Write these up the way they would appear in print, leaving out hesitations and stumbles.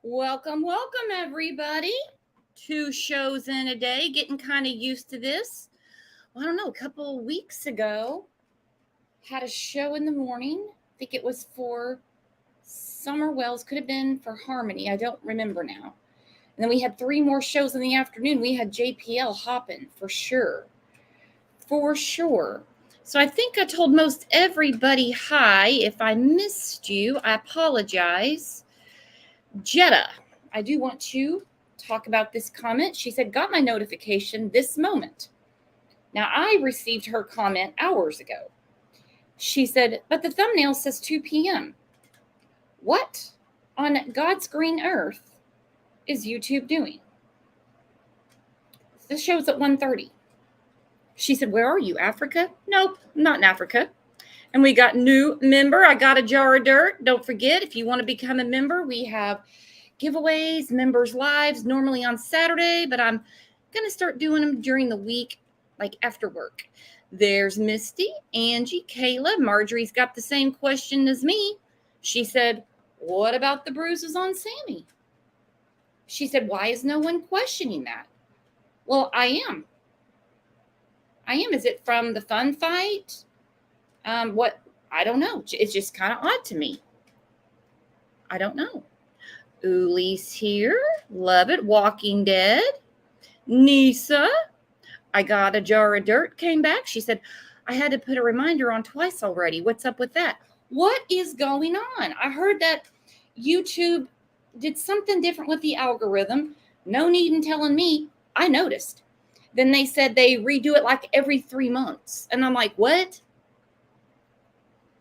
Welcome, everybody. 2 shows in a day, getting kind of used to this. Well, I don't know, a couple of weeks ago, had a show in the morning. I think it was for Summer Wells, could have been for Harmony. I don't remember now. And then we had 3 more shows in the afternoon. We had JPL hopping for sure. For sure. So I think I told most everybody hi. If I missed you, I apologize. Jetta, I do want to talk about this comment. She said, got my notification this moment. Now, I received her comment hours ago. She said, but the thumbnail says 2 p.m. What on God's green earth is YouTube doing? This show's at 1:30. She said, where are you, Africa? Nope, I'm not in Africa. And we got new member. I got a jar of dirt. Don't forget, if you want to become a member, we have giveaways, members lives, normally on Saturday, but I'm going to start doing them during the week, like after work. There's Misty, Angie, Kayla. Marjorie's got the same question as me. She said, what about the bruises on Sammy? She said, why is no one questioning that? Well, I am. Is it from the fun fight? What? I don't know. It's just kind of odd to me. I don't know. Uli's here. Love it. Walking Dead. Nisa. I got a jar of dirt. Came back. She said, I had to put a reminder on twice already. What's up with that? What is going on? I heard that YouTube did something different with the algorithm. No need in telling me. I noticed. Then they said they redo it like every 3 months. And I'm like, what?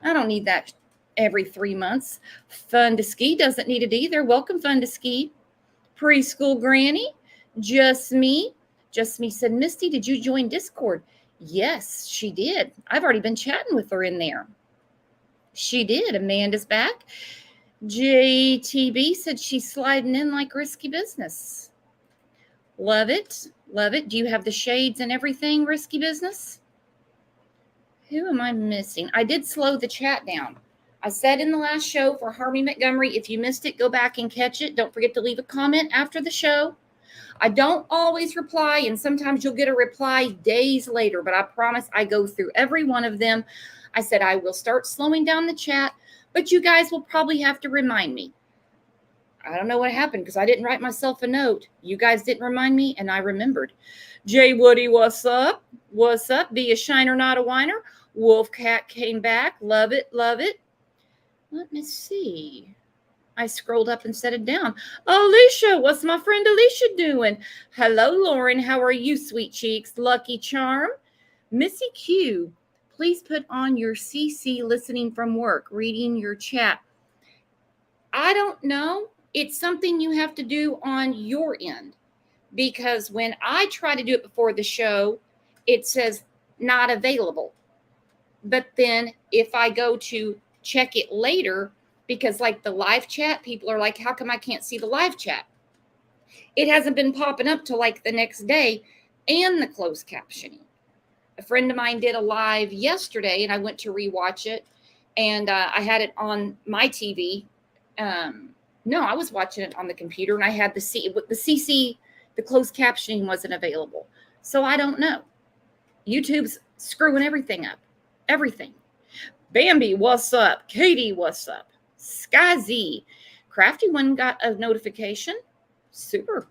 I don't need that every 3 months. Fun to Ski doesn't need it either. Welcome, Fun to Ski. Preschool Granny. Just Me. Just Me said, Misty, did you join Discord? Yes, she did. I've already been chatting with her in there. She did. Amanda's back. JTB said she's sliding in like risky business. Love it. Love it. Do you have the shades and everything, risky business? Who am I missing? I did slow the chat down. I said in the last show for Harvey Montgomery, if you missed it, go back and catch it. Don't forget to leave a comment after the show. I don't always reply, and sometimes you'll get a reply days later, but I promise I go through every one of them. I said I will start slowing down the chat, but you guys will probably have to remind me. I don't know what happened because I didn't write myself a note. You guys didn't remind me, and I remembered. Jay Woody, what's up? What's up? Be a shiner, not a whiner. Wolfcat came back. Love it. Love it. Let me see. I scrolled up and set it down. Alicia, what's my friend Alicia doing? Hello, Lauren. How are you, sweet cheeks? Lucky Charm. Missy Q, please put on your CC listening from work, reading your chat. I don't know. It's something you have to do on your end. Because when I try to do it before the show, it says not available. But then if I go to check it later, because like the live chat, people are like, how come I can't see the live chat? It hasn't been popping up till like the next day, and the closed captioning. A friend of mine did a live yesterday, and I went to rewatch it, and I had it on my TV. No, I was watching it on the computer, and I had the CC, the closed captioning wasn't available. So I don't know. YouTube's screwing everything up. Everything. Bambi, what's up? Katie, what's up? Sky Z. Crafty One got a notification. Super.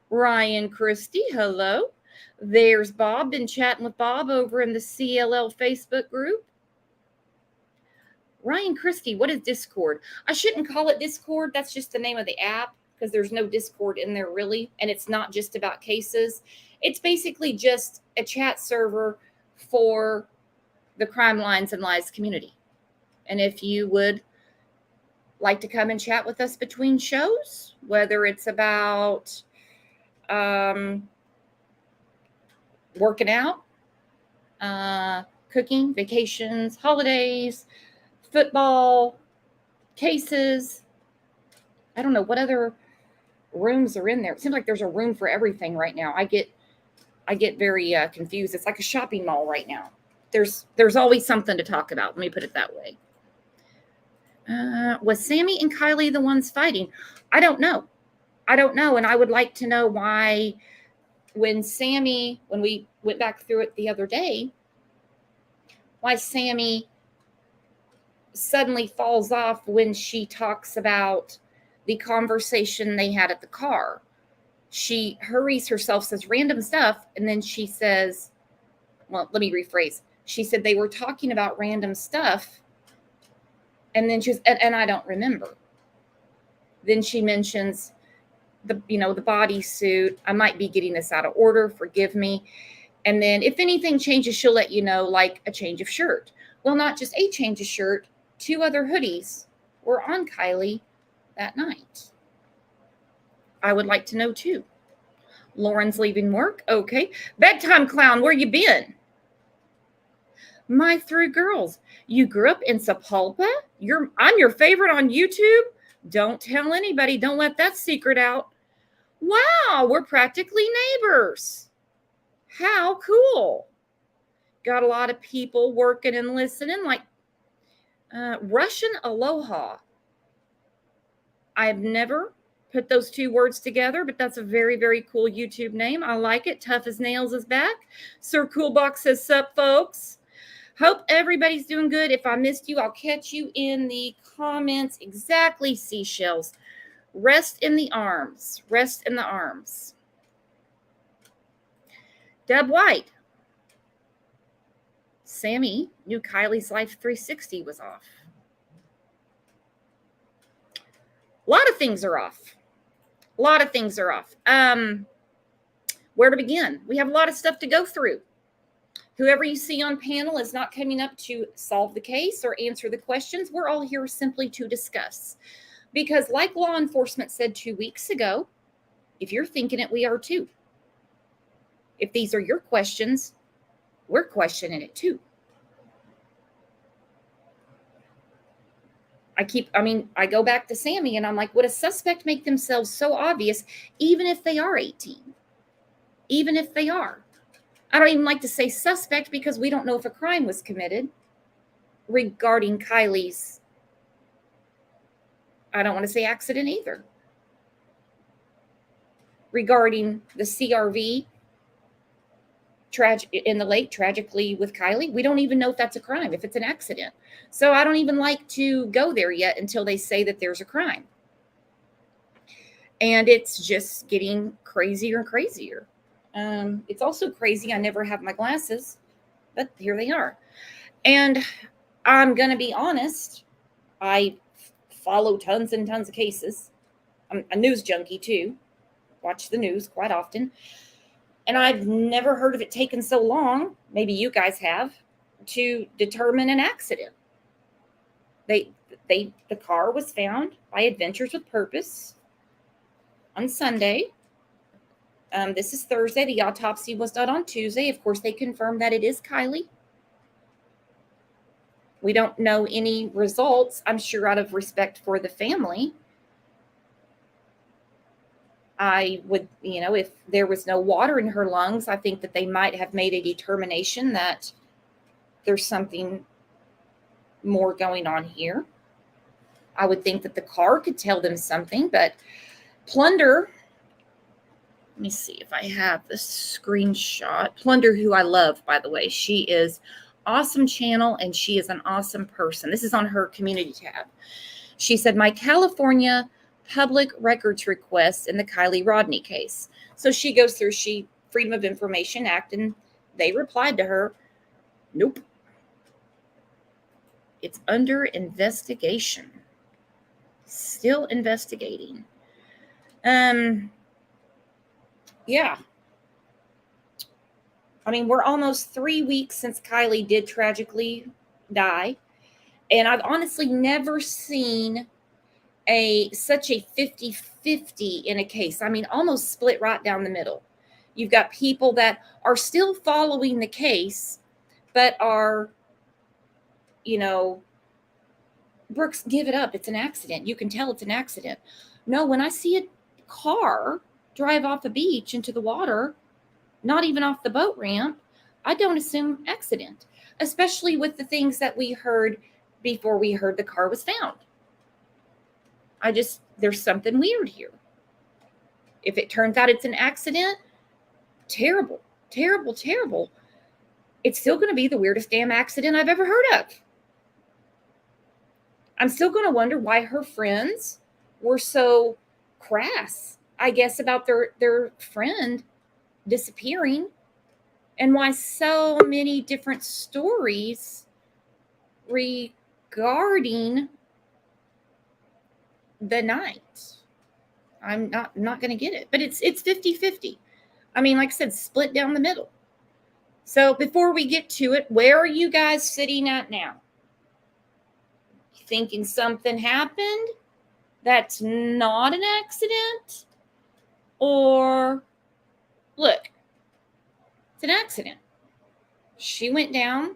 Ryan Christie, hello. There's Bob. Been chatting with Bob over in the CLL Facebook group. Ryan Christie, what is Discord? I shouldn't call it Discord. That's just the name of the app because there's no Discord in there really. And it's not just about cases. It's basically just a chat server for the Crime Lines and Lies community. And if you would like to come and chat with us between shows, whether it's about working out, cooking, vacations, holidays, football, cases, I don't know what other rooms are in there. It seems like there's a room for everything right now. I get very confused. It's like a shopping mall right now. There's always something to talk about. Let me put it that way. Was Sammy and Kiely the ones fighting? I don't know. And I would like to know why when we went back through it the other day, why Sammy suddenly falls off when she talks about the conversation they had at the car. She hurries herself, says random stuff, and then she says, well, let me rephrase. She said they were talking about random stuff, and then and I don't remember. Then she mentions the bodysuit. I might be getting this out of order, forgive me. And then if anything changes, she'll let you know, like a change of shirt. Well, not just a change of shirt, 2 other hoodies were on Kiely that night. I would like to know too. Lauren's leaving work. Okay. Bedtime clown, where you been? My 3 girls. You grew up in Sapulpa? I'm your favorite on YouTube? Don't tell anybody. Don't let that secret out. Wow, we're practically neighbors. How cool. Got a lot of people working and listening, like Russian aloha. I have never put those 2 words together, but that's a very, very cool YouTube name. I like it. Tough as Nails is back. Sir Coolbox says, sup, folks. Hope everybody's doing good. If I missed you, I'll catch you in the comments. Exactly, seashells. Rest in the arms. Rest in the arms. Deb White. Sammy knew Kiely's Life 360 was off. A lot of things are off. Where to begin? We have a lot of stuff to go through. Whoever you see on panel is not coming up to solve the case or answer the questions. We're all here simply to discuss. Because like law enforcement said 2 weeks ago, if you're thinking it, we are too. If these are your questions, we're questioning it too. I go back to Sammy and I'm like, would a suspect make themselves so obvious even if they are 18? Even if they are. I don't even like to say suspect because we don't know if a crime was committed regarding Kiely's, I don't want to say accident either. Regarding the CRV in the lake, tragically with Kiely, we don't even know if that's a crime, if it's an accident. So I don't even like to go there yet until they say that there's a crime. And it's just getting crazier and crazier. It's also crazy. I never have my glasses, but here they are. And I'm going to be honest. I follow tons and tons of cases. I'm a news junkie too. Watch the news quite often. And I've never heard of it taking so long, maybe you guys have, to determine an accident. The car was found by Adventures with Purpose on Sunday. This is Thursday. The autopsy was done on Tuesday. Of course, they confirmed that it is Kiely. We don't know any results, I'm sure out of respect for the family. I would, if there was no water in her lungs, I think that they might have made a determination that there's something more going on here. I would think that the car could tell them something, but Plunder, let me see if I have the screenshot. Plunder, who I love, by the way, she is awesome channel and she is an awesome person. This is on her community tab. She said, my California public records request in the Kiely Rodni case. So she goes through, Freedom of Information Act, and they replied to her, nope. It's under investigation. Still investigating. Yeah. We're almost 3 weeks since Kiely did tragically die. And I've honestly never seen such a 50-50 in a case. Almost split right down the middle. You've got people that are still following the case, but are, Brooks, give it up. It's an accident. You can tell it's an accident. No, when I see a car drive off the beach into the water, not even off the boat ramp, I don't assume accident, especially with the things that we heard before we heard the car was found. There's something weird here. If it turns out it's an accident, terrible, terrible, terrible. It's still going to be the weirdest damn accident I've ever heard of. I'm still going to wonder why her friends were so crass, I guess, about their friend disappearing, and why so many different stories regarding the night. I'm not going to get it, but it's 50-50. I mean, like I said, split down the middle. So before we get to it, where are you guys sitting at now? Thinking something happened that's not an accident? Or, look, it's an accident. She went down,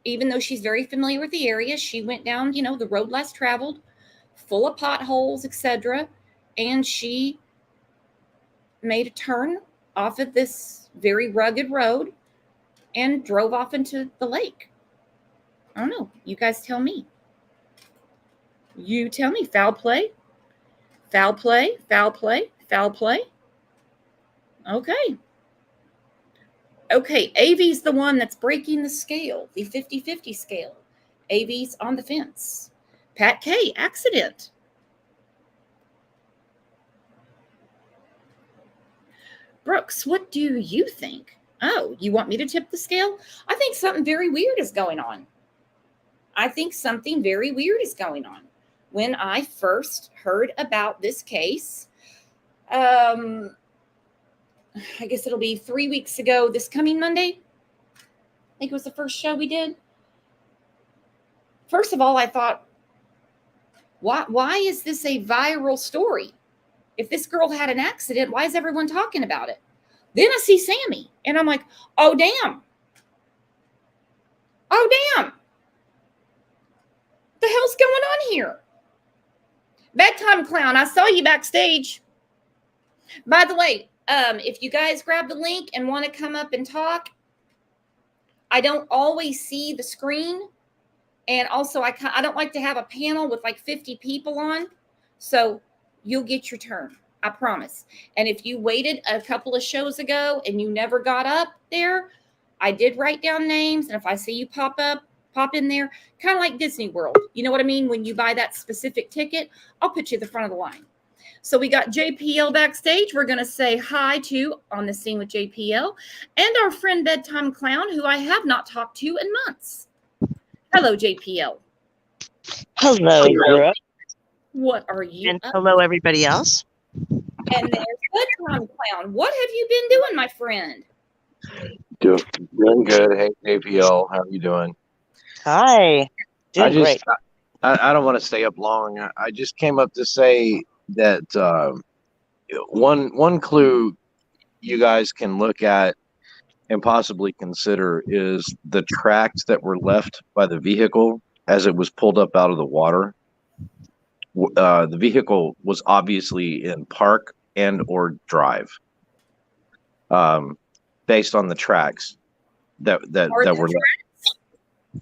even though she's very familiar with the area, she went down, the road less traveled, full of potholes, etc. And she made a turn off of this very rugged road and drove off into the lake. I don't know. You guys tell me. You tell me. Foul play? Foul play? Foul play? Foul play? Okay. Okay, AV's the one that's breaking the scale, the 50-50 scale. AV's on the fence. Pat K, accident. Brooks, what do you think? Oh, you want me to tip the scale? I think something very weird is going on. When I first heard about this case, I guess it'll be 3 weeks ago this coming Monday. I think it was the first show we did. First of all, I thought, why is this a viral story? If this girl had an accident, why is everyone talking about it? Then I see Sammy, and I'm like, oh, damn. Oh, damn. What the hell's going on here? Bedtime Clown, I saw you backstage. By the way, if you guys grab the link and want to come up and talk, I don't always see the screen. And also, I don't like to have a panel with like 50 people on. So you'll get your turn. I promise. And if you waited a couple of shows ago and you never got up there, I did write down names. And if I see you pop in there, kind of like Disney World. You know what I mean? When you buy that specific ticket, I'll put you at the front of the line. So we got JPL backstage. We're going to say hi to On the Scene with JPL and our friend Bedtime Clown, who I have not talked to in months. Hello, JPL. Hello, Brooke. What are you? And hello, everybody else. And there's Bedtime Clown. What have you been doing, my friend? Doing good. Hey, JPL, how are you doing? Hi. Doing great. I don't want to stay up long. I just came up to say that one clue you guys can look at and possibly consider is the tracks that were left by the vehicle as it was pulled up out of the water. The vehicle was obviously in park and or drive, based on the tracks that were left.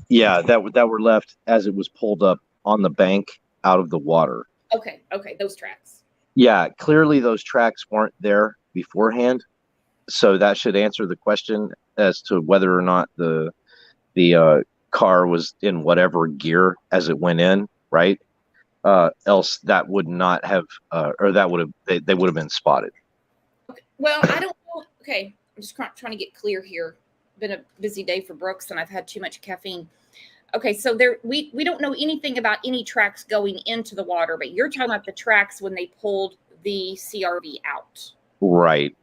Yeah, that were left as it was pulled up on the bank out of the water. Okay, those tracks. Yeah, clearly those tracks weren't there beforehand, so that should answer the question as to whether or not the car was in whatever gear as it went in, right? Else that would not have, or that would have, they would have been spotted. Okay. Well, I don't know. Okay, I'm just trying to get clear here. Been a busy day for Brooks, and I've had too much caffeine. Okay, so we don't know anything about any tracks going into the water, but you're talking about the tracks when they pulled the CRV out. Right.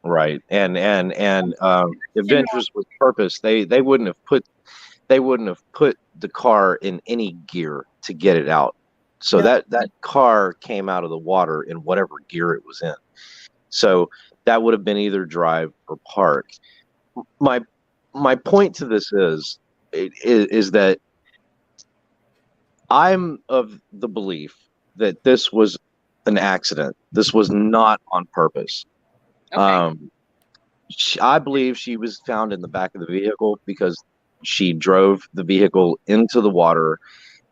And Adventures with Purpose, they wouldn't have put the car in any gear to get it out. So that car came out of the water in whatever gear it was in. So that would have been either drive or park. My point to this is that I'm of the belief that this was an accident. This was not on purpose. Okay. I believe she was found in the back of the vehicle because she drove the vehicle into the water,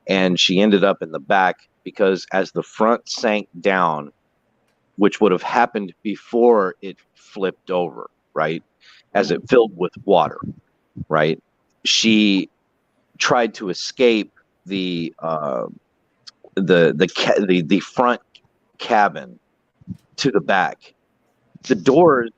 and she ended up in the back because as the front sank down, which would have happened before it flipped over, right? As it filled with water, right? She tried to escape the front cabin to the back. The doors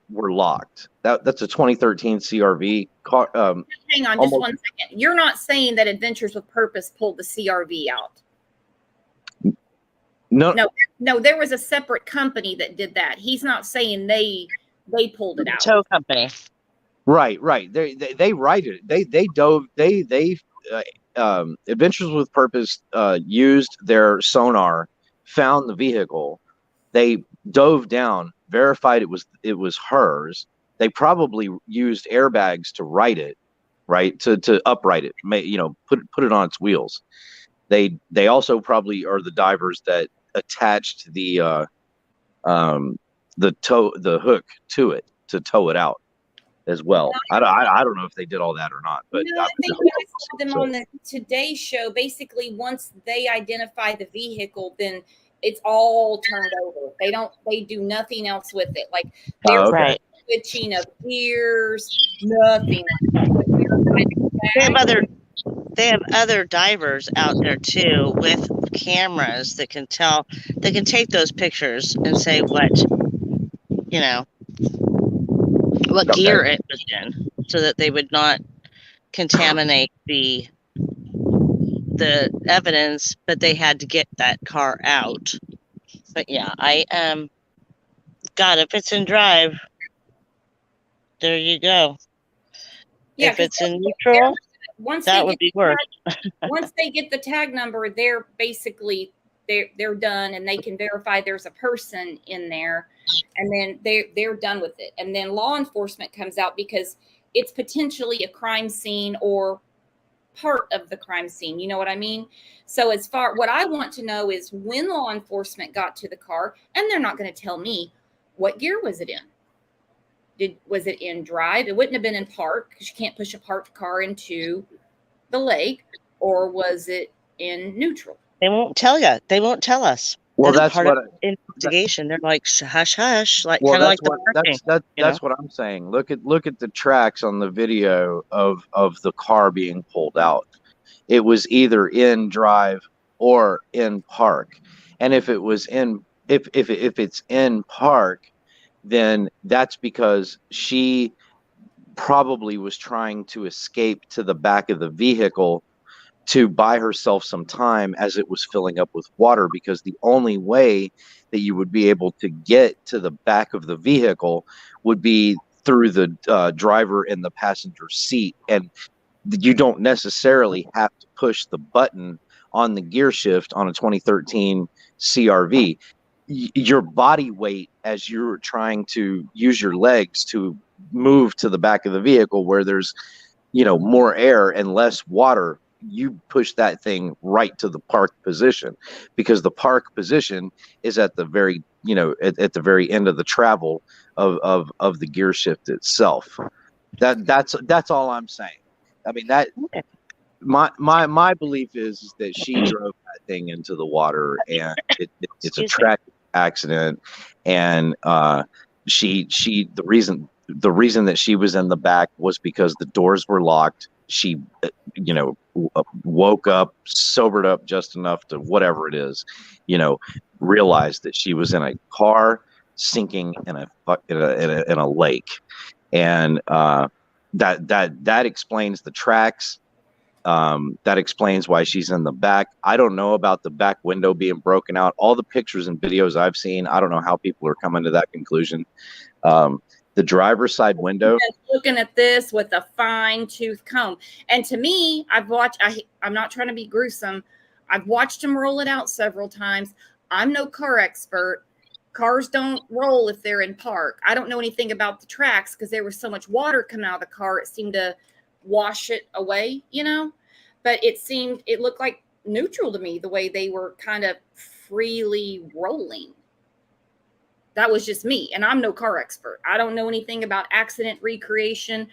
were locked. That's a 2013 CRV car. Hang on just one second. You're not saying that Adventures with Purpose pulled the CRV out? No, there was a separate company that did that. He's not saying they pulled it out. Tow company. Right. They righted it. They dove. Adventures with Purpose used their sonar, found the vehicle. They dove down, verified it was hers. They probably used airbags to right it, right, to upright it, put it on its wheels. They also probably are the divers that attached the hook to it to tow it out as well. I don't know if they did all that or not, but no, I think I saw them on the Today Show. Basically, once they identify the vehicle, then it's all turned over. They do nothing else with it. Like there's right. switching of gears, nothing. They have other divers out there too with cameras that can tell. They can take those pictures and say what gear it was in, so that they would not contaminate the evidence. But they had to get that car out. But yeah, God, if it's in drive, there you go. Yeah, if it's in neutral, that would be worse. Once they get the tag number, they're basically they're done, and they can verify there's a person in there, and then they're done with it. And then law enforcement comes out because it's potentially a crime scene or part of the crime scene. You know what I mean? So what I want to know is when law enforcement got to the car, and they're not going to tell me what gear was it in. Was it in drive? It wouldn't have been in park because you can't push a parked car into the lake. Or was it in neutral? They won't tell you. They won't tell us. Well, that's part of investigation. They're like hush, hush, like kind of like that's what I'm saying. Look at the tracks on the video of the car being pulled out. It was either in drive or in park, and if it's in park, then that's because she probably was trying to escape to the back of the vehicle to buy herself some time as it was filling up with water, because the only way that you would be able to get to the back of the vehicle would be through the driver in the passenger seat. And you don't necessarily have to push the button on the gear shift on a 2013 CRV. Your body weight as you're trying to use your legs to move to the back of the vehicle where there's more air and less water, you push that thing right to the park position, because the park position is at the very at the very end of the travel of the gear shift itself. That's all I'm saying. I mean, that my belief is that she drove that thing into the water, and it's a tragic accident, and the reason that she was in the back was because the doors were locked. She woke up, sobered up just enough to whatever it is, realized that she was in a car sinking in a lake, and that explains the tracks. That explains why she's in the back. I don't know about the back window being broken out. All the pictures and videos I've seen, I don't know how people are coming to that conclusion. The driver's side window. Looking at this with a fine-tooth comb. And to me, I'm not trying to be gruesome. I've watched them roll it out several times. I'm no car expert. Cars don't roll if they're in park. I don't know anything about the tracks because there was so much water coming out of the car. It seemed to wash it away, but it looked like neutral to me, the way they were kind of freely rolling. That was just me, and I'm no car expert. I don't know anything about accident recreation.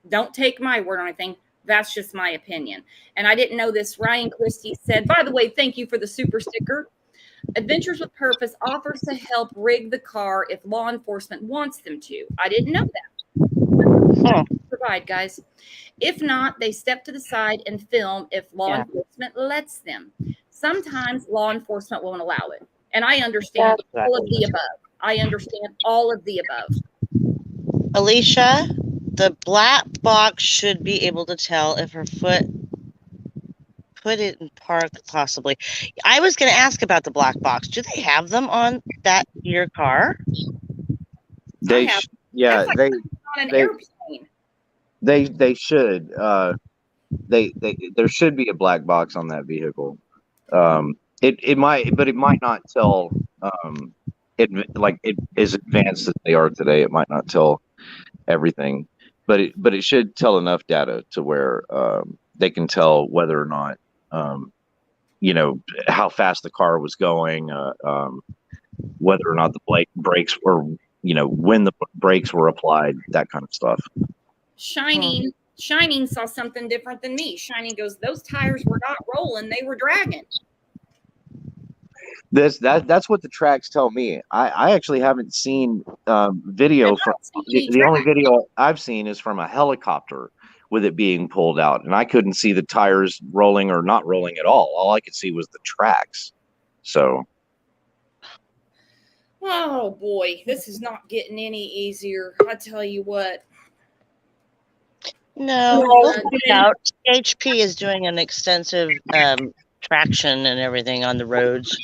Don't take my word on anything. That's just my opinion. And I didn't know this. Ryan Christie said, by the way, thank you for the super sticker. Adventures with Purpose offers to help rig the car if law enforcement wants them to. I didn't know that. Provide, guys. If not, they step to the side and film if law enforcement lets them. Sometimes law enforcement won't allow it. And I understand all of the above. I understand all of the above. Alicia, the black box should be able to tell if her foot put it in park, possibly. I was going to ask about the black box. Do they have them on your car? They yeah, like they on an they, airplane. they should there should be a black box on that vehicle. It might, but it might not tell it as advanced as they are today. It might not tell everything, but it should tell enough data to where they can tell whether or not how fast the car was going, whether or not the brakes were, when the brakes were applied, that kind of stuff. Shining saw something different than me. Shining goes, those tires were not rolling, they were dragging. That's what the tracks tell me. I actually haven't seen video from the only video I've seen is from a helicopter with it being pulled out, and I couldn't see the tires rolling or not rolling at all. All I could see was the tracks. So, oh boy, this is not getting any easier. I tell you what. No, we'll find out. HP is doing an extensive traction and everything on the roads.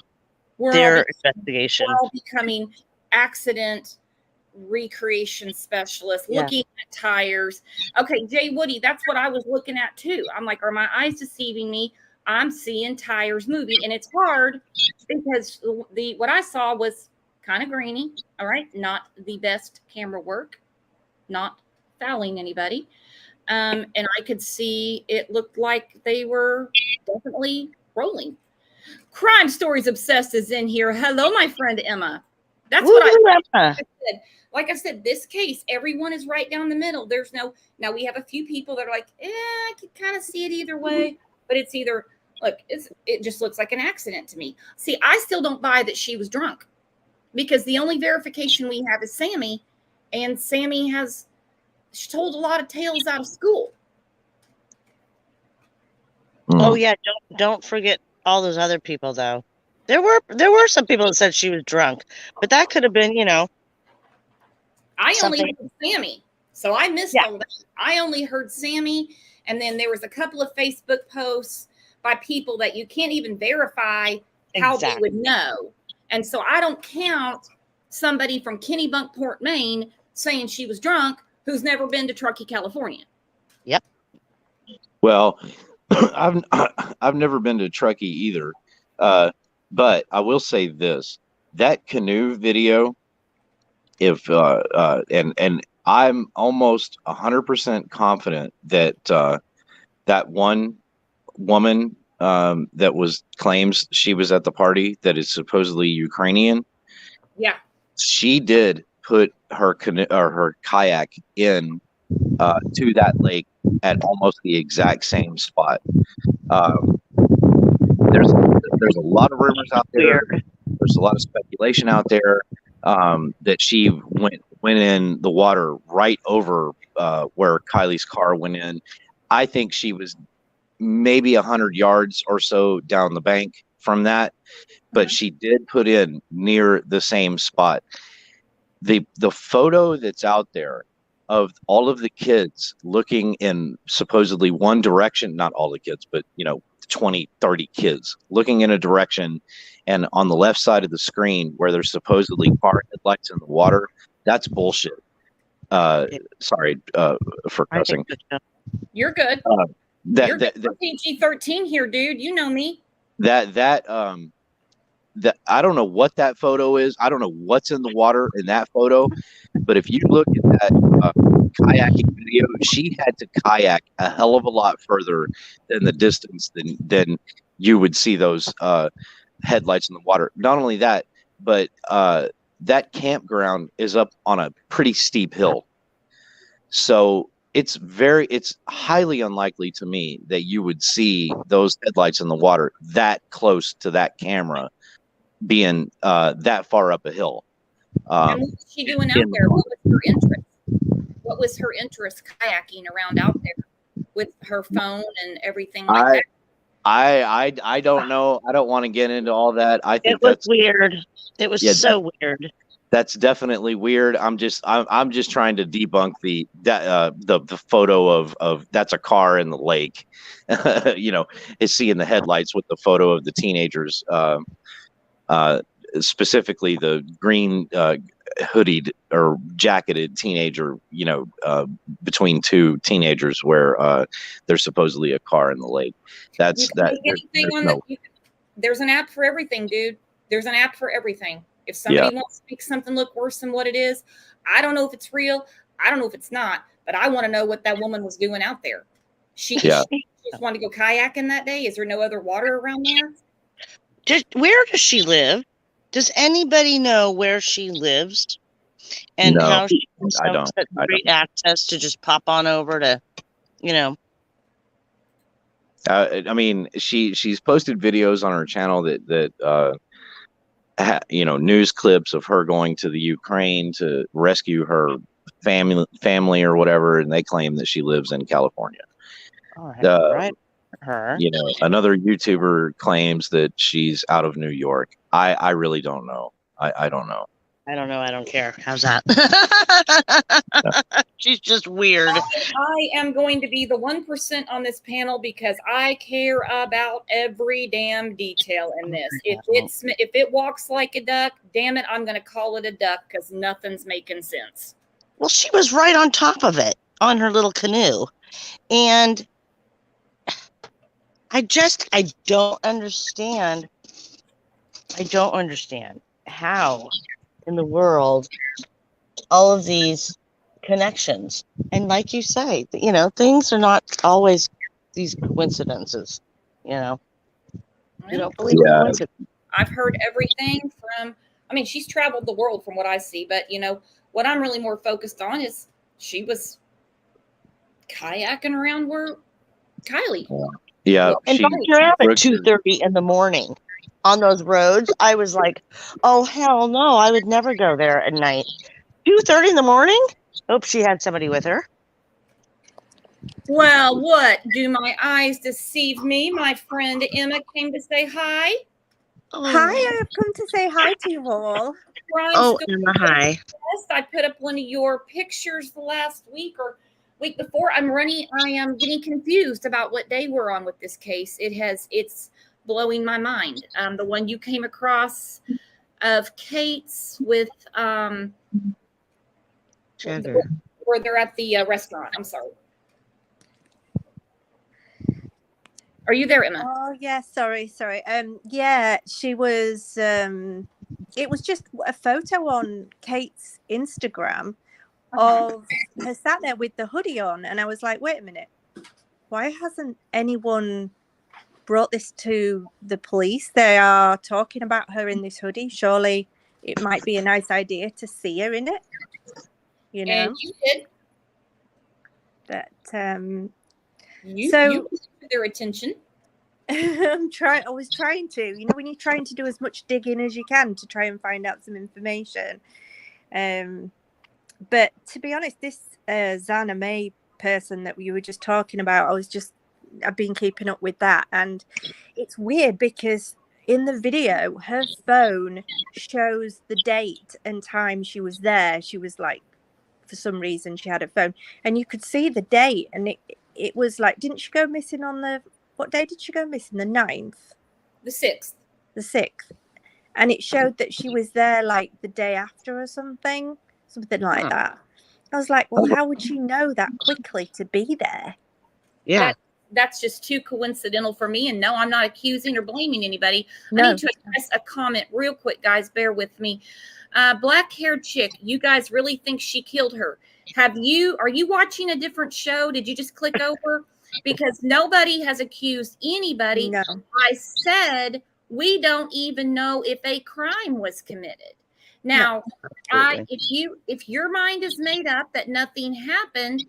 Their investigation. We're all becoming accident recreation specialists, looking at tires. Okay, Jay Woody, that's what I was looking at too. I'm like, are my eyes deceiving me? I'm seeing tires moving, and it's hard because what I saw was kind of grainy. All right, not the best camera work, not fouling anybody. And I could see it looked like they were definitely rolling. Crime Stories Obsessed is in here. Hello, my friend Emma. That's what I said. Like I said, this case, everyone is right down the middle. There's now we have a few people that are like, I can kind of see it either way, but it's either, look, it just looks like an accident to me. See, I still don't buy that she was drunk because the only verification we have is Sammy, and Sammy she told a lot of tales out of school. Oh yeah, don't forget all those other people though. There were some people that said she was drunk, but that could have been, I only heard Sammy, so I missed all that. I only heard Sammy, and then there was a couple of Facebook posts by people that you can't even verify how they would know. And so I don't count somebody from Kennebunkport, Maine, saying she was drunk who's never been to Truckee, California. Yep. Well, I've never been to Truckee either, but I will say this: that canoe video, and I'm almost 100% confident that that one woman that claims she was at the party that is supposedly Ukrainian. Yeah, she did put her canoe or her kayak in to that lake at almost the exact same spot. There's a lot of rumors out there. There's a lot of speculation out there that she went in the water right over where Kiely's car went in. I think she was maybe 100 yards or so down the bank from that, but she did put in near the same spot. The photo that's out there of all of the kids looking in supposedly one direction, not all the kids, but 20, 30 kids looking in a direction, and on the left side of the screen where there's supposedly car headlights in the water, that's bullshit. Sorry for cussing. You're good. You're good for PG-13 here, dude. You know me. That I don't know what that photo is. I don't know what's in the water in that photo, but if you look at that kayaking video, she had to kayak a hell of a lot further than the distance than you would see those headlights in the water. Not only that, but that campground is up on a pretty steep hill. So it's highly unlikely to me that you would see those headlights in the water that close to that camera being that far up a hill. And what was she doing out there? What was her interest? What was her interest kayaking around out there with her phone and everything like that? I don't know. I don't want to get into all that. I think It was that's weird. It was so weird. That's definitely weird. I'm just trying to debunk the photo of that's a car in the lake. Is seeing the headlights with the photo of the teenagers, specifically the green hoodied or jacketed teenager, between two teenagers where there's supposedly a car in the lake. That's that. There's an app for everything, dude. There's an app for everything. If somebody wants to make something look worse than what it is, I don't know if it's real. I don't know if it's not, but I want to know what that woman was doing out there. She just wanted to go kayaking that day. Is there no other water around there? Where does she live? Does anybody know where she lives and how she has great access to just pop on over to, I mean, she's posted videos on her channel that news clips of her going to the Ukraine to rescue her family or whatever, and they claim that she lives in California. Right. Her. Another YouTuber claims that she's out of New York. I really don't know. I don't know. I don't know. I don't care. How's that? She's just weird. I am going to be the 1% on this panel because I care about every damn detail in this. If it walks like a duck, damn it, I'm going to call it a duck because nothing's making sense. Well, she was right on top of it on her little canoe. And I don't understand. I don't understand how in the world all of these connections. And like you say, things are not always these coincidences, You don't believe in coincidences. I've heard everything she's traveled the world from what I see, but what I'm really more focused on is she was kayaking around where Kiely. Yeah. And you're out at 2:30 in the morning on those roads. I was like, oh, hell no, I would never go there at night. 2:30 in the morning? Hope she had somebody with her. Well, what? Do my eyes deceive me? My friend Emma came to say hi. Hi, I have come to say hi to you all. Emma, hi. I put up one of your pictures the last week or week before. I am getting confused about what day we're on with this case. It's blowing my mind. The one you came across of Kate's with where they're at the restaurant. I'm sorry. Are you there, Emma? Oh yeah, sorry. Yeah, she was. It was just a photo on Kate's Instagram of her sat there with the hoodie on, and I was like, wait a minute, why hasn't anyone brought this to the police? They are talking about her in this hoodie. Surely it might be a nice idea to see her in it. And you did. But you drew their attention. I was trying to, when you're trying to do as much digging as you can to try and find out some information. But to be honest, this Zana May person that you were just talking about, I've been keeping up with that, and it's weird because in the video her phone shows the date and time she was there. She was like, for some reason she had a phone and you could see the date, and it was like, didn't she go missing on what day did she go missing? The 9th? The 6th. The 6th. And it showed that she was there like the day after or something like that. I was like, well, how would she know that quickly to be there? Yeah. That's just too coincidental for me. And no, I'm not accusing or blaming anybody. No. I need to address a comment real quick, guys. Bear with me. Black-haired chick, you guys really think she killed her? Are you watching a different show? Did you just click over? Because nobody has accused anybody. No. I said we don't even know if a crime was committed. Now, No, if your mind is made up that nothing happened,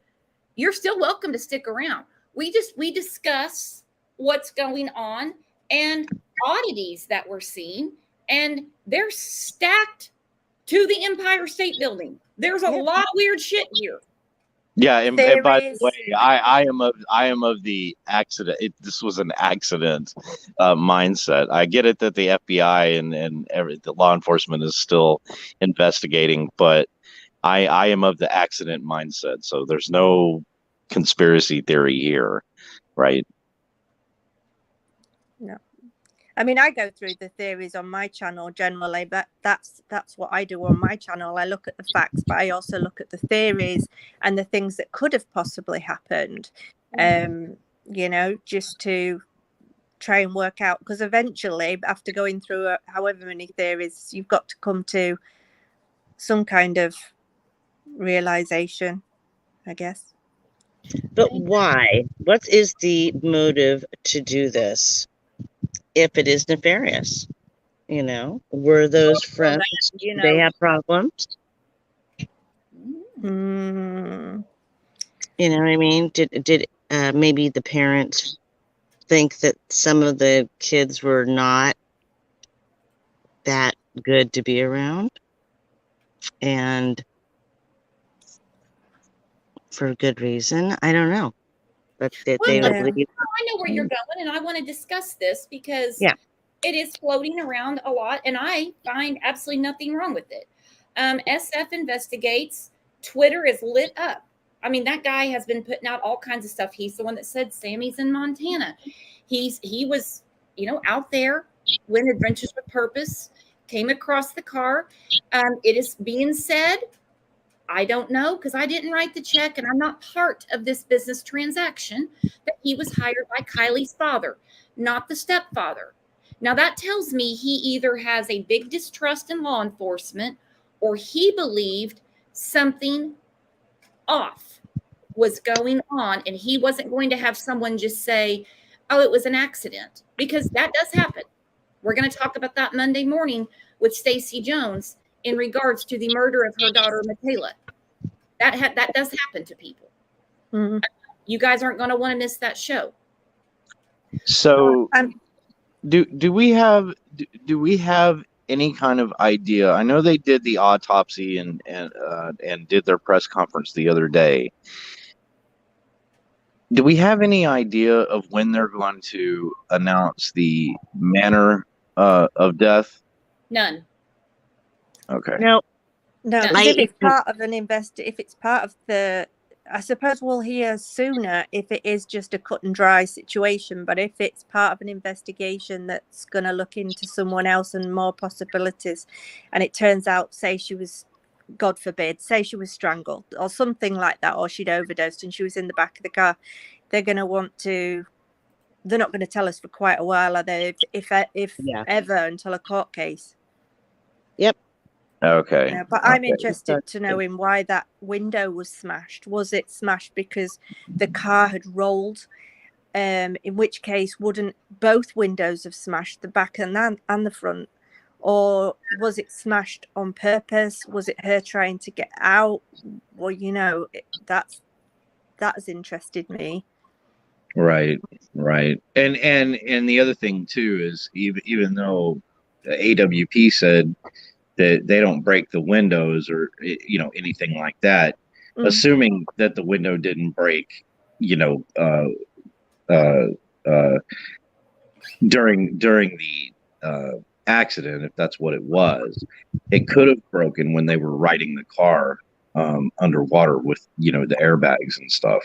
you're still welcome to stick around. We discuss what's going on and oddities that we're seeing, and they're stacked to the Empire State Building. There's a lot of weird shit here. Yeah, and by the Theories. way, I am of the accident. This was an accident mindset. I get it that the FBI and the law enforcement is still investigating, but I am of the accident mindset. So there's no conspiracy theory here, right? No. I mean, I go through the theories on my channel generally, but that's what I do on my channel. I look at the facts, but I also look at the theories and the things that could have possibly happened, you know, just to try and work out, because eventually, after going through however many theories, you've got to come to some kind of realization, I guess. But why? What is the motive to do this if it is nefarious? You know, were those friends, you know, they have problems? Mm. You know what I mean? Did maybe the parents think that some of the kids were not that good to be around, and for good reason? I don't know, but they Well, don't Yeah. believe. I know where you're going, and I want to discuss this because Yeah. it is floating around a lot, and I find absolutely nothing wrong with it. SF investigates. Twitter is lit up. I mean, that guy has been putting out all kinds of stuff. He's the one that said Sammy's in Montana. He was, you know, out there when Adventures with Purpose came across the car. It is being said, I don't know because I didn't write the check and I'm not part of this business transaction, that he was hired by Kiely's father, not the stepfather. Now that tells me he either has a big distrust in law enforcement or he believed something off was going on and he wasn't going to have someone just say, oh, it was an accident, because that does happen. We're going to talk about that Monday morning with Stacey Jones in regards to the murder of her daughter, Michaela. That does happen to people. Mm-hmm. You guys aren't going to want to miss that show. So do we have any kind of idea? I know they did the autopsy and did their press conference the other day. Do we have any idea of when they're going to announce the manner of death? None. Okay. No, No, No. because if it's part of an if it's part of the, I suppose we'll hear sooner if it is just a cut and dry situation. But if it's part of an investigation that's going to look into someone else and more possibilities, and it turns out, say she was, God forbid, say she was strangled or something like that, or she'd overdosed and she was in the back of the car, they're going to want to. They're not going to tell us for quite a while, are they? If Yeah. ever, until a court case. Yep. Okay. Yeah, but I'm Okay. interested to know in why that window was smashed. Was it smashed because the car had rolled? In which case, wouldn't both windows have smashed, the back and the front? Or was it smashed on purpose? Was it her trying to get out? Well, you know, that has interested me. Right. And the other thing too is even though AWP said that they don't break the windows or anything like that, assuming that the window didn't break, during the accident, if that's what it was, it could have broken when they were riding the car underwater with the airbags and stuff.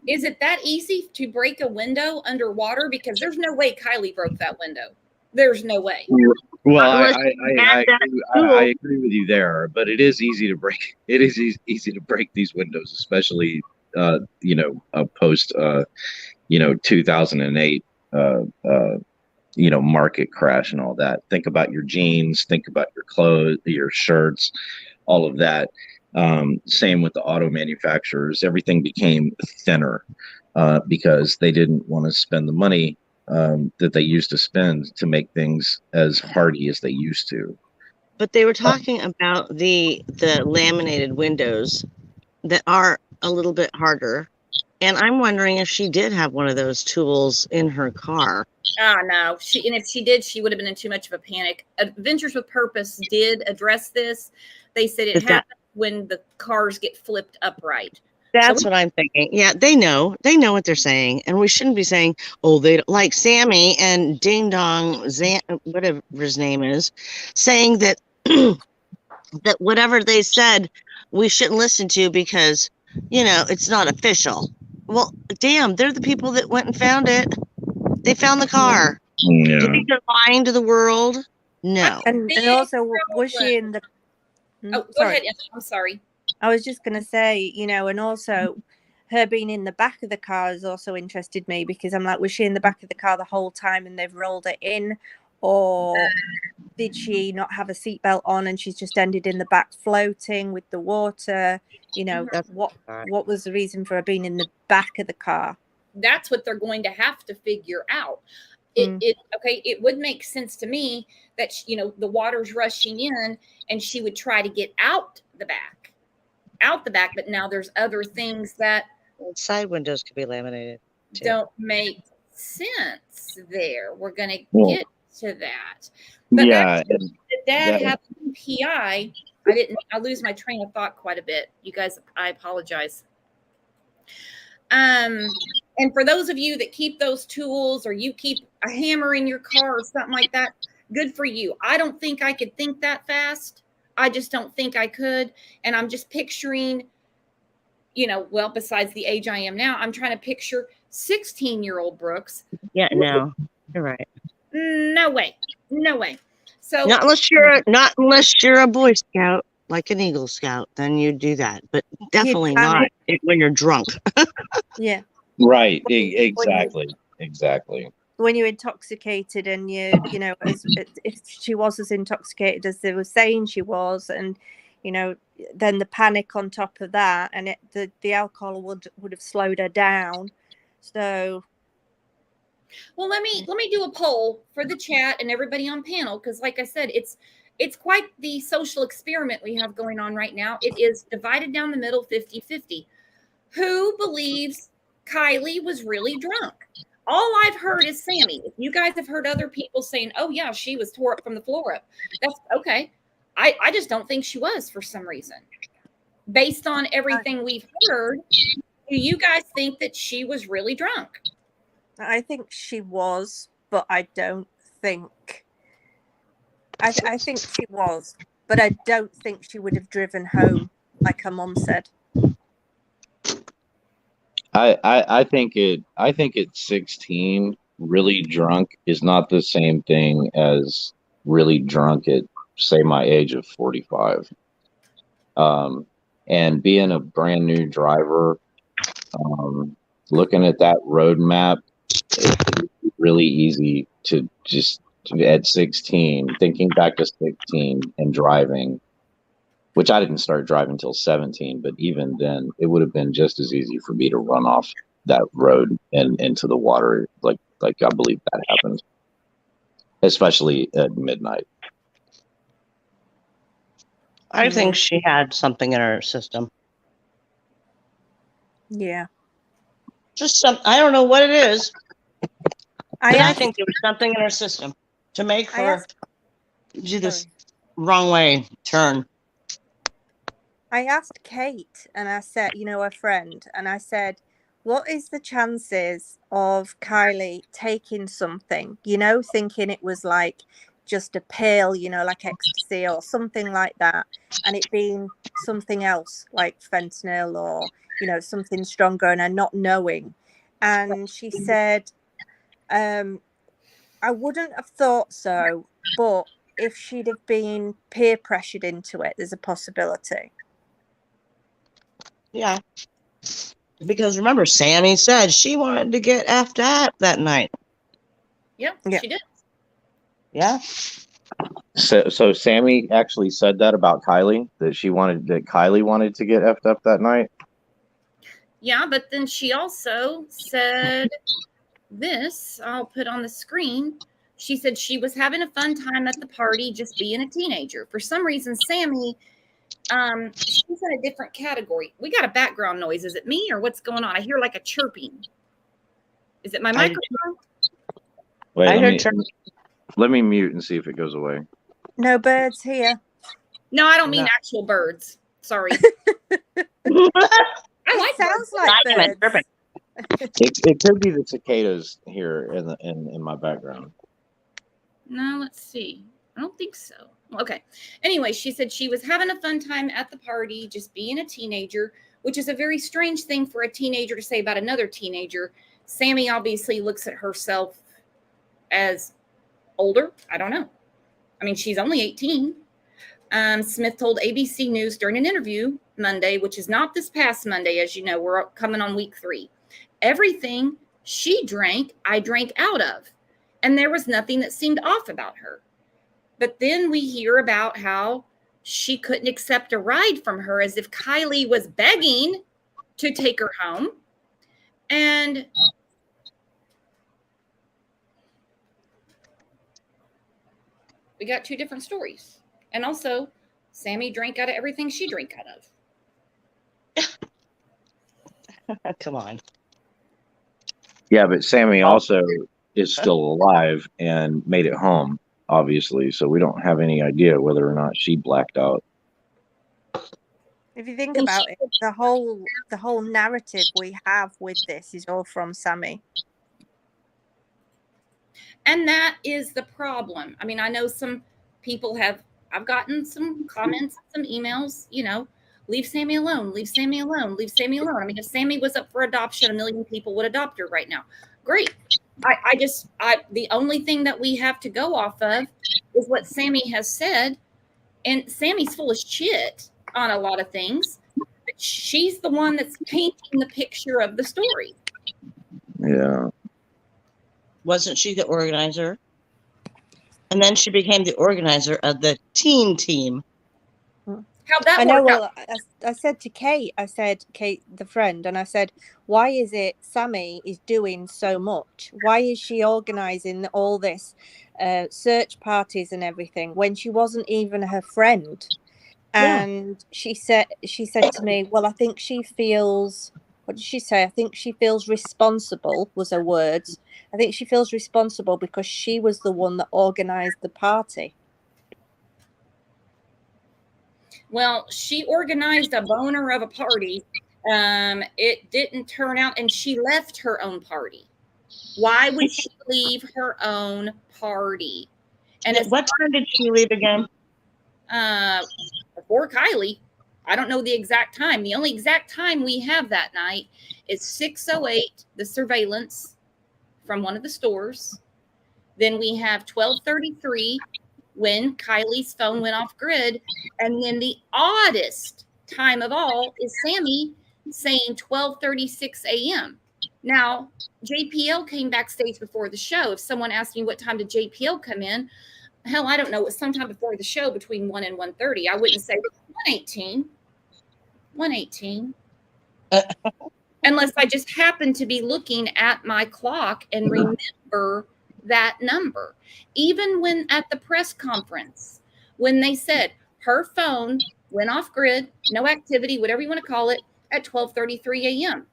Is it that easy to break a window underwater? Because there's no way Kiely broke that window. There's no way. Well, I agree with you there, but it is easy to break. It is easy to break these windows, especially post 2008 market crash and all that. Think about your jeans, think about your clothes, your shirts, all of that. Same with the auto manufacturers. Everything became thinner because they didn't want to spend the money that they used to spend to make things as hardy as they used to. But they were talking about the laminated windows that are a little bit harder. And I'm wondering if she did have one of those tools in her car. No. And if she did, she would have been in too much of a panic. Adventures with Purpose did address this. They said it happens when the cars get flipped upright. That's what I'm thinking. Yeah, they know what they're saying, and we shouldn't be saying, "Oh, they don't," like Sammy and Ding Dong, whatever his name is, saying that that whatever they said we shouldn't listen to because it's not official. Well, damn, they're the people that went and found it. They found the car. Yeah. Do you think they're lying to the world? No. And also, was she in the? Go ahead, Emma. I'm sorry. I was just going to say, and also her being in the back of the car has also interested me, because I'm like, was she in the back of the car the whole time and they've rolled it in, or did she not have a seatbelt on and she's just ended in the back floating with the water? What was the reason for her being in the back of the car? That's what they're going to have to figure out. It would make sense to me that the water's rushing in and she would try to get out the back, but now there's other things that side windows could be laminated too. Don't make sense there. We're going to get to that. But the dad had an PI. I lose my train of thought quite a bit. You guys, I apologize. And for those of you that keep those tools, or you keep a hammer in your car or something like that, good for you. I don't think I could think that fast. I just don't think I could. And I'm just picturing, besides the age I am now, I'm trying to picture 16-year-old Brooks. Yeah, no, you're right. No way. So not unless you're a Boy Scout, like an Eagle Scout, then you do that. But definitely not when you're drunk. Yeah. Right. Exactly. When you're intoxicated and if she was as intoxicated as they were saying she was, and then the panic on top of that, and the alcohol would have slowed her down. So, well, let me do a poll for the chat and everybody on panel, because like I said, it's quite the social experiment we have going on right now. It is divided down the middle, 50-50. Who believes Kiely was really drunk? All I've heard is Sammy. If you guys have heard other people saying, "Oh yeah, she was tore up from the floor up," that's okay. I just don't think she was, for some reason. Based on everything we've heard, do you guys think that she was really drunk? I think she was, but I don't think. I think she was, but I don't think she would have driven home like her mom said. I think at 16, really drunk is not the same thing as really drunk at, say, my age of 45. And being a brand new driver, looking at that road map, it's really easy to just, at 16, thinking back to 16 and driving, which I didn't start driving until 17, but even then, it would have been just as easy for me to run off that road and into the water, like I believe that happened, especially at midnight. I think she had something in her system. Yeah. Just I don't know what it is. I think there was something in her system to make her do this wrong way turn. I asked Kate, and I said, her friend, and I said, what is the chances of Kiely taking something, thinking it was like just a pill, like ecstasy or something like that, and it being something else like fentanyl or, something stronger, and her not knowing. And she said, I wouldn't have thought so, but if she'd have been peer pressured into it, there's a possibility. Yeah. Because remember, Sammy said she wanted to get effed up that night. Yeah, she did. Yeah. So Sammy actually said that about Kiely, that Kiely wanted to get effed up that night. Yeah, but then she also said this, I'll put on the screen. She said she was having a fun time at the party, just being a teenager. For some reason, Sammy She's in a different category. We got a background noise. Is it me or what's going on? I hear like a chirping. Is it my microphone? Wait, let me mute and see if it goes away. No birds here. No, I don't mean actual birds. Sorry. I like sounds like birds. It could be the cicadas here in my background. No, let's see. I don't think so. Okay. Anyway, she said she was having a fun time at the party, just being a teenager, which is a very strange thing for a teenager to say about another teenager. Sammy obviously looks at herself as older. I don't know. I mean, she's only 18. Smith told ABC News during an interview Monday, which is not this past Monday, as you know, we're coming on week 3. Everything she drank, I drank out of. And there was nothing that seemed off about her. But then we hear about how she couldn't accept a ride from her, as if Kiely was begging to take her home. And we got 2 different stories. And also, Sammy drank out of everything she drank out of. Come on. Yeah, but Sammy also is still alive and made it home, obviously. So we don't have any idea whether or not she blacked out. If you think about it, the whole narrative we have with this is all from Sammy. And that is the problem. I mean, I know some people I've gotten some comments, some emails, leave Sammy alone, leave Sammy alone, leave Sammy alone. I mean, if Sammy was up for adoption, 1 million people would adopt her right now. Great. The only thing that we have to go off of is what Sammy has said. And Sammy's full of shit on a lot of things. But she's the one that's painting the picture of the story. Yeah. Wasn't she the organizer? And then she became the organizer of the teen team. How'd that I know. work Well, out? I said to Kate, the friend, and I said, why is it Sammy is doing so much? Why is she organizing all this search parties and everything when she wasn't even her friend? And she said to me, well, I think she feels, what did she say? I think she feels responsible, was her words. I think she feels responsible because she was the one that organized the party. Well, she organized a boner of a party. It didn't turn out, and she left her own party. Why would she leave her own party? And what time did she leave again? Before Kiely. I don't know the exact time. The only exact time we have that night is 6:08, the surveillance from one of the stores. Then we have 12:33 when Kylie's phone went off grid. And then the oddest time of all is Sammy saying 12:36 a.m. Now, JPL came backstage before the show. If someone asked me what time did JPL come in, hell, I don't know. It was sometime before the show between 1 and 1:30. I wouldn't say 1:18. 1:18. Unless I just happen to be looking at my clock and remember that number. Even when at the press conference, when they said her phone went off grid, no activity, whatever you want to call it, at 12:33 a.m.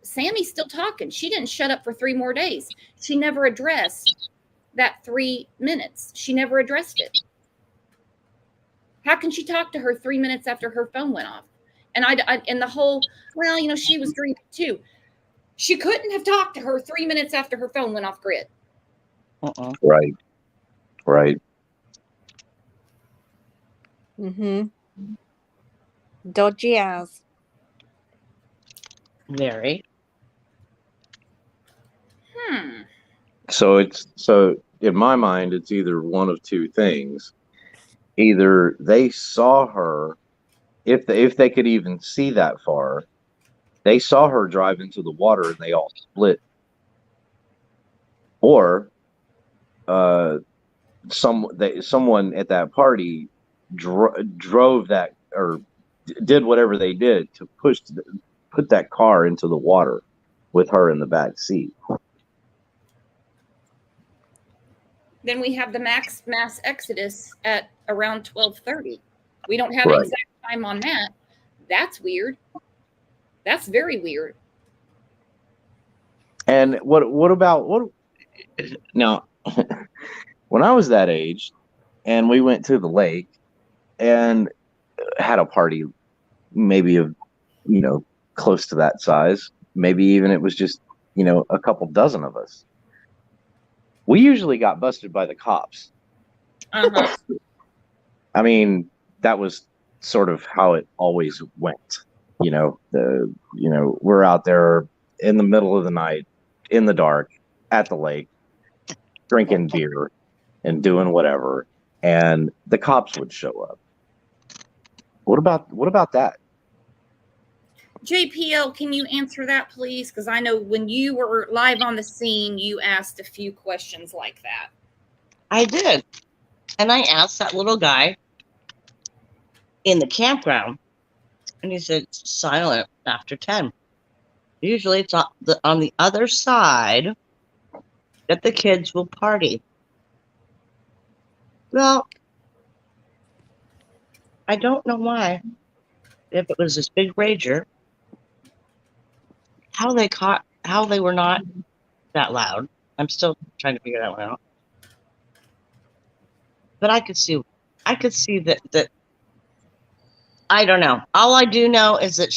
Sammy's still talking. She didn't shut up for 3 more days. She never addressed that 3 minutes. She never addressed it. How can she talk to her 3 minutes after her phone went off? And and the whole, well, she was drinking too. She couldn't have talked to her 3 minutes after her phone went off grid. Right. Dodgy as. Very. So in my mind, it's either one of 2 things. Either they saw her, if they could even see that far, they saw her drive into the water and they all split. Or someone at that party drove that, or did whatever they did to put that car into the water with her in the back seat. Then we have the mass exodus at around 12:30. We don't have an exact time on that. That's weird. That's very weird. And what about what now? When I was that age, and we went to the lake and had a party, maybe of close to that size, maybe even it was just a couple dozen of us. We usually got busted by the cops. Uh-huh. I mean, that was sort of how it always went. We're out there in the middle of the night, in the dark, at the lake, drinking beer and doing whatever, and the cops would show up. What about that? JPL, can you answer that, please? Because I know when you were live on the scene, you asked a few questions like that. I did. And I asked that little guy in the campground, and he said it's silent after 10. Usually it's on the other side that the kids will party. Well, I don't know why. If it was this big rager, how they were not that loud. I'm still trying to figure that one out. But I could see that I don't know. All I do know is that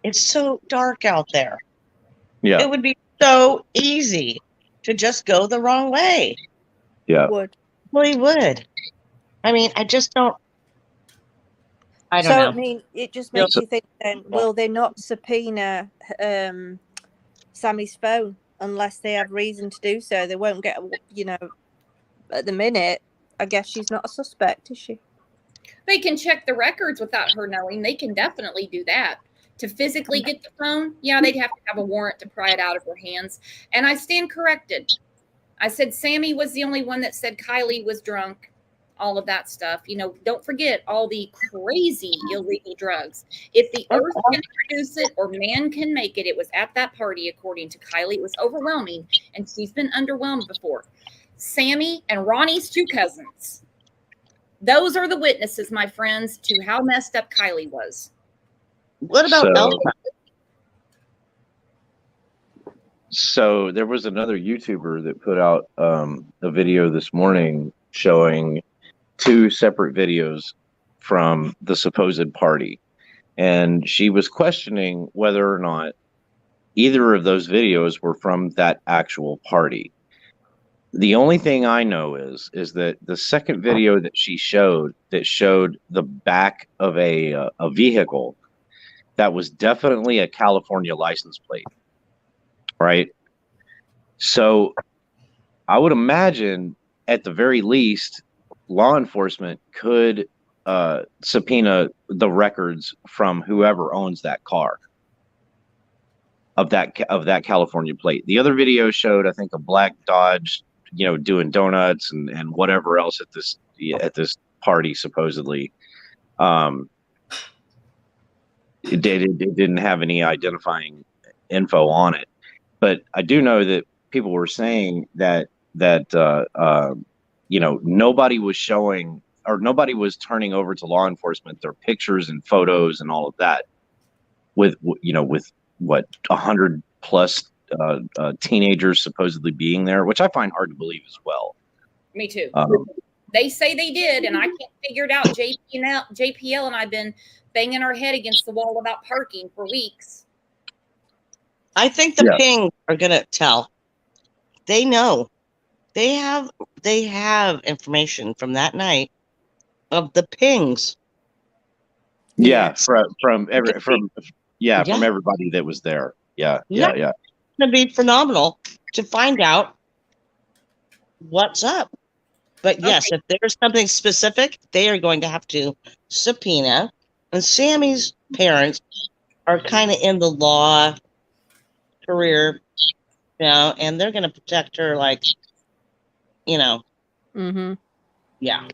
it's so dark out there. Yeah. It would be so easy to just go the wrong way. Yeah. Would. Well, he would. I mean, I just don't. I don't So, know. I mean, it just makes you think then, will they not subpoena Sammy's phone unless they have reason to do so? They won't get, at the minute, I guess she's not a suspect, is she? They can check the records without her knowing. They can definitely do that. To physically get the phone, yeah, they'd have to have a warrant to pry it out of her hands. And I stand corrected. I said Sammy was the only one that said Kiely was drunk, all of that stuff. Don't forget all the crazy illegal drugs. If the earth can produce it or man can make it, it was at that party, according to Kiely. It was overwhelming, and she's been underwhelmed before. Sammy and Ronnie's two cousins. Those are the witnesses, my friends, to how messed up Kiely was. What about Elsa? So there was another YouTuber that put out a video this morning showing two separate videos from the supposed party. And she was questioning whether or not either of those videos were from that actual party. The only thing I know is that the second video that she showed that showed the back of a vehicle that was definitely a California license plate, right? So I would imagine at the very least, law enforcement could subpoena the records from whoever owns that car of that California plate. The other video showed, I think, a black Dodge, doing donuts and whatever else at this party supposedly. It didn't have any identifying info on it, but I do know that people were saying that nobody was showing or nobody was turning over to law enforcement their pictures and photos and all of that with what 100 plus teenagers supposedly being there, which I find hard to believe as well. Me too. They say they did, and I can't figure it out. JPL and I've been banging our head against the wall about parking for weeks. I think the pings are gonna tell. They know. They have information from that night of the pings. Yeah, from everybody that was there. Yeah. It's gonna be phenomenal to find out what's up. But yes, if there's something specific, they are going to have to subpoena. And Sammy's parents are kind of in the law career, and they're going to protect her like, Mm-hmm. Yeah.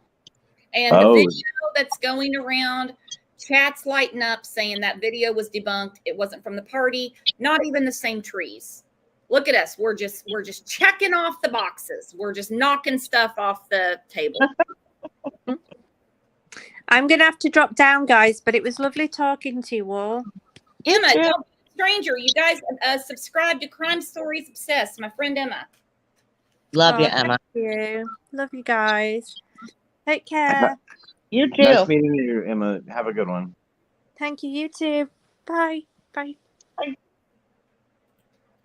And the video that's going around, chat's lighting up saying that video was debunked. It wasn't from the party, not even the same trees. Look at us. We're just checking off the boxes. We're just knocking stuff off the table. I'm going to have to drop down, guys, but it was lovely talking to you all. Emma, don't be a stranger. You guys subscribe to Crime Stories Obsessed. My friend Emma. Love you, Emma. Thank you. Love you guys. Take care. You too. Nice meeting you, Emma. Have a good one. Thank you. You too. Bye. Bye.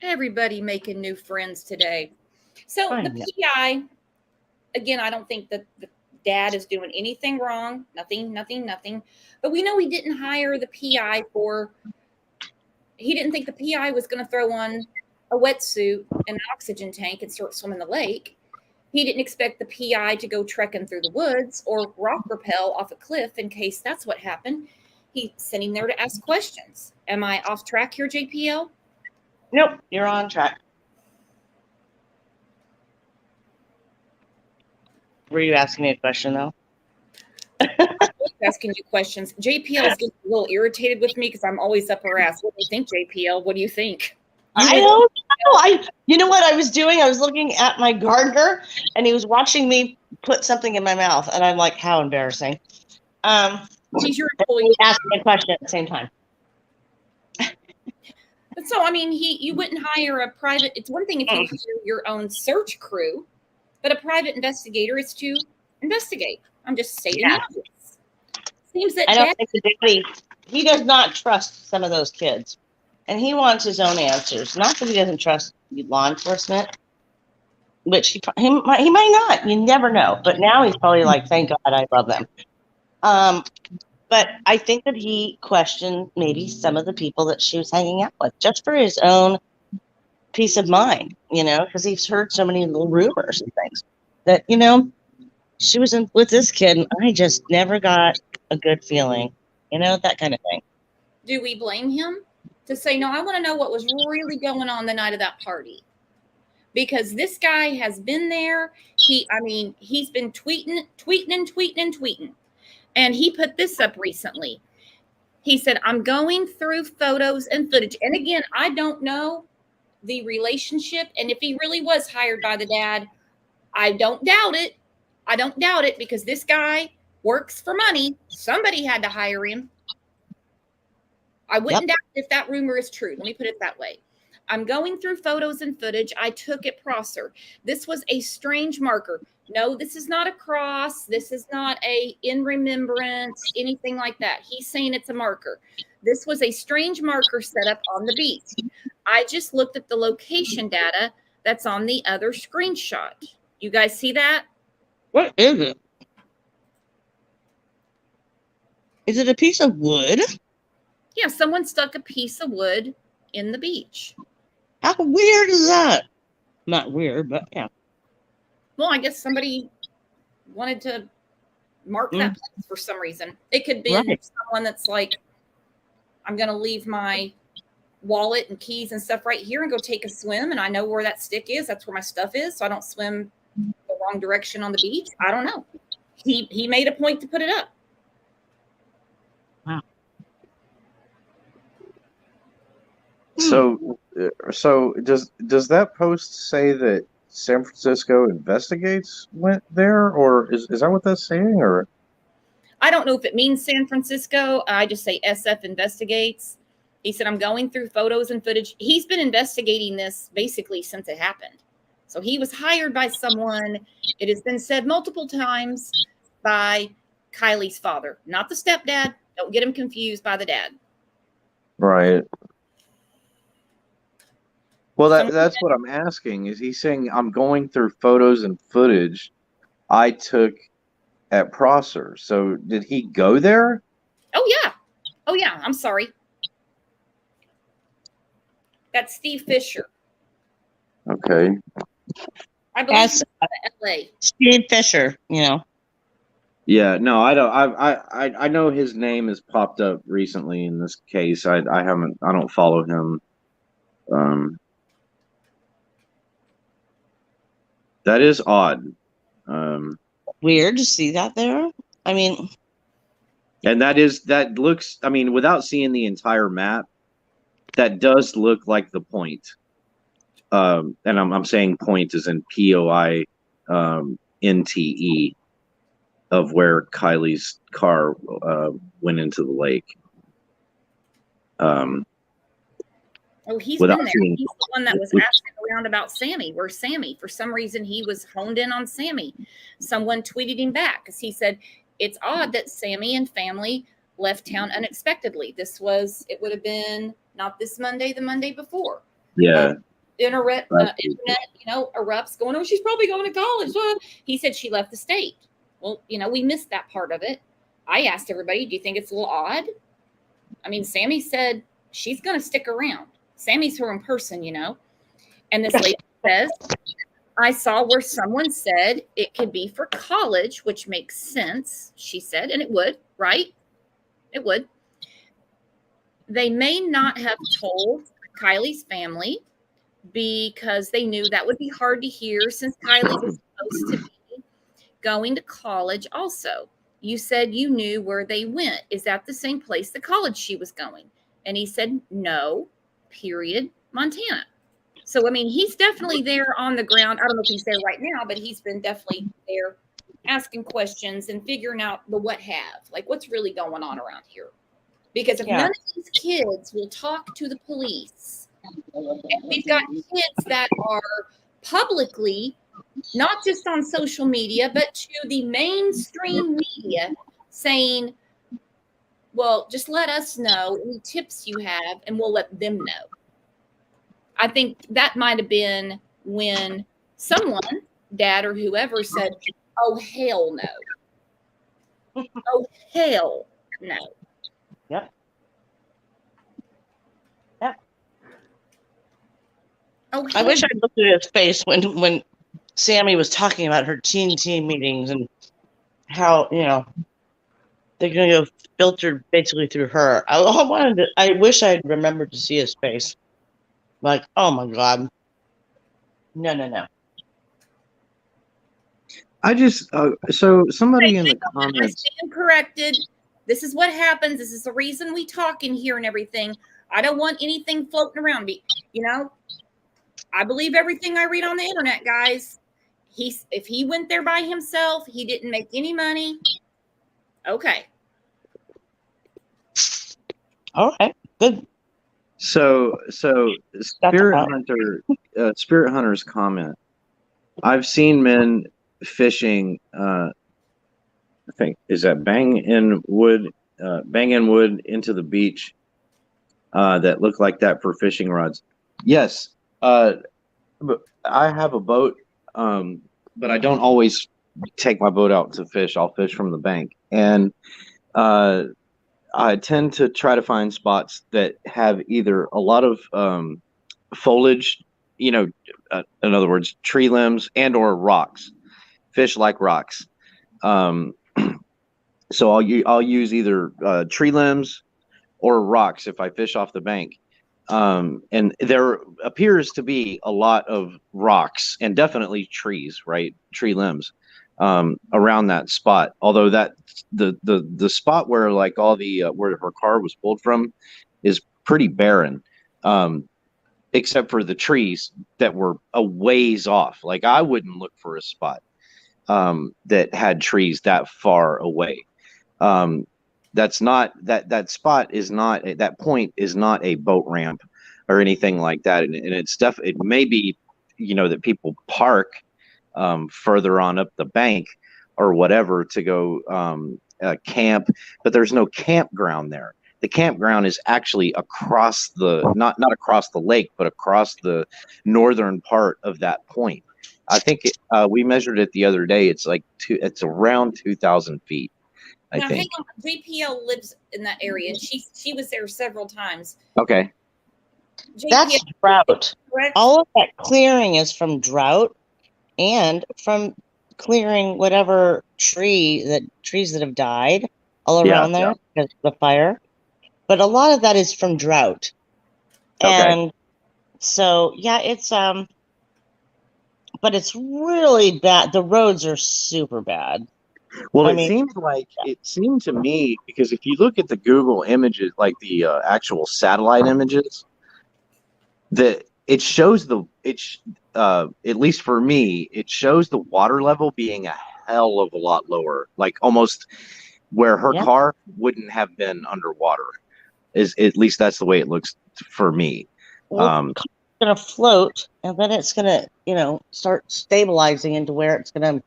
Everybody making new friends today. So the PI, again, I don't think that the dad is doing anything wrong. Nothing. But we know he didn't hire the PI he didn't think the PI was going to throw on a wetsuit and an oxygen tank and start swimming the lake. He didn't expect the PI to go trekking through the woods or rock rappel off a cliff in case that's what happened. He sent him there to ask questions. Am I off track here, JPL? Nope, you're on track. Were you asking me a question, though? Asking you questions. JPL is getting a little irritated with me because I'm always up her ass. What do you think, JPL? What do you think? I don't know. You know what I was doing? I was looking at my gardener, and he was watching me put something in my mouth, and I'm like, how embarrassing. He's your employee. He asked me a question at the same time. So, I mean, you wouldn't hire a private. It's one thing if you hire your own search crew, but a private investigator is to investigate. I'm just stating the obvious. Seems that I don't think the daddy, he does not trust some of those kids, and he wants his own answers. Not that he doesn't trust law enforcement, which he might not. You never know. But now he's probably like, thank God, I love them. But I think that he questioned maybe some of the people that she was hanging out with just for his own peace of mind, because he's heard so many little rumors and things that, she was with this kid and I just never got a good feeling, that kind of thing. Do we blame him to say, no, I want to know what was really going on the night of that party? Because this guy has been there. He's been tweeting. And he put this up recently. He said, I'm going through photos and footage. And again, I don't know the relationship. And if he really was hired by the dad, I don't doubt it. Because this guy works for money. Somebody had to hire him. I wouldn't doubt if that rumor is true. Let me put it that way. I'm going through photos and footage I took at Prosser. This was a strange marker. No, this is not a cross. This is not a in remembrance, anything like that. He's saying it's a marker. This was a strange marker set up on the beach. I just looked at the location data that's on the other screenshot. You guys see that? What is it? Is it a piece of wood? Yeah, someone stuck a piece of wood in the beach. How weird is that? Not weird, but yeah. Well, I guess somebody wanted to mark that place for some reason. It could be someone that's like, I'm going to leave my wallet and keys and stuff right here and go take a swim. And I know where that stick is. That's where my stuff is. So I don't swim the wrong direction on the beach. I don't know. He made a point to put it up. Wow. So does that post say that San Francisco Investigates went there, or is that what that's saying? Or I don't know if it means San Francisco. I just say SF Investigates. He said, I'm going through photos and footage. He's been investigating this basically since it happened. So he was hired by someone. It has been said multiple times by Kiely's father, not the stepdad. Don't get him confused by the dad. Right. Well, that's what I'm asking. Is he saying I'm going through photos and footage I took at Prosser? So did he go there? Oh, yeah. I'm sorry. That's Steve Fisher. Okay. I believe That's LA. Steve Fisher, Yeah, no, I don't. I know his name has popped up recently in this case. I don't follow him. That is odd. Weird to see that there. I mean, and that looks. I mean, without seeing the entire map, that does look like the point. And I'm saying point as in POINTE. of where Kiely's car went into the lake. Oh, he's Without been there. seeing- He's the one that was with- asking around about Sammy. Where's Sammy? For some reason, he was honed in on Sammy. Someone tweeted him back because he said, it's odd that Sammy and family left town unexpectedly. It would have been not this Monday, the Monday before. Yeah. Internet, Right. erupts going, oh, she's probably going to college. Well, he said she left the state. Well, we missed that part of it. I asked everybody, do you think it's a little odd? I mean, Sammy said she's going to stick around. Sammy's her own person, And this lady says, I saw where someone said it could be for college, which makes sense, she said, and it would, right? It would. They may not have told Kiely's family because they knew that would be hard to hear since Kiely was supposed to be going to college also. You said you knew where they went. Is that the same place, the college she was going? And he said, no, period, Montana. So, I mean, he's definitely there on the ground. I don't know if he's there right now, but he's been definitely there asking questions and figuring out the what have, like what's really going on around here. Because if none of these kids will talk to the police, and we've got kids that are publicly, not just on social media, but to the mainstream media saying, well, just let us know any tips you have and we'll let them know. I think that might have been when someone, dad or whoever, said, oh, hell no. Oh, hell no. Yep. Yep. Oh, I wish I'd looked at his face when Sammy was talking about her team meetings and how, they're going to go filtered basically through her. I wish I'd remembered to see his face. Like, oh my God. No. I just so somebody in the I comments. stand corrected. This is what happens. This is the reason we talk in here and everything. I don't want anything floating around me. I believe everything I read on the internet, guys. If he went there by himself, he didn't make any money. Okay. All right. Good. So Spirit Hunter's comment. I've seen men fishing. I think is that bang in wood into the beach that look like that for fishing rods. Yes, but I have a boat, but I don't always take my boat out to fish. I'll fish from the bank, and I tend to try to find spots that have either a lot of foliage, in other words, tree limbs and or rocks. Fish like rocks. So I'll use either tree limbs or rocks if I fish off the bank. And there appears to be a lot of rocks and definitely trees, right? Tree limbs around that spot. Although that the spot where like all the where her car was pulled from is pretty barren, except for the trees that were a ways off. Like I wouldn't look for a spot that had trees that far away. That's not that spot is not that point is not a boat ramp or anything like that, and it's it may be that people park further on up the bank or whatever to go camp, but there's no campground there. The campground is actually across not across the lake, but across the northern part of that point. I think we measured it the other day. It's like it's around 2,000 feet. I think. Hang on. JPL lives in that area, and she was there several times. Okay. That's drought. Correct? All of that clearing is from drought and from clearing whatever trees that have died all around there because of the fire. But a lot of that is from drought. Okay. And so it's but it's really bad. The roads are super bad. Well, it seemed to me, because if you look at the Google images, like the actual satellite images, that it shows at least for me, it shows the water level being a hell of a lot lower, like almost where her Yeah. car wouldn't have been underwater. Is at least that's the way it looks for me. Well, it's going to float, and then it's going to, you know, start stabilizing into where it's going to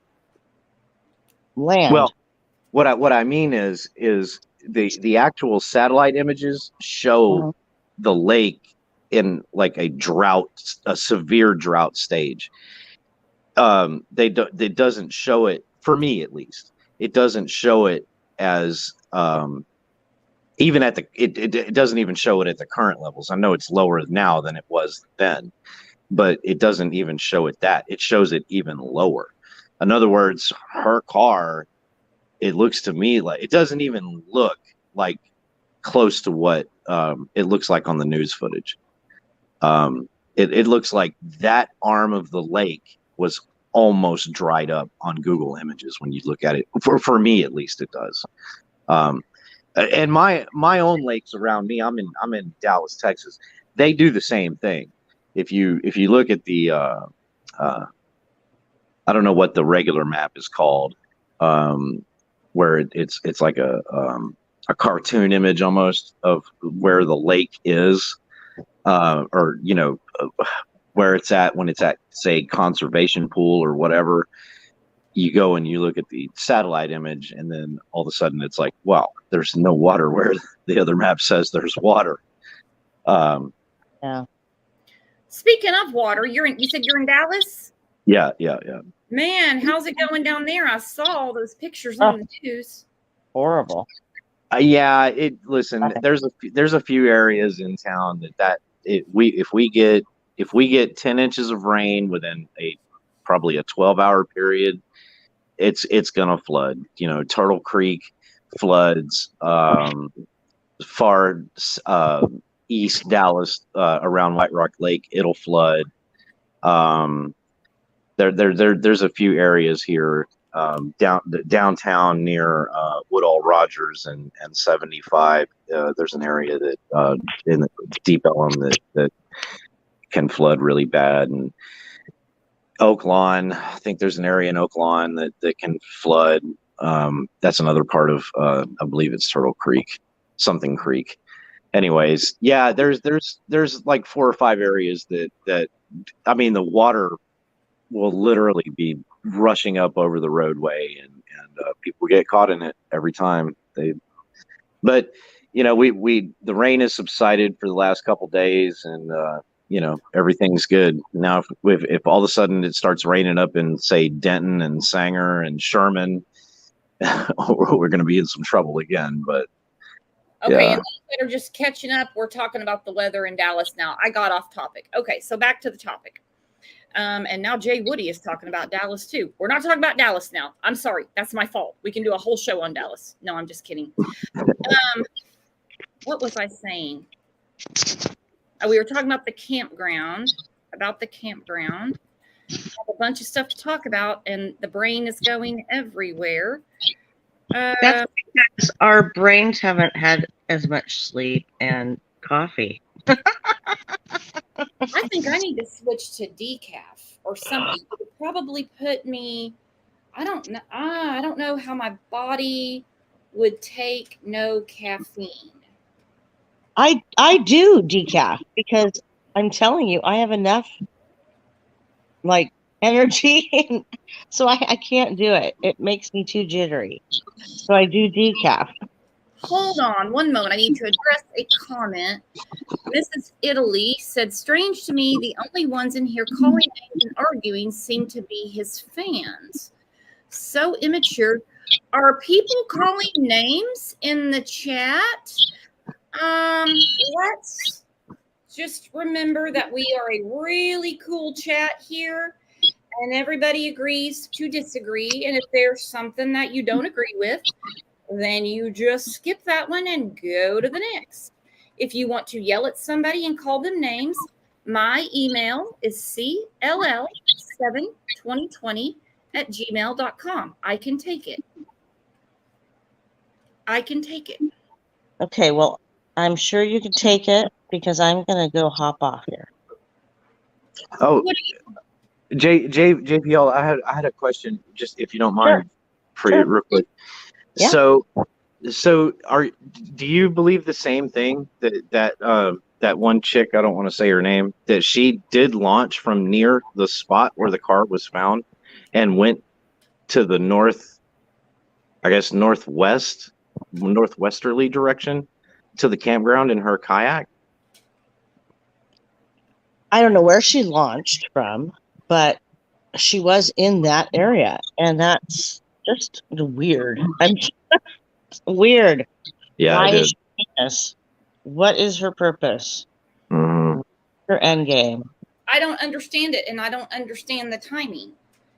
land. Well, what I mean is the actual satellite images show the lake in like a severe drought stage. It doesn't show it, for me at least. It doesn't show it as even at it doesn't even show it at the current levels. I know it's lower now than it was then, but it doesn't even show it that. It shows it even lower. In other words, her car, it looks to me like it doesn't even look like close to what it looks like on the news footage. It looks like that arm of the lake was almost dried up on Google Images when you look at it. For me, at least, it does. And my own lakes around me, I'm in Dallas, Texas. They do the same thing. If you look at the I don't know what the regular map is called, where it's like a cartoon image almost of where the lake is, or you know where it's at when it's at, say, conservation pool or whatever. You go and you look at the satellite image, and then all of a sudden it's like, wow, there's no water where the other map says there's water. Yeah. Speaking of water, you said you're in Dallas? Yeah. Man, how's it going down there? I saw all those pictures on the news. Horrible. Yeah. Listen, there's a few areas in town if we get 10 inches of rain within probably a 12-hour period, it's gonna flood. You know, Turtle Creek floods, far east Dallas, around White Rock Lake, it'll flood. There's a few areas here, downtown near Woodall Rogers and 75. There's an area that in the Deep Ellum that can flood really bad, and Oak Lawn, I think there's an area in Oak Lawn that can flood. That's another part of I believe it's Turtle Creek, something creek. Anyways, yeah, there's like 4 or 5 areas that I mean, the water will literally be rushing up over the roadway, and people get caught in it every time but you know, the rain has subsided for the last couple days, and you know, everything's good now. If all of a sudden it starts raining up in, say, Denton and Sanger and Sherman, we're going to be in some trouble again. But okay, yeah. and that are just catching up. We're talking about the weather in Dallas now. I got off topic. Okay, so back to the topic. And now Jay Woody is talking about Dallas too. We're not talking about Dallas now. I'm sorry, that's my fault. We can do a whole show on Dallas. No, I'm just kidding. What was I saying? We were talking about the campground. A bunch of stuff to talk about, and the brain is going everywhere. That's because our brains haven't had as much sleep and coffee. I think I need to switch to decaf or something. It would probably put me. I don't know. I don't know how my body would take no caffeine. I do decaf because I'm telling you, I have enough like energy, so I can't do it. It makes me too jittery. So I do decaf. Hold on one moment. I need to address a comment. Mrs. Italy said, strange to me, the only ones in here calling names and arguing seem to be his fans. So immature. Are people calling names in the chat? Let's just remember that we are a really cool chat here, and everybody agrees to disagree. And if there's something that you don't agree with, then you just skip that one and go to the next. If you want to yell at somebody and call them names, my email is cll72020@gmail.com. I can take it. Okay, well, I'm sure you can take it because I'm going to go hop off here. Oh, JPL, I had a question, just if you don't Sure, mind, for you sure. real quick. Yeah. So do you believe the same thing that one chick, I don't want to say her name, that she did launch from near the spot where the car was found and went to the north, I guess northwesterly direction to the campground in her kayak? I don't know where she launched from, but she was in that area, and that's just weird. I'm weird. Yeah, Why I is did. she doing this? What is her purpose? Mhm. Her end game? I don't understand it, and I don't understand the timing.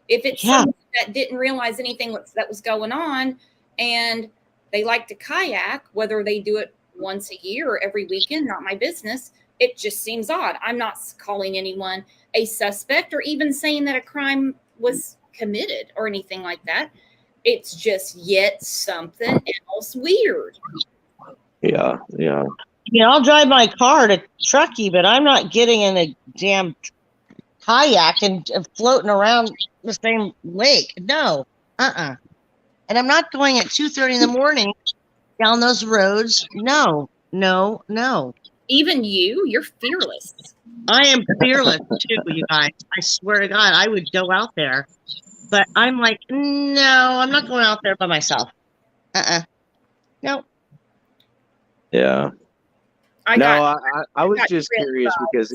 If it's Yeah. someone that didn't realize anything that was going on, and they like to kayak, whether they do it once a year or every weekend, not my business. It just seems odd. I'm not calling anyone a suspect or even saying that a crime was committed or anything like that. It's just yet something else weird. Yeah. I'll drive my car to Truckee, but I'm not getting in a damn kayak and floating around the same lake. No. And I'm not going at 2:30 in the morning down those roads. No. Even you're fearless. I am fearless too, you guys. I swear to God, I would go out there. But I'm like, no, I'm not going out there by myself. No. Yeah. I was got just tripped curious by because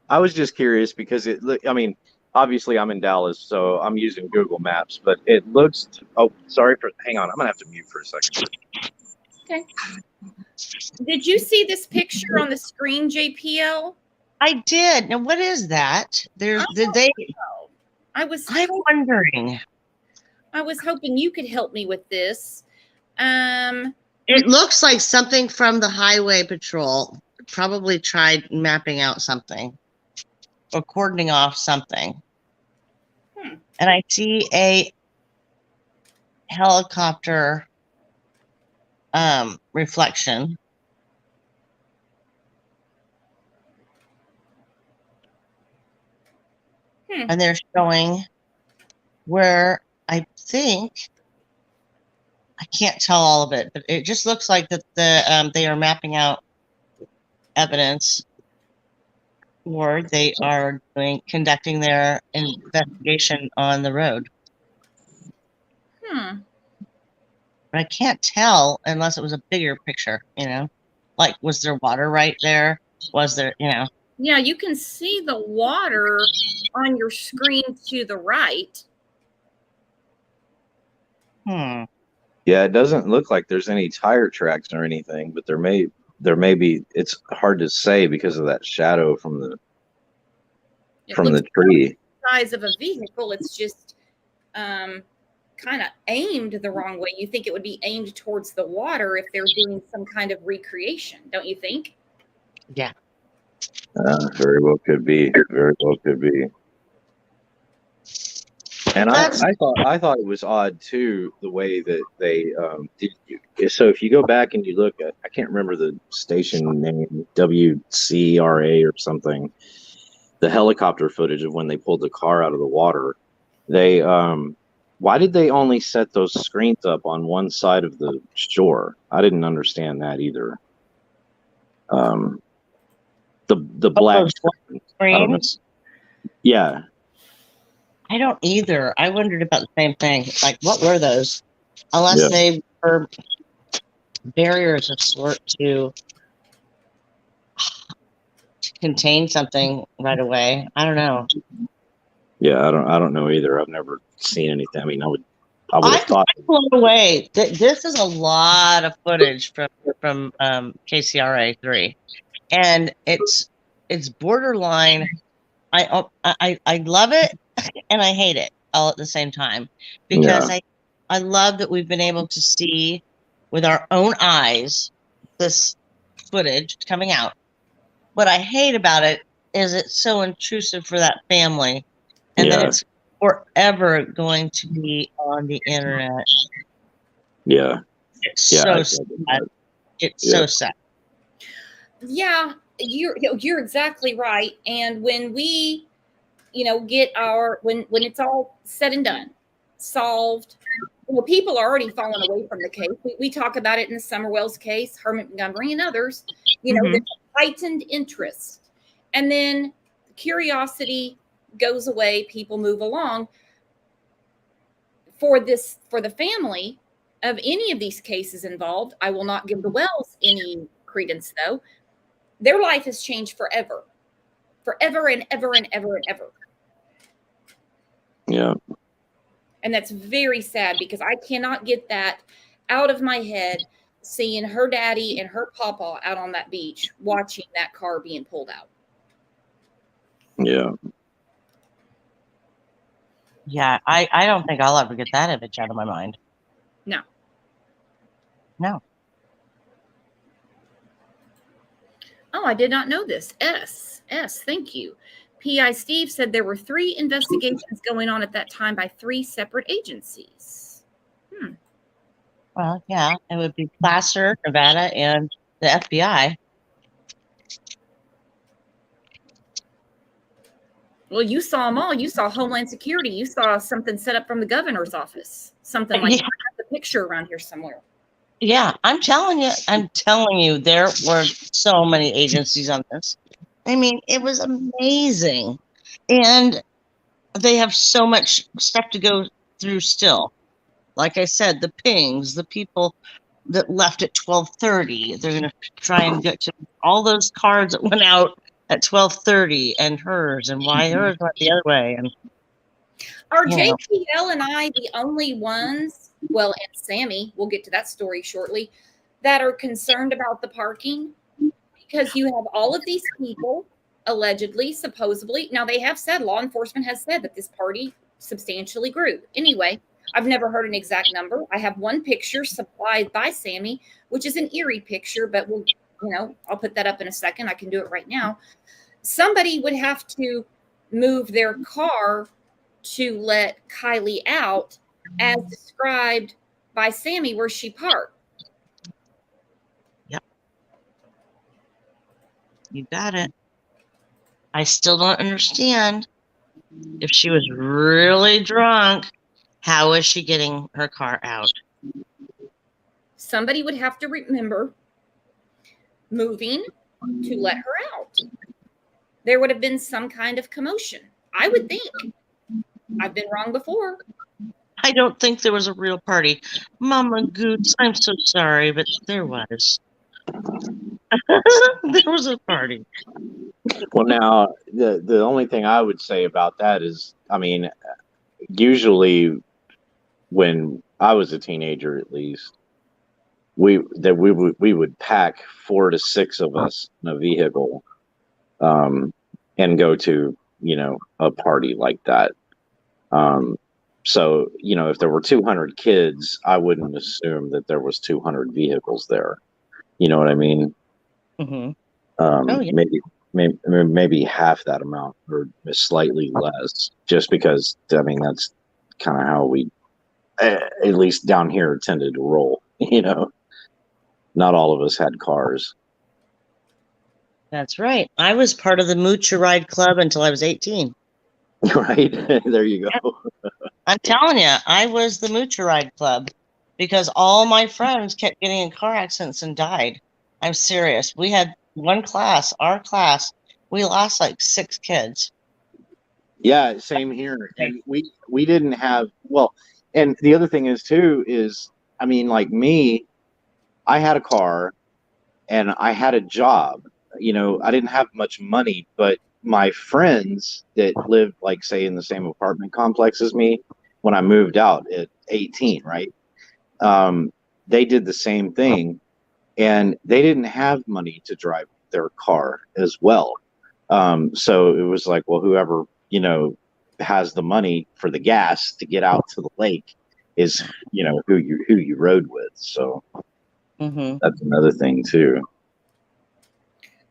I was just curious because I mean, obviously I'm in Dallas, so I'm using Google Maps, but it looks. Oh, sorry hang on. I'm gonna have to mute for a second. Okay. Did you see this picture on the screen, JPL? I did. Now, what is that? I'm wondering. I was hoping you could help me with this. It looks like something from the highway patrol probably tried mapping out something or cordoning off something. And I see a helicopter reflection. And they're showing where I think, I can't tell all of it, but it just looks like that they are mapping out evidence, or they are conducting their investigation on the road. But I can't tell unless it was a bigger picture, like, was there water right there? Was there, Yeah, you can see the water on your screen to the right. Yeah, it doesn't look like there's any tire tracks or anything, but there may be. It's hard to say because of that shadow from the tree. Like the size of a vehicle. It's just kind of aimed the wrong way. You think it would be aimed towards the water if they're doing some kind of recreation, don't you think? Yeah. Very well could be. Very well could be. And I thought it was odd too, the way that they did. So if you go back and you look at, I can't remember the station name, WCRA or something, the helicopter footage of when they pulled the car out of the water. They why did they only set those screens up on one side of the shore? I didn't understand that either. The black screen. I don't know. Yeah. I don't either. I wondered about the same thing. Like, what were those? Unless they were barriers of sort to contain something right away. I don't know. Yeah, I don't know either. I've never seen anything. I mean, I would have thought. I'm blown away. This is a lot of footage from KCRA 3, and it's borderline. I love it and I hate it all at the same time, because I love that we've been able to see with our own eyes this footage coming out. What I hate about it is it's so intrusive for that family, and then it's forever going to be on the internet. Yeah. It's so sad. It's so sad. Yeah, you're exactly right. And when we get our when it's all said and done, solved. People are already falling away from the case. We talk about it in the Summerwells case, Herman Montgomery, and others. There's heightened interest, and then curiosity goes away. People move along. For the family of any of these cases involved, I will not give the Wells any credence, though. Their life has changed forever and ever and ever and ever. Yeah. And that's very sad because I cannot get that out of my head, seeing her daddy and her papa out on that beach, watching that car being pulled out. Yeah. Yeah, I don't think I'll ever get that image out of my mind. No. Oh, I did not know this. S, thank you. P.I. Steve said there were 3 investigations going on at that time by 3 separate agencies. Well, yeah, it would be Placer, Nevada, and the FBI. Well, you saw them all. You saw Homeland Security. You saw something set up from the governor's office. Something like that. I have the picture around here somewhere. Yeah, I'm telling you, there were so many agencies on this. I mean, it was amazing. And they have so much stuff to go through still. Like I said, the pings, the people that left at 12:30, they're going to try and get to all those cards that went out at 12:30 and hers and why hers went the other way. And are JPL and I the only ones, well, and Sammy, we'll get to that story shortly, that are concerned about the parking? Because you have all of these people, allegedly, supposedly. Now, they have said, law enforcement has said that this party substantially grew. Anyway, I've never heard an exact number. I have one picture supplied by Sammy, which is an eerie picture, but I'll put that up in a second. I can do it right now. Somebody would have to move their car to let Kiely out, as described by Sammy, where she parked. Yep. You got it. I still don't understand. If she was really drunk, how is she getting her car out? Somebody would have to remember moving to let her out. There would have been some kind of commotion, I would think. I've been wrong before. I don't think there was a real party. Mama Goots, I'm so sorry, but there was. There was a party. Well, now, the only thing I would say about that is, I mean, usually when I was a teenager, at least, we would pack 4 to 6 of us in a vehicle, and go to a party like that. So if there were 200 kids, I wouldn't assume that there was 200 vehicles there. You know what I mean? Mm-hmm. Yeah. Maybe half that amount or slightly less, just because that's kind of how we, at least down here, tended to roll. Not all of us had cars. That's right. I was part of the Moocher Ride Club until I was 18. Right. There you go. I'm telling you, I was the Moocher Ride Club because all my friends kept getting in car accidents and died. I'm serious. We had one class, our class, we lost like 6 kids. Yeah, same here. And we didn't have, well, and the other thing is too, like me, I had a car and I had a job. I didn't have much money, but my friends that lived, like, say, in the same apartment complex as me, when I moved out at 18, right? They did the same thing, and they didn't have money to drive their car as well. So it was like, well, whoever, has the money for the gas to get out to the lake is, who you rode with. So that's another thing too.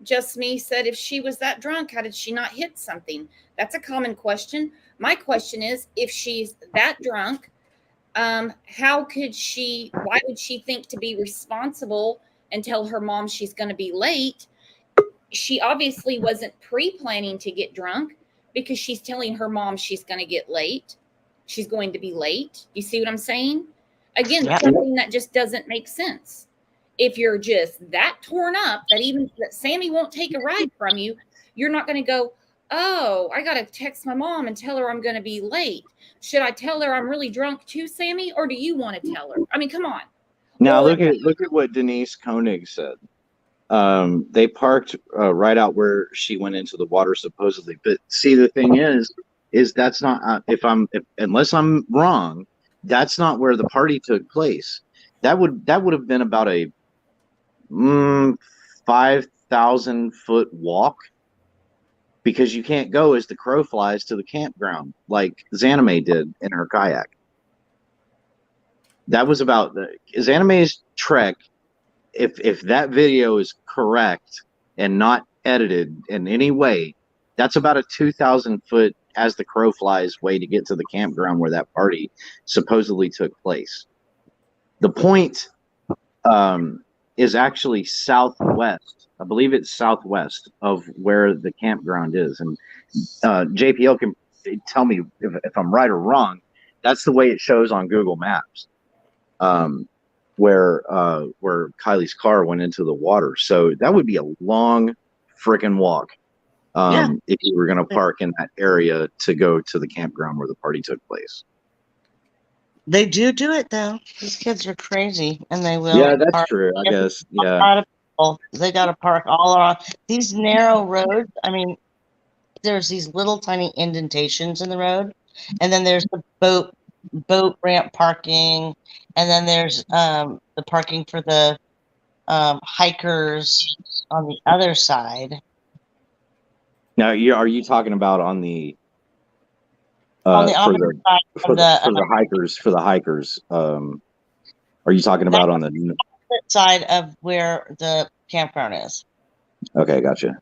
Just Me said, if she was that drunk, how did she not hit something? That's a common question. My question is, if she's that drunk, why would she think to be responsible and tell her mom she's going to be late? She obviously wasn't pre-planning to get drunk. because she's telling her mom she's going to get late. She's going to be late. You see what I'm saying? Again, something that just doesn't make sense. If you're just that torn up that even that Sammy won't take a ride from you, you're not going to go, oh, I got to text my mom and tell her I'm going to be late. Should I tell her I'm really drunk too, Sammy? Or do you want to tell her? I mean, come on. Now look at what Denise Koenig said. They parked right out where she went into the water supposedly. But see, the thing is that's not unless I'm wrong, that's not where the party took place. That would have been about a 5,000 foot walk, because you can't go as the crow flies to the campground like Zanime did in her kayak. That was about Zanime's trek. If that video is correct and not edited in any way, that's about a 2,000 foot as the crow flies way to get to the campground where that party supposedly took place. The point is actually southwest. I believe it's southwest of where the campground is. And JPL can tell me if I'm right or wrong. That's the way it shows on Google Maps, where Kiely's car went into the water. So that would be a long freaking walk if you were going to park in that area to go to the campground where the party took place. They do it though. These kids are crazy, and they will. Yeah, that's true. I guess. Yeah. They got to park all around these narrow roads. I mean, there's these little tiny indentations in the road, and then there's the boat ramp parking, and then there's the parking for the hikers on the other side. Now, are you talking about on the opposite side for the hikers? Are you talking about on the opposite side of where the campground is? Okay, gotcha.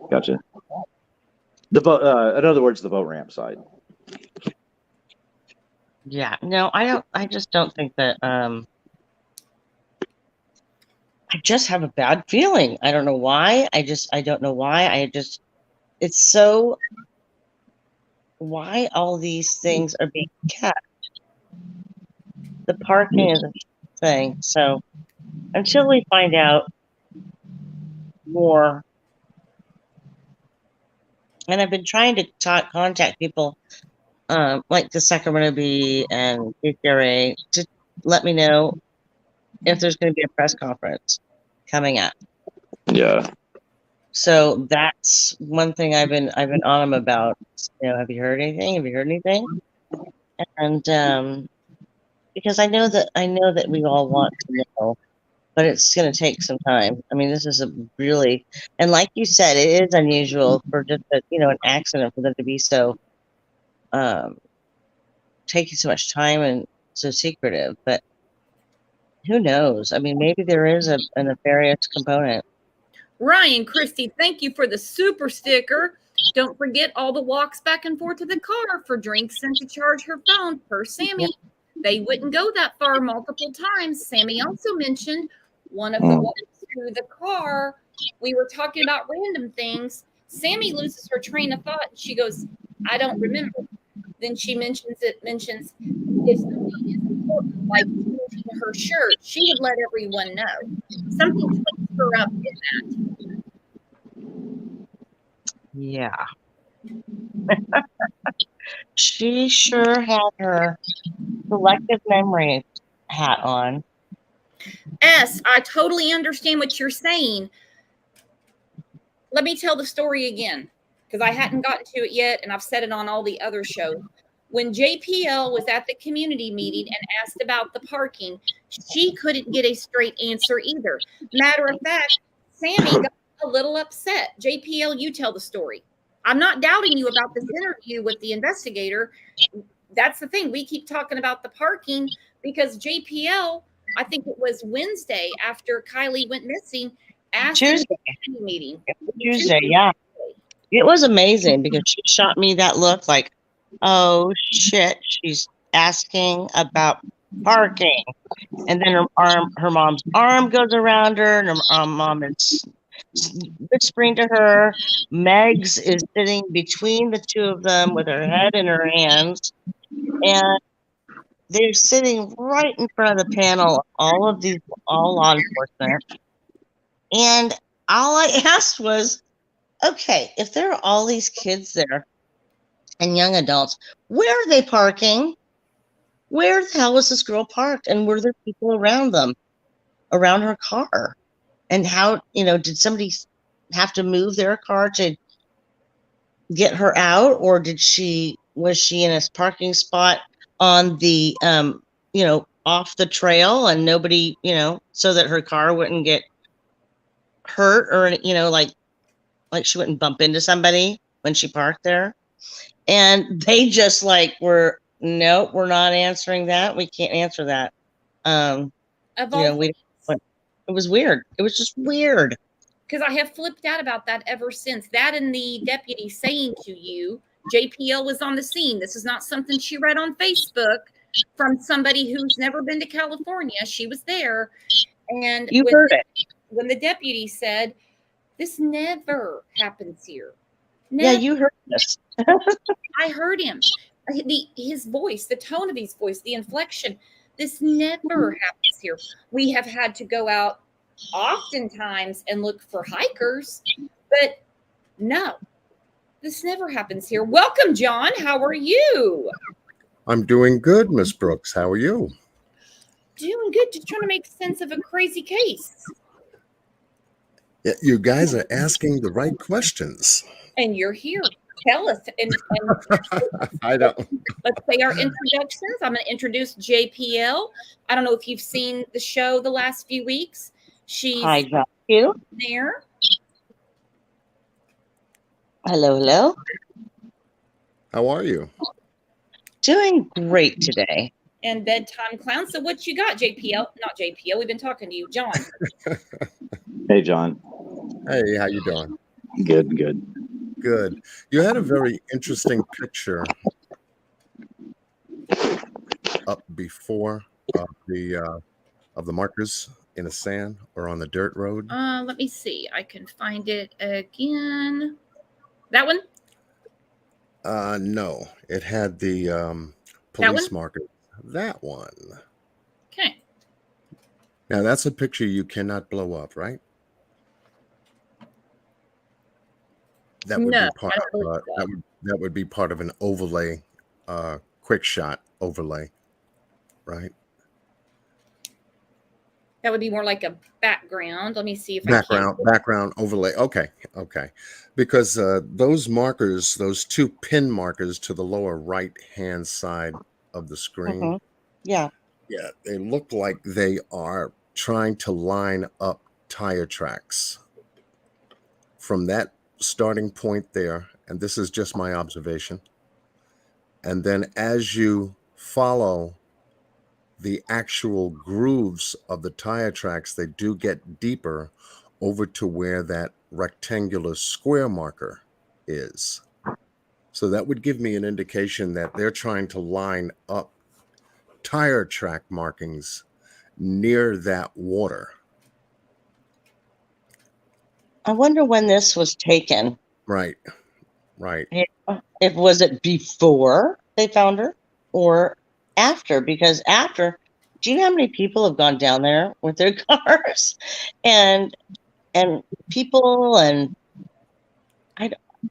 The boat, in other words, the boat ramp side. Yeah, no, I don't. I just don't think that. I just have a bad feeling. I don't know why. I don't know why. It's so. Why all these things are being kept? The parking is a thing. So until we find out more, and I've been trying to contact people like the Sacramento Bee and KCRA to let me know if there's going to be a press conference coming up. Yeah. So that's one thing I've been on them about. You know, have you heard anything? Have you heard anything? And because I know that we all want to know, but it's going to take some time. I mean, this is a really, and like you said, it is unusual for just an accident for them to be so taking so much time and so secretive. But who knows? I mean, maybe there is a nefarious component. Ryan Christie, thank you for the super sticker. Don't forget all the walks back and forth to the car for drinks and to charge her phone per Sammy. Yep. They wouldn't go that far multiple times. Sammy also mentioned one of the walks to the car. We were talking about random things. Sammy loses her train of thought. She goes, I don't remember. Then she mentions if something is important, like changing her shirt, she would let everyone know. Something trips her up in that. Yeah. She sure had her selective memory hat on. I totally understand what you're saying. Let me tell the story again, because I hadn't gotten to it yet, and I've said it on all the other shows. When JPL was at the community meeting and asked about the parking, she couldn't get a straight answer either. Matter of fact, Sammy got a little upset. JPL, you tell the story. I'm not doubting you about this interview with the investigator. That's the thing. We keep talking about the parking because JPL, I think it was Wednesday after Kiely went missing, asked Tuesday meeting. Tuesday, yeah. It was amazing because she shot me that look like, oh shit, she's asking about parking. And then her mom's arm goes around her, and her mom is whispering to her. Megs is sitting between the two of them with her head in her hands, and they're sitting right in front of the panel, all law enforcement. And all I asked was, okay, if there are all these kids there and young adults, where are they parking? Where the hell was this girl parked? And were there people around them, around her car? And how, did somebody have to move their car to get her out? Or was she in a parking spot on the, off the trail and nobody, so that her car wouldn't get hurt or, like she wouldn't bump into somebody when she parked there? And they just nope, we're not answering that. We can't answer that. It was weird. It was just weird. Because I have flipped out about that ever since. That and the deputy saying to you, JPL was on the scene. This is not something she read on Facebook from somebody who's never been to California. She was there. And you heard it. When the deputy said, this never happens here. Never. Yeah, you heard this. I heard him. His voice, the tone of his voice, the inflection. This never happens here. We have had to go out oftentimes and look for hikers, but no, this never happens here. Welcome, John. How are you? I'm doing good, Miss Brooks. How are you? Doing good. Just trying to make sense of a crazy case. Yeah, you guys are asking the right questions. And you're here. Tell us. And I don't. Let's say our introductions. I'm going to introduce JPL. I don't know if you've seen the show the last few weeks. She's there. Hello. How are you? Doing great today. And bedtime clown. So what you got, JPL? Not JPL. We've been talking to you, John. Hey, John. Hey, how you doing? Good. You had a very interesting picture up before of the markers in the sand or on the dirt road. Let me see. I can find it again. That one? No, it had the police marker. That one. Okay. Now that's a picture you cannot blow up, right? That would be part of, that would be part of an overlay, quick shot overlay, right? That would be more like a background. Let me see if background overlay. Okay. Because those markers, those two pin markers to the lower right hand side of the screen. Yeah, they look like they are trying to line up tire tracks from that starting point there, and this is just my observation. And then as you follow the actual grooves of the tire tracks, they do get deeper over to where that rectangular square marker is. So that would give me an indication that they're trying to line up tire track markings near that water. I wonder when this was taken. Right. If was it before they found her or after? Because after, do you know how many people have gone down there with their cars and people, and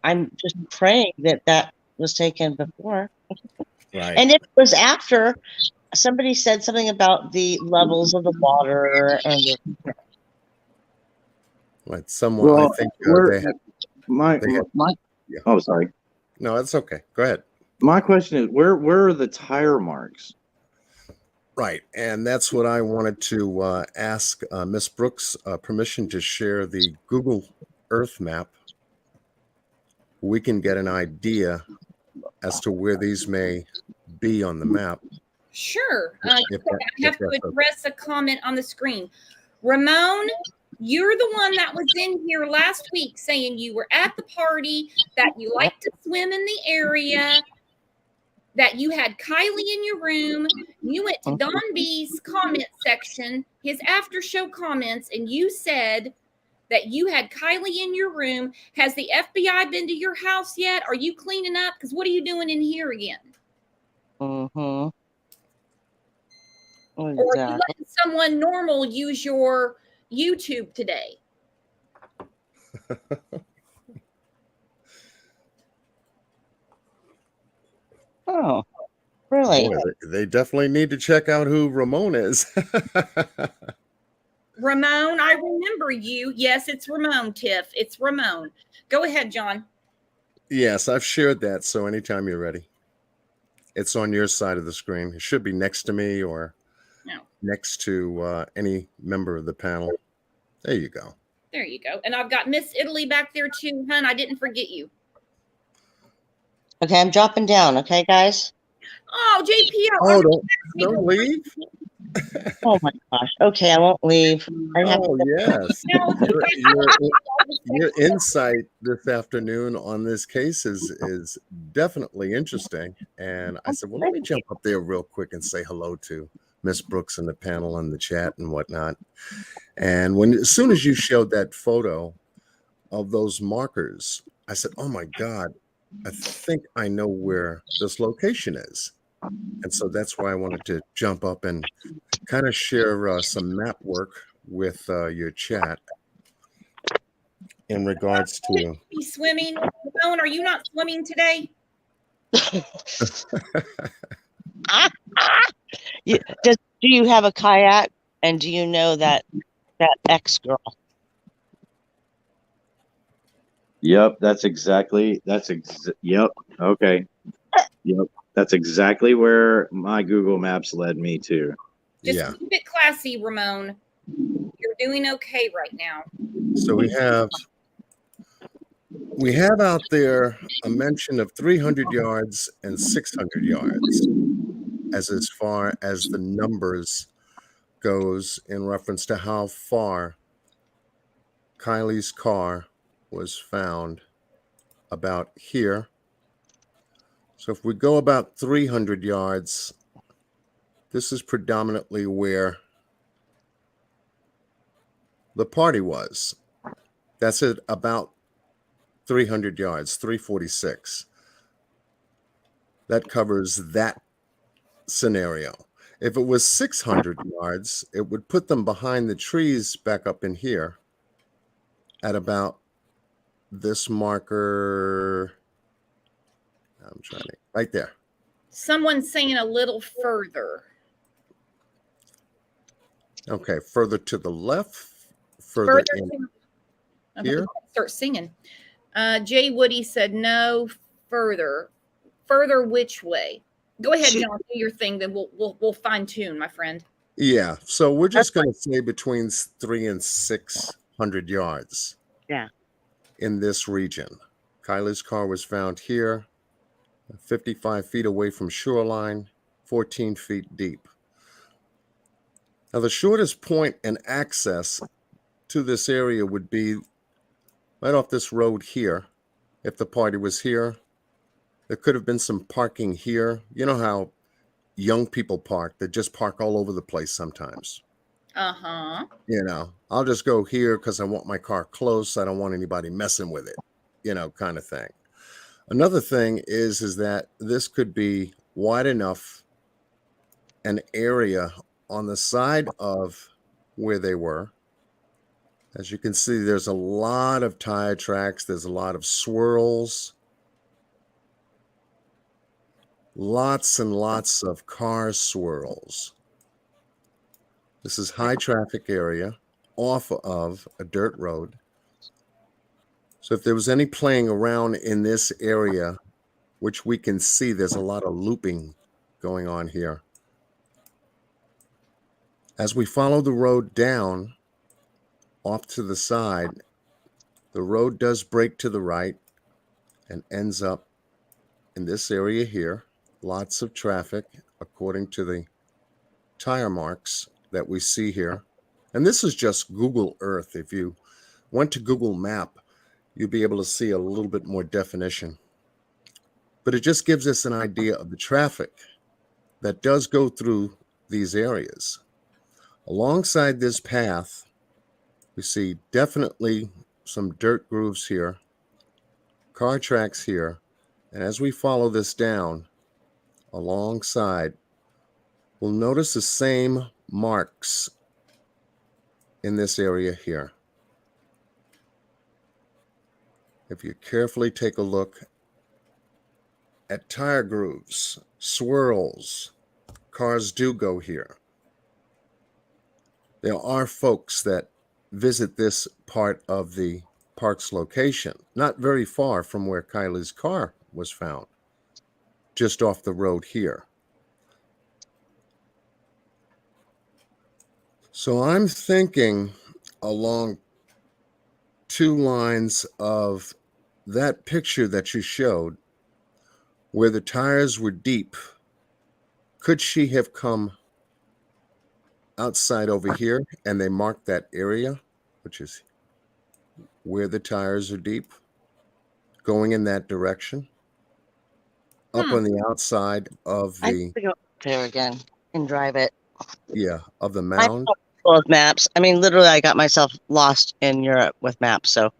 I'm just praying that was taken before. Right. And if it was after, somebody said something about the levels of the water and Like someone, I think they had. Oh, sorry. No, that's okay. Go ahead. My question is, where are the tire marks? Right, and that's what I wanted to ask Miss Brooks permission to share the Google Earth map. We can get an idea as to where these may be on the map. Sure. I have to address a comment on the screen. Ramon, you're the one that was in here last week saying you were at the party, that you like to swim in the area, that you had Kiely in your room. You went to Don B's comment section, his after show comments, and you said that you had Kiely in your room. Has the FBI been to your house yet? Are you cleaning up? Because what are you doing in here again? Mm-hmm. Or are you Exactly. letting someone normal use your YouTube today? Oh, really? Boy, they definitely need to check out who Ramon is. Ramon, I remember you. Yes, it's Ramon, Tiff. It's Ramon. Go ahead, John. Yes, I've shared that. So anytime you're ready, it's on your side of the screen. It should be next to me or No. next to any member of the panel. There you go. There you go. And I've got Miss Italy back there too, hun. I didn't forget you. Okay, I'm dropping down. Okay, guys. Oh, JPL. Oh, don't leave. Oh my gosh. Okay, I won't leave. Oh, yes. Now, Your insight this afternoon on this case is definitely interesting. And I said, well, let me jump up there real quick and say hello to Miss Brooks and the panel and the chat and whatnot. And as soon as you showed that photo of those markers, I said, oh my God, I think I know where this location is. And so that's why I wanted to jump up and kind of share some map work with your chat in regards to. be swimming. Ramon, are you not swimming today? Do you have a kayak? And do you know that ex girl? Yep, yep. Okay. Yep. That's exactly where my Google Maps led me to. Just keep it classy, Ramon. You're doing okay right now. So we have out there a mention of 300 yards and 600 yards as far as the numbers goes in reference to how far Kiely's car was found about here. So if we go about 300 yards, this is predominantly where the party was. That's at about 300 yards, 346. That covers that scenario. If it was 600 yards, it would put them behind the trees back up in here at about this marker. I'm trying to, right there. Someone's saying a little further. Okay, further to the left, further in here. Start singing. Jay Woody said no, further. Further which way? Go ahead, John. Do your thing. Then we'll fine tune, my friend. Yeah. So we're just going to say between 300 and 600 yards. Yeah. In this region, Kiely's car was found here, 55 feet away from shoreline, 14 feet deep. Now, the shortest point and access to this area would be right off this road here. If the party was here, there could have been some parking here. You know how young people park? They just park all over the place sometimes. Uh-huh. You know, I'll just go here because I want my car close. I don't want anybody messing with it, you know, kind of thing. Another thing is that this could be wide enough an area on the side of where they were. As you can see, there's a lot of tire tracks. There's a lot of swirls. Lots and lots of car swirls. This is high traffic area off of a dirt road. So if there was any playing around in this area, which we can see, there's a lot of looping going on here. As we follow the road down off to the side, the road does break to the right and ends up in this area here. Lots of traffic according to the tire marks that we see here. And this is just Google Earth. If you went to Google Map, you'll be able to see a little bit more definition. But it just gives us an idea of the traffic that does go through these areas. Alongside this path We see definitely some dirt grooves here, car tracks here, and as we follow this down alongside, we'll notice the same marks in this area here. If you carefully take a look at tire grooves, swirls, cars do go here. There are folks that visit this part of the park's location, not very far from where Kiely's car was found, just off the road here. So I'm thinking along two lines of that picture that you showed where the tires were deep. Could she have come outside over here and they marked that area, which is where the tires are deep, going in that direction? Up on the outside of I the, have to go up there again and drive it. yeah, of the I'm mound. full of maps. I mean, literally, I got myself lost in Europe with maps. So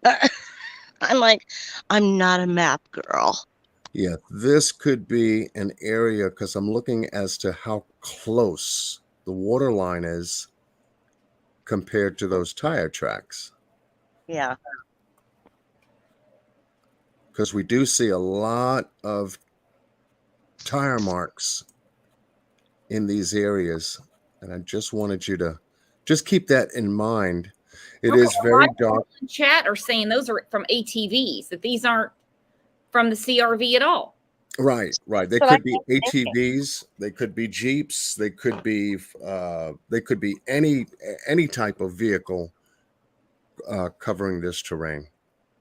I'm like, I'm not a map girl. Yeah, this could be an area because I'm looking as to how close the water line is compared to those tire tracks. Yeah. Because we do see a lot of tire marks in these areas. And I just wanted you to just keep that in mind. It is very dark. In chat are saying those are from ATVs, that these aren't from the CRV at all. Right. They But could be ATVs, they could be Jeeps, they could be any type of vehicle covering this terrain.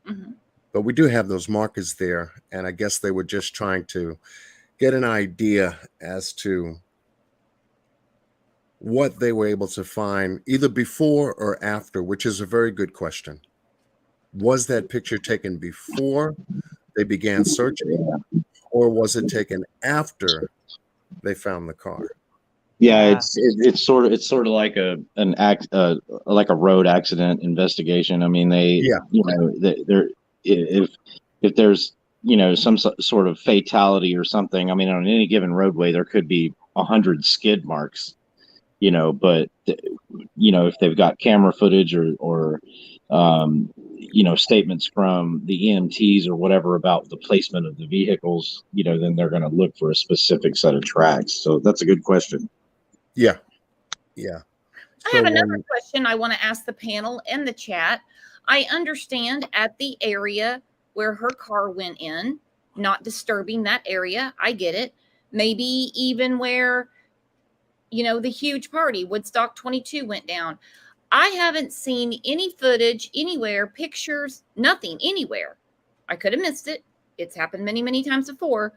Mm-hmm. But we do have those markers there, and I guess they were just trying to get an idea as to what they were able to find either before or after, which is a very good question. Was that picture taken before they began searching, or was it taken after they found the car? Yeah, it's sort of like like a road accident investigation. I mean, if there's some sort of fatality or something. I mean, on any given roadway there could be 100 skid marks. But if they've got camera footage or statements from the EMTs or whatever about the placement of the vehicles, then they're going to look for a specific set of tracks. So that's a good question. Yeah. I have another question I want to ask the panel and the chat. I understand at the area where her car went in, not disturbing that area. I get it. Maybe even where, the huge party, Woodstock 22, went down. I haven't seen any footage anywhere, pictures, nothing anywhere. I could have missed it. It's happened many, many times before.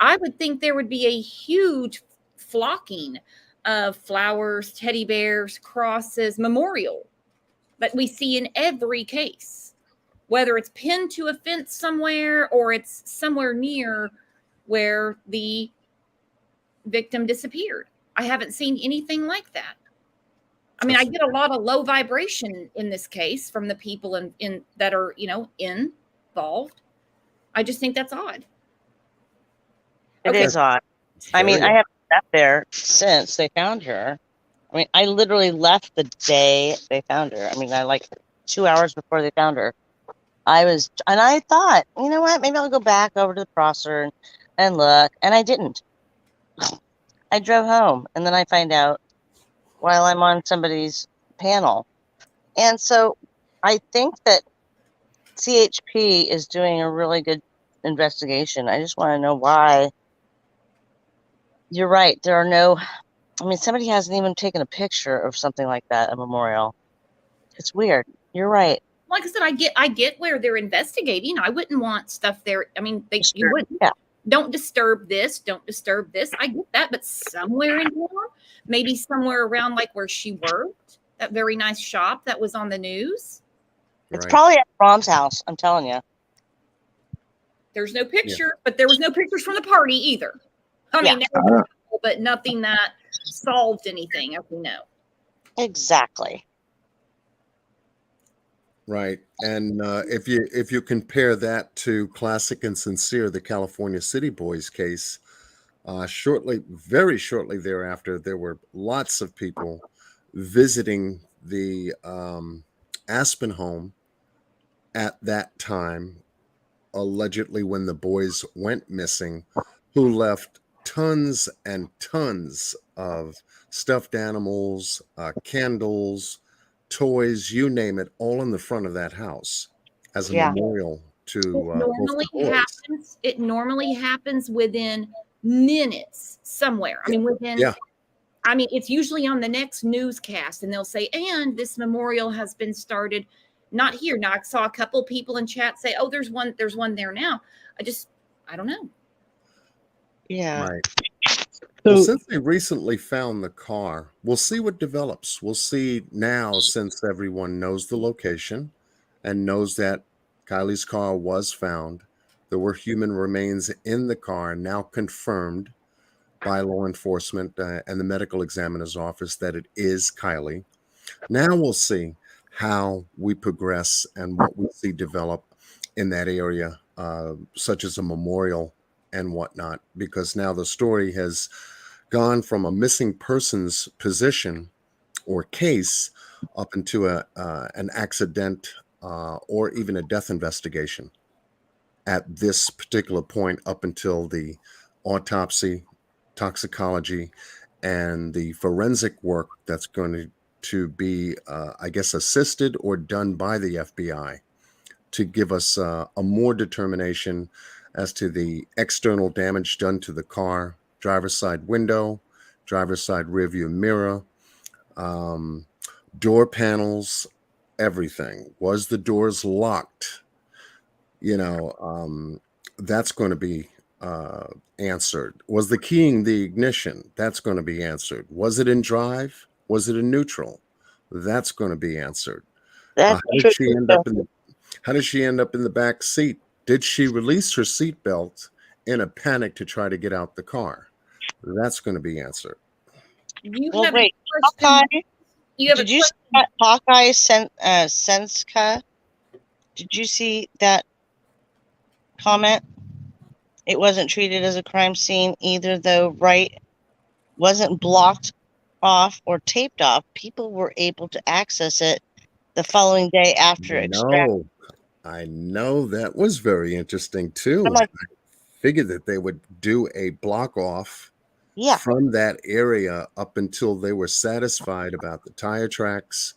I would think there would be a huge flocking of flowers, teddy bears, crosses, memorial that we see in every case, whether it's pinned to a fence somewhere or it's somewhere near where the victim disappeared. I haven't seen anything like that. I mean, I get a lot of low vibration in this case from the people in that are, involved. I just think that's odd. It is odd. I mean, I haven't sat there since they found her. I mean, I literally left the day they found her. I mean, 2 hours before they found her. And I thought, you know what, maybe I'll go back over to the crosser and look. And I didn't. I drove home, and then I find out while I'm on somebody's panel. And so I think that CHP is doing a really good investigation. I just want to know why. You're right. There are no, somebody hasn't even taken a picture of something like that, a memorial. It's weird. You're right. Like I said, I get where they're investigating. I wouldn't want stuff there. I mean, you wouldn't. Yeah. Don't disturb this. Don't disturb this. I get that. But somewhere in here, maybe somewhere around like where she worked, that very nice shop that was on the news. It's probably at Mom's house. I'm telling you. There's no picture, but there was no pictures from the party either. I mean, but nothing that solved anything, as we know. Exactly. Right. And if you compare that to Classic and Sincere, the California City Boys case, very shortly thereafter, there were lots of people visiting the Aspen home at that time, allegedly when the boys went missing, who left tons and tons of stuffed animals, candles, toys, you name it, all in the front of that house as a Yeah. memorial to both the boys. It normally happens within minutes somewhere. I mean, within. Yeah. I mean, it's usually on the next newscast, and they'll say, "And this memorial has been started." Not here. Now, I saw a couple people in chat say, "Oh, there's one there now." I don't know. Yeah. Right. So, Well, since they recently found the car, we'll see what develops. We'll see now, since everyone knows the location and knows that Kiely's car was found. There were human remains in the car, now confirmed by law enforcement and the medical examiner's office that it is Kiely. Now we'll see how we progress and what we see develop in that area, such as a memorial and whatnot, because now the story has gone from a missing persons position or case up into an accident or even a death investigation at this particular point, up until the autopsy, toxicology, and the forensic work that's going to be, I guess, assisted or done by the FBI to give us a more determination as to the external damage done to the car, driver's side window, driver's side rearview mirror, door panels, everything. Was the doors locked? That's going to be answered. Was the keying the ignition? That's going to be answered. Was it in drive? Was it in neutral? That's going to be answered. That's How did she end up in the back seat? Did she release her seatbelt in a panic to try to get out the car? That's going to be answered. Well, wait, Hawkeye, did you see that Hawkeye Senska? Did you see that comment? It wasn't treated as a crime scene either, though, right? Wasn't blocked off or taped off. People were able to access it the following day after extraction. I know, that was very interesting too. I'm like, I figured that they would do a block off yeah, from that area up until they were satisfied about the tire tracks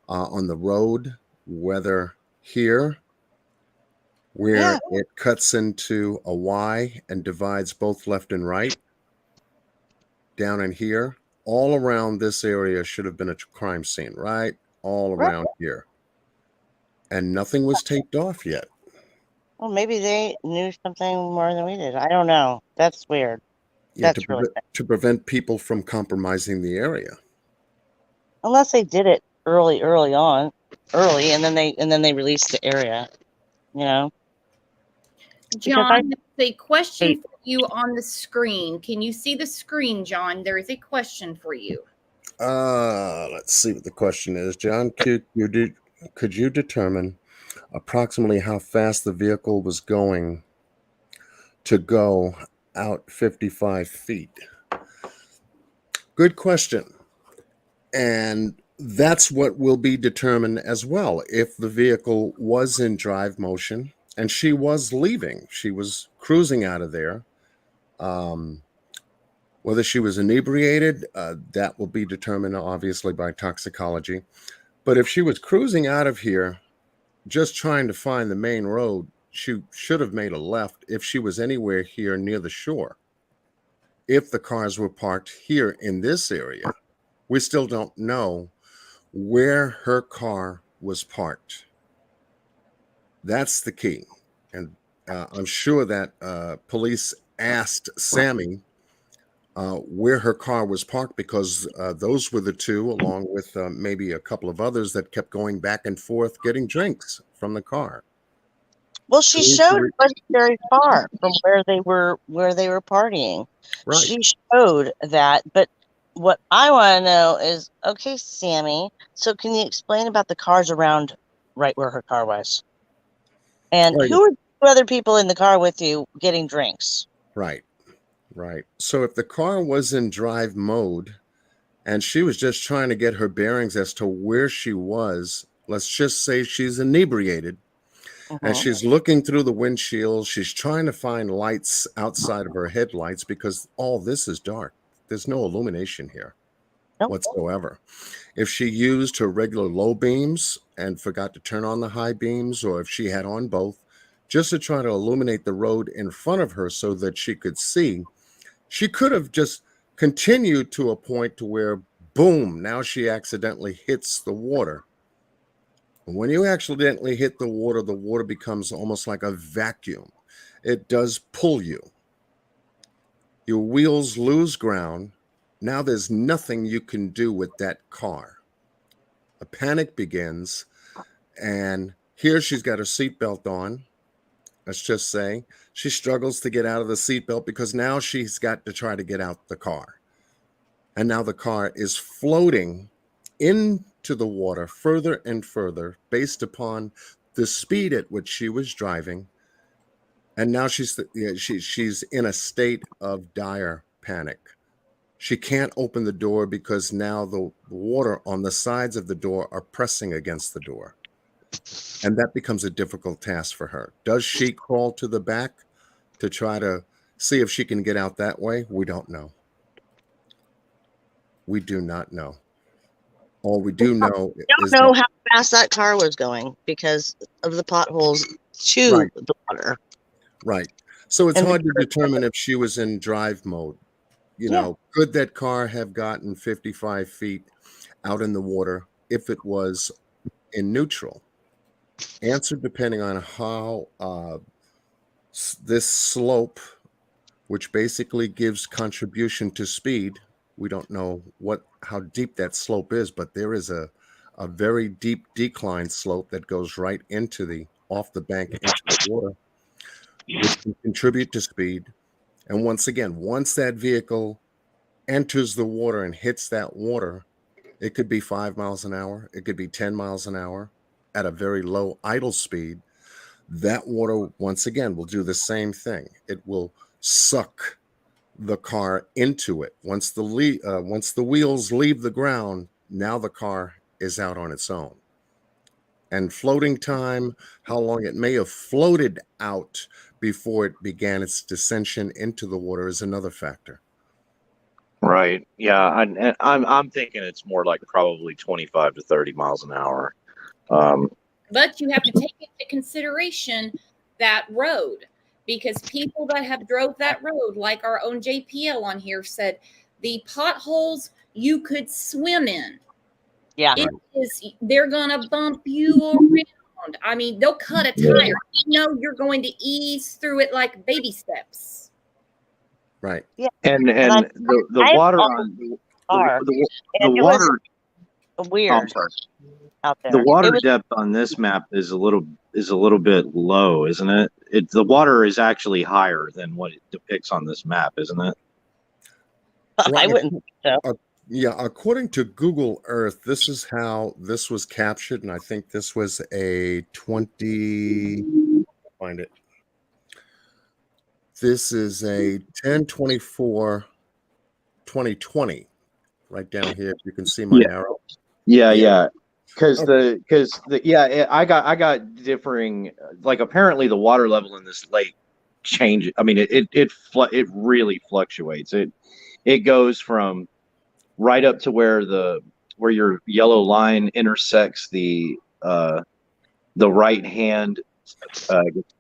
on the road, whether here, where it cuts into a Y and divides both left and right, down in here, all around this area should have been a crime scene, right? All around here. And nothing was taped off yet. well, maybe they knew something more than we did. I don't know. That's weird. Yeah, That's really bad. to prevent people from compromising the area. Unless they did it early on, and then they released the area. John, there's a question for you on the screen. Can you see the screen, John? There is a question for you. Let's see what the question is. John, could you determine approximately how fast the vehicle was going to go out 55 feet? Good question. And that's what will be determined as well. If the vehicle was in drive motion and she was leaving, she was cruising out of there, whether she was inebriated, that will be determined obviously by toxicology. But if she was cruising out of here, just trying to find the main road, she should have made a left if she was anywhere here near the shore. If the cars were parked here in this area, we still don't know where her car was parked. That's the key. And I'm sure that police asked Sammy where her car was parked, because those were the two, along with maybe a couple of others, that kept going back and forth getting drinks from the car. Well, she showed it wasn't very far from where they were partying. Right. She showed that, but what I want to know is, okay, Sammy, so can you explain about the cars around right where her car was. And Right. who are the other people in the car with you getting drinks? Right. So if the car was in drive mode and she was just trying to get her bearings as to where she was, let's just say she's inebriated and Mhm. she's looking through the windshield. She's trying to find lights outside of her headlights because all this is dark. There's no illumination here Nope. whatsoever. If she used her regular low beams and forgot to turn on the high beams, or if she had on both, just to try to illuminate the road in front of her so that she could see, she could have just continued to a point to where, boom, now she accidentally hits the water. When you accidentally hit the water becomes almost like a vacuum. It does pull you. Your wheels lose ground. Now there's nothing you can do with that car. A panic begins, and here she's got her seatbelt on. Let's just say she struggles to get out of the seatbelt because now she's got to try to get out the car. And now the car is floating into the water further and further based upon the speed at which she was driving. And now she's in a state of dire panic. She can't open the door because now the water on the sides of the door are pressing against the door. And that becomes a difficult task for her. Does she crawl to the back to try to see if she can get out that way? We don't know. We do not know. All we do know is Don't know that, how fast that car was going because of the potholes to Right. the water. right. So it's And hard to determine if she was in drive mode. You Yeah. know, could that car have gotten 55 feet out in the water if it was in neutral? Answer depending on how this slope, which basically gives contribution to speed. We don't know how deep that slope is, but there is a very deep decline slope that goes right into the off the bank into the water, which can contribute to speed. And once again, once that vehicle enters the water and hits that water, it could be 5 miles an hour, it could be 10 miles an hour at a very low idle speed. That water, once again, will do the same thing. It will suck the car into it. Once the wheels leave the ground, now the car is out on its own. And floating time, how long it may have floated out before it began its descension into the water is another factor. Right. Yeah. And I'm thinking it's more like probably 25 to 30 miles an hour. But you have to take into consideration that road, because people that have drove that road, like our own JPL on here, said the potholes you could swim in. Yeah. It is, they're gonna bump you around. I mean, they'll cut a tire. You know, you're going to ease through it like baby steps. Right. And I- the I water have on car, the and it water was weird out there. the water It was, depth on this map is a little bit low, isn't it? The water is actually higher than what it depicts on this map, isn't it? I wouldn't think so. Yeah, according to Google Earth, this is how this was captured, and I think this was a 20. Find it. This is a 10/24/2020. Right down here, if you can see my arrow. Yeah. Because Okay. I got differing, like apparently the water level in this lake changes. I mean, it really fluctuates. It goes from right up to where your yellow line intersects the right hand.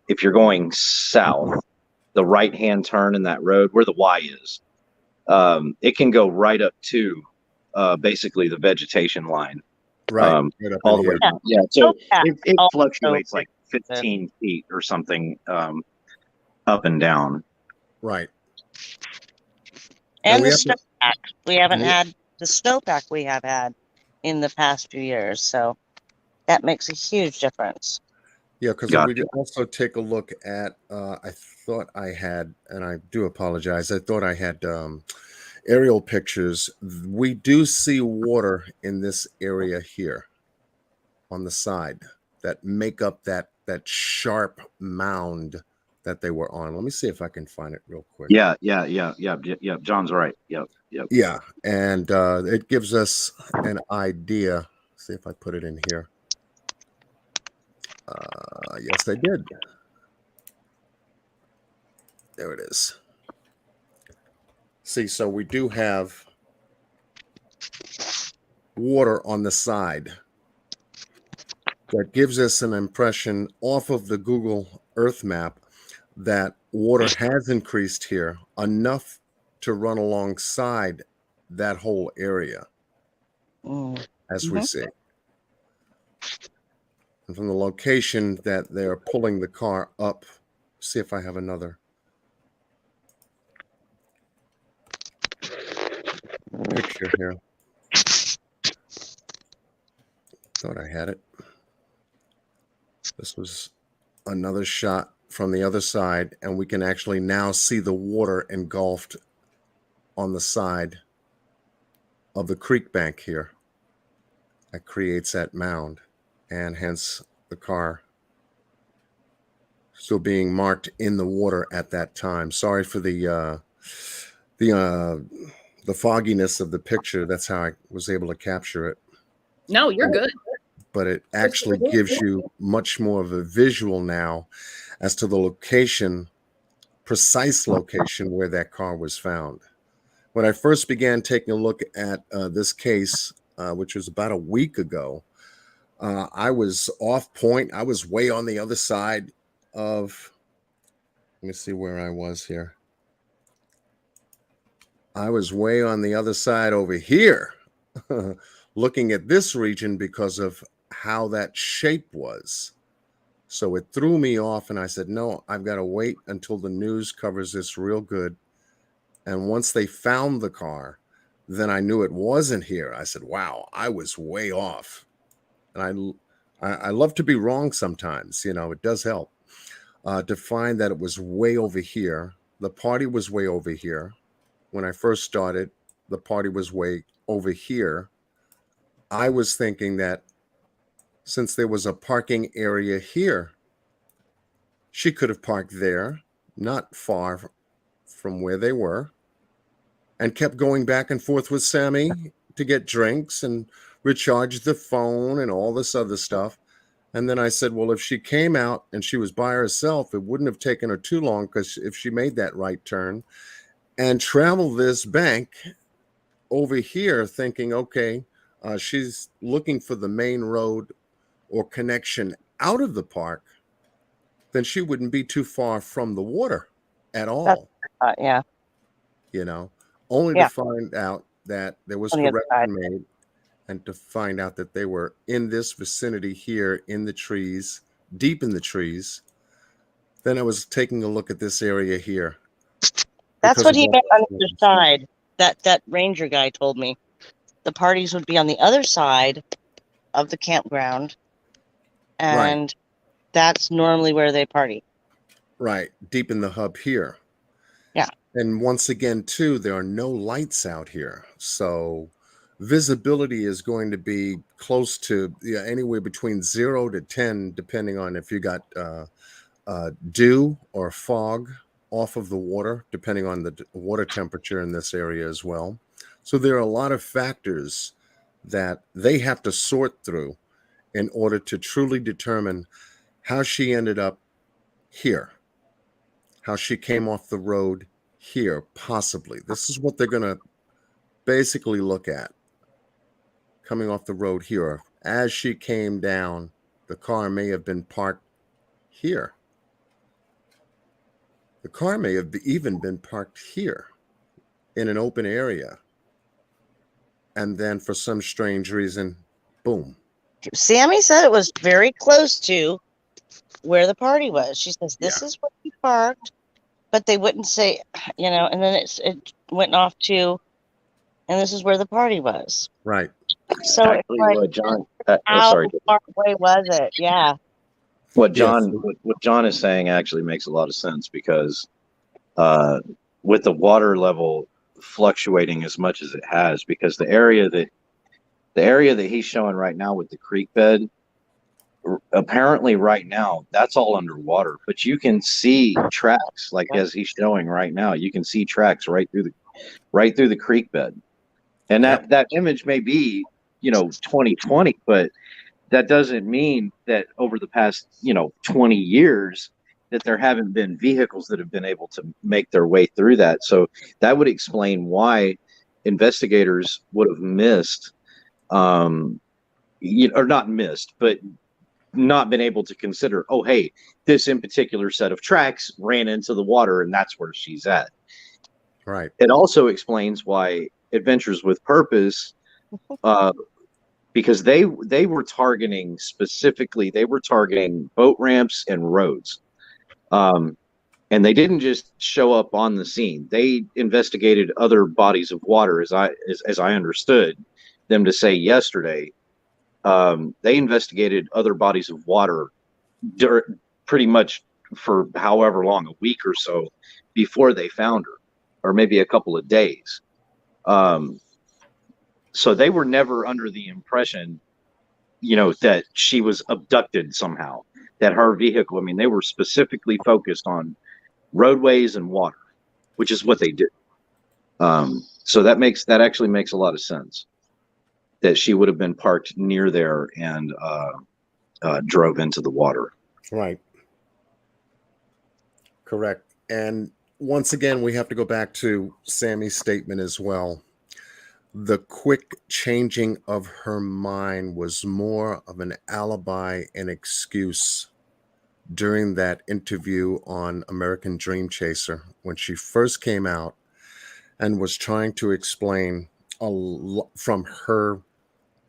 If you're going south, the right hand turn in that road where the Y is, it can go right up to basically the vegetation line. Right. Right up All in the way here. down. Yeah, so it Also, fluctuates like 15 feet or something up and down. Right. and we the have snowpack. We haven't we- had the snowpack we have had in the past few years, so that makes a huge difference. Yeah, because Gotcha. we did also take a look at, I thought I had, and I do apologize, I thought I had aerial pictures. We do see water in this area here on the side. that make up that sharp mound that they were on. Let me see if I can find it real quick. Yeah. John's right. Yep. Yeah, and it gives us an idea. See if I put it in here. Yes, I did. There it is. See, so we do have water on the side. That gives us an impression off of the Google Earth map that water has increased here enough to run alongside that whole area, as we see. And from the location that they're pulling the car up, see if I have another picture here. Thought I had it. This was another shot from the other side, and we can actually now see the water engulfed on the side of the creek bank here. That creates that mound, and hence the car still being marked in the water at that time. Sorry for the fogginess of the picture. That's how I was able to capture it. No, you're good. But it actually gives you much more of a visual now as to the location, precise location where that car was found. When I first began taking a look at this case, which was about a week ago, I was off point. I was way on the other side of, let me see where I was here. I was way on the other side over here, looking at this region because of how that shape was. So it threw me off, and I said, no, I've got to wait until the news covers this real good. And once they found the car, then I knew it wasn't here. I said, wow, I was way off. And I love to be wrong sometimes, you know, it does help to find that it was way over here. The party was way over here. When I first started, the party was way over here. I was thinking that since there was a parking area here, she could have parked there, not far from where they were, and kept going back and forth with Sammy to get drinks and recharge the phone and all this other stuff. And then I said, well, if she came out and she was by herself, it wouldn't have taken her too long, because if she made that right turn and traveled this bank over here thinking, okay, she's looking for the main road or connection out of the park, then she wouldn't be too far from the water at all. Yeah. You know, only to find out that there was correction made, and to find out that they were in this vicinity here in the trees, deep in the trees. Then I was taking a look at this area here. That's what he meant on the other side. That ranger guy told me the parties would be on the other side of the campground, and that's normally where they party. Right, deep in the hub here. Yeah. And once again, too, there are no lights out here, so visibility is going to be close to anywhere between 0 to 10, depending on if you got dew or fog off of the water, depending on the water temperature in this area as well. So there are a lot of factors that they have to sort through in order to truly determine how she ended up here, how she came off the road here, possibly. This is what they're going to basically look at. Coming off the road here, as she came down, the car may have been parked here. The car may have even been parked here in an open area. And then for some strange reason, boom. Sammy said it was very close to where the party was. She says, this is where we parked, but they wouldn't say, you know, and then it went off to, and this is where the party was. Right. So Actually, it's like, what John, how sorry. far away was it? Yeah. What John is saying actually makes a lot of sense, because with the water level fluctuating as much as it has, because the area that he's showing right now with the creek bed, apparently right now that's all underwater, but you can see tracks like as he's showing right now. You can see tracks right through the creek bed, and Yep. that image may be 2020, but that doesn't mean that over the past 20 years that there haven't been vehicles that have been able to make their way through that. So that would explain why investigators would have missed, or not missed, but not been able to consider, oh, hey, this in particular set of tracks ran into the water and that's where she's at. Right. It also explains why Adventures with Purpose, because they were targeting specifically, they were targeting boat ramps and roads. And they didn't just show up on the scene. They investigated other bodies of water, as I understood them to say yesterday. They investigated other bodies of water pretty much for however long, a week or so before they found her, or maybe a couple of days. So they were never under the impression, that she was abducted somehow, that her vehicle, I mean, they were specifically focused on roadways and water, which is what they did. So that actually makes a lot of sense, that she would have been parked near there and drove into the water. Right. Correct. And once again, we have to go back to Sammy's statement as well. The quick changing of her mind was more of an alibi and excuse during that interview on American Dream Chaser when she first came out and was trying to explain from her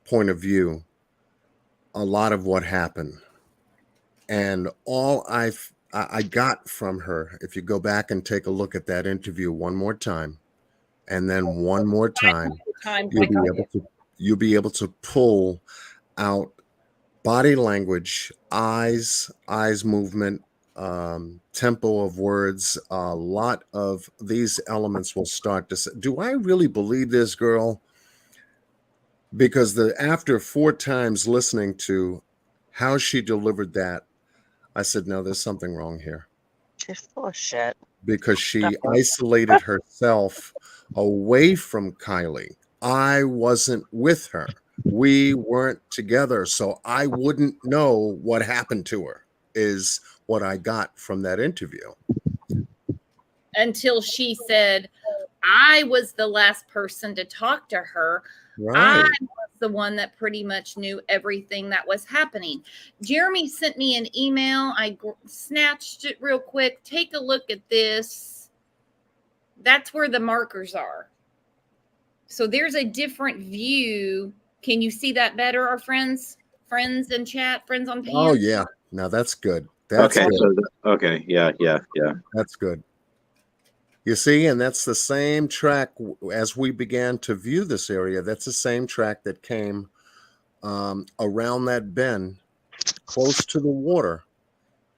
point of view a lot of what happened. And all I got from her, if you go back and take a look at that interview one more time, and then one more time, you'll be able to pull out body language, eyes movement, tempo of words. A lot of these elements will start to say, do I really believe this girl? Because after 4 times listening to how she delivered that, I said, no, there's something wrong here. She's full of shit. Because she isolated herself away from Kiely. I wasn't with her. We weren't together, so I wouldn't know what happened to her, is what I got from that interview. Until she said, I was the last person to talk to her. Right. I was the one that pretty much knew everything that was happening. Jeremy sent me an email. I snatched it real quick. Take a look at this. That's where the markers are. So there's a different view. Can you see that better, our friends in chat, friends on pan? Oh, yeah. Now that's good. That's okay. good. So okay. Yeah. That's good. You see, and that's the same track as we began to view this area. That's the same track that came around that bend close to the water,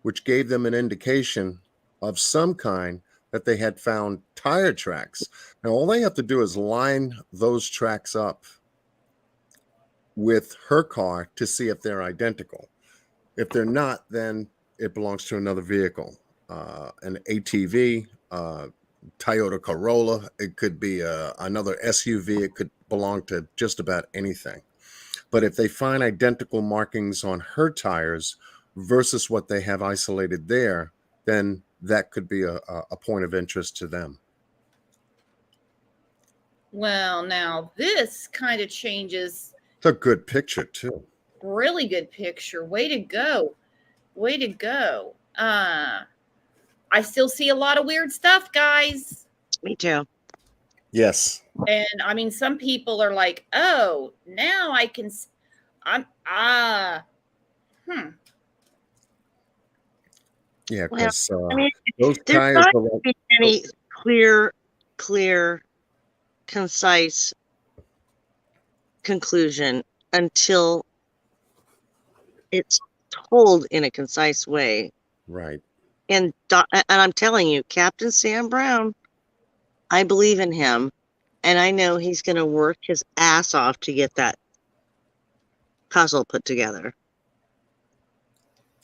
which gave them an indication of some kind that they had found tire tracks. Now, all they have to do is line those tracks up with her car to see if they're identical. If they're not, then it belongs to another vehicle, an ATV, Toyota Corolla. It could be another SUV. It could belong to just about anything. But if they find identical markings on her tires versus what they have isolated there, then that could be a point of interest to them. Well, now this kind of changes. It's a good picture too. Really good picture. Way to go. Way to go. I still see a lot of weird stuff, guys. Me too. Yes. And I mean, some people are like, oh, now I can, Yeah, because I mean, those there's tires not are going to be any clear, concise conclusion until it's told in a concise way. right. And I'm telling you, Captain Sam Brown, I believe in him, and I know he's going to work his ass off to get that puzzle put together.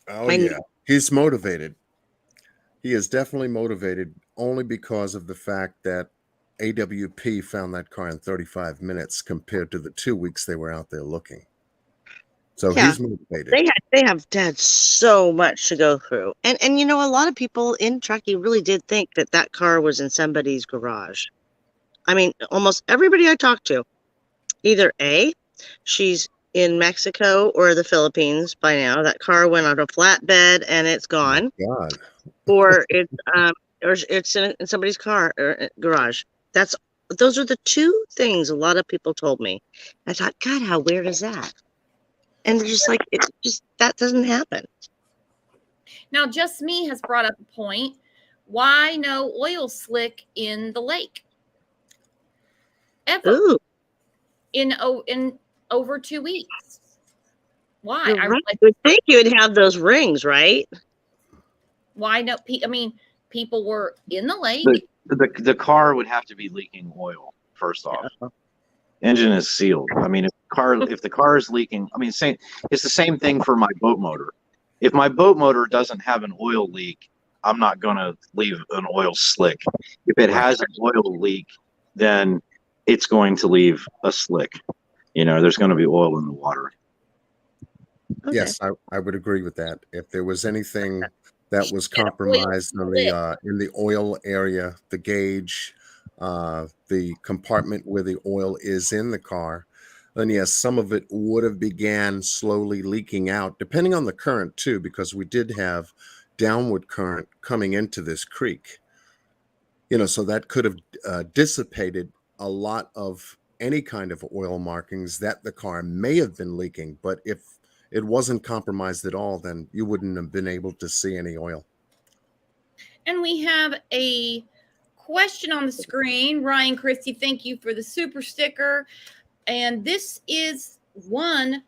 Oh I- yeah, he's motivated. He is definitely motivated only because of the fact that AWP found that car in 35 minutes compared to the 2 weeks they were out there looking. So Yeah. he's motivated. They have had so much to go through, and you know, a lot of people in Truckee really did think that that car was in somebody's garage. I mean, almost everybody I talked to, either A, she's in Mexico or the Philippines by now. That car went on a flatbed and it's gone, God. or it's in somebody's car or garage. Those are the two things a lot of people told me. I thought, God, how weird is that? And they're just like, it just that doesn't happen. Now, Just Me has brought up a point. Why no oil slick in the lake? Ever. Ooh, In over 2 weeks. Why? you're I right. realized, You would think you would have those rings, right? why no? I mean, people were in the lake. The car would have to be leaking oil first off. Engine is sealed. I mean, if the car is leaking, I mean, it's the same thing for my boat motor. If my boat motor doesn't have an oil leak, I'm not going to leave an oil slick. If it has an oil leak, then it's going to leave a slick. You know, there's going to be oil in the water. Okay. Yes, I would agree with that. If there was anything that was Get an oil compromised in slick. the oil area, the gauge, the compartment where the oil is in the car, then yes, some of it would have began slowly leaking out, depending on the current too, because we did have downward current coming into this creek. You know, so that could have dissipated a lot of any kind of oil markings that the car may have been leaking. But if it wasn't compromised at all, then you wouldn't have been able to see any oil. And we have a question on the screen. Ryan Christie, thank you for the super sticker. And this is one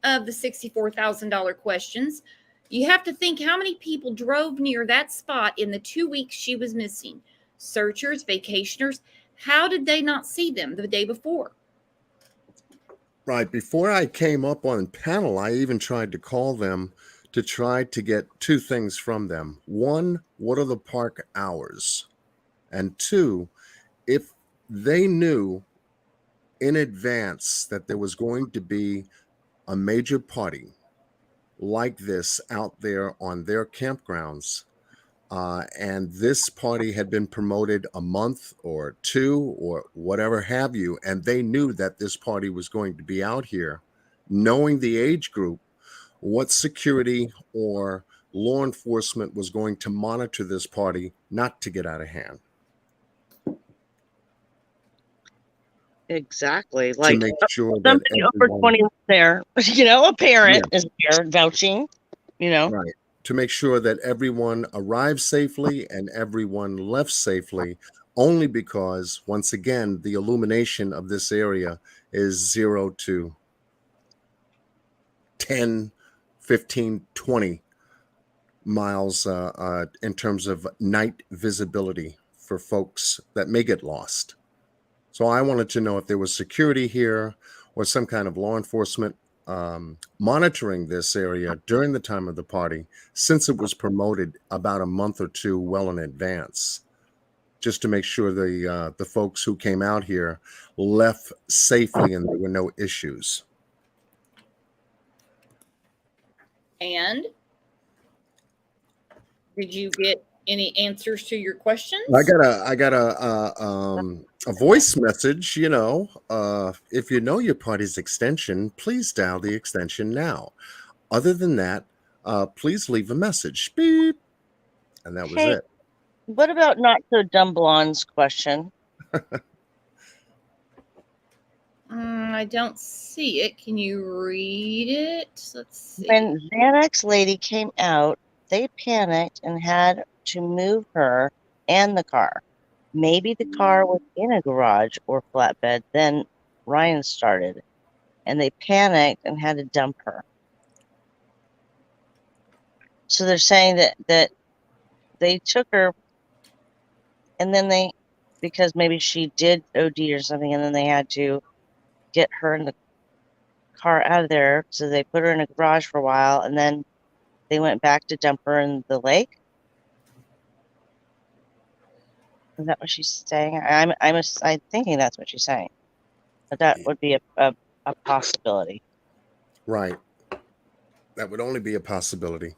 of the $64,000 questions. You have to think, how many people drove near that spot in the 2 weeks she was missing? Searchers, vacationers. How did they not see them the day before? Right. Before I came up on panel, I even tried to call them to try to get two things from them. One, what are the park hours? And two, if they knew in advance that there was going to be a major party like this out there on their campgrounds, and this party had been promoted a month or two or whatever have you, and they knew that this party was going to be out here, knowing the age group, what security or law enforcement was going to monitor this party not to get out of hand. Exactly. To Like make sure that somebody over 20 was there, you know, a parent is there vouching, you know. Right. To make sure that everyone arrived safely and everyone left safely, only because, once again, the illumination of this area is 0 to 10, 15, 20 miles in terms of night visibility for folks that may get lost. So I wanted to know if there was security here or some kind of law enforcement monitoring this area during the time of the party, since it was promoted about a month or two well in advance, just to make sure the folks who came out here left safely and there were no issues. And did you get any answers to your questions? I got a voice message. You know, if you know your party's extension, please dial the extension now. Other than that, please leave a message. Beep, and that was Hey, it. what about not so dumb blonde's question? I don't see it. Can you read it? Let's see. When Xanax lady came out, they panicked and had to move her and the car. Maybe the car was in a garage or flatbed. Then Ryan started, and they panicked and had to dump her. So they're saying that they took her, and then because maybe she did OD or something, and then they had to get her in the car out of there. So they put her in a garage for a while, and then they went back to dump her in the lake. Is that what she's saying? I'm thinking that's what she's saying. But that would be a possibility. Right. That would only be a possibility.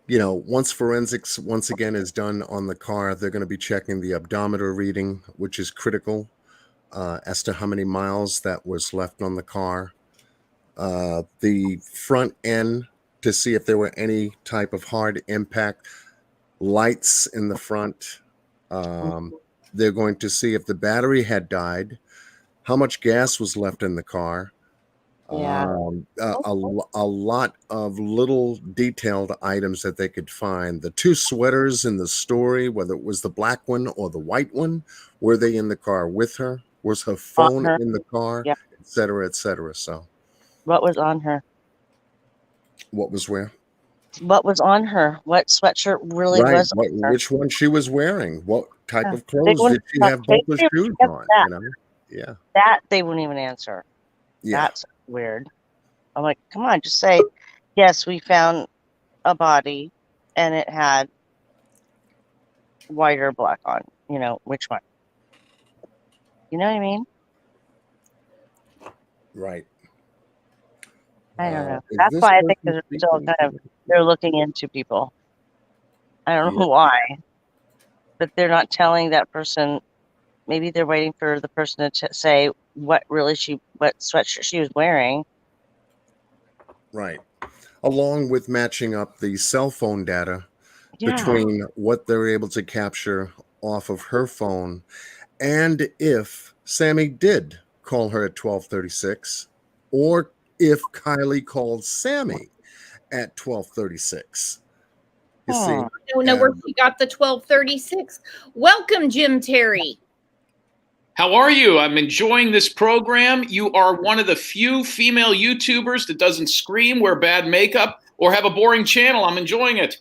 You know, once forensics once again is done on the car, they're going to be checking the odometer reading, which is critical as to how many miles that was left on the car. The front end to see if there were any type of hard impact. Lights in the front. They're going to see if the battery had died, how much gas was left in the car. Yeah. A lot of little detailed items that they could find. The two sweaters in the story, whether it was the black one or the white one, were they in the car with her? Was her phone her. in the car? Yeah. Et cetera, et cetera. So What was on her? what was where? What was on her? What sweatshirt really Right. was on her? Which one she was wearing? What type of They clothes wouldn't did she have both the they shoes would on? that. You know? Yeah. That they wouldn't even answer. Yeah. That's weird. I'm like, come on, just say, yes, we found a body and it had white or black on. You know, which one? You know what I mean? Right. I don't know. Is That's this why I think person they're still speaking? they're looking into people. I don't know Yeah. why, but they're not telling that person. Maybe they're waiting for the person to say what sweatshirt she was wearing. Right. Along with matching up the cell phone data Yeah. between what they're able to capture off of her phone and if Sammy did call her at 12:36 or if Kiely called Sammy at 12:36. You see, Hmm. I don't know where she got the 12:36. Welcome, Jim Terry. How are you? I'm enjoying this program. You are one of the few female YouTubers that doesn't scream, wear bad makeup, or have a boring channel. I'm enjoying it.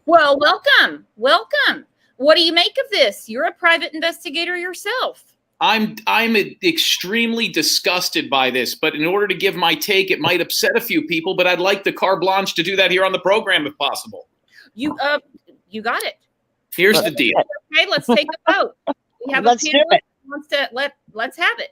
Well, welcome. Welcome. What do you make of this? You're a private investigator yourself. I'm extremely disgusted by this, but in order to give my take, it might upset a few people, but I'd like the carte blanche to do that here on the program if possible. You got it. Here's the deal. Okay, let's take a vote. We have Let's a do panelist it. who wants to let's have it.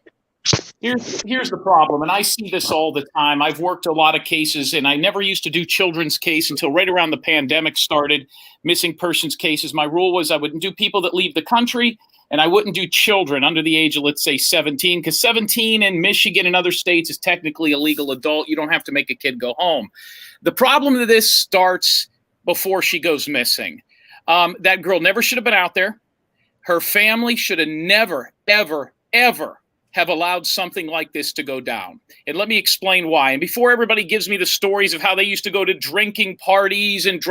Here's the problem, and I see this all the time. I've worked a lot of cases, and I never used to do children's case until right around the pandemic started, missing persons cases. My rule was I wouldn't do people that leave the country, and I wouldn't do children under the age of, let's say, 17, because 17 in Michigan and other states is technically a legal adult. You don't have to make a kid go home. The problem to this starts before she goes missing. That girl never should have been out there. Her family should have never, ever, ever have allowed something like this to go down. And let me explain why. And before everybody gives me the stories of how they used to go to drinking parties and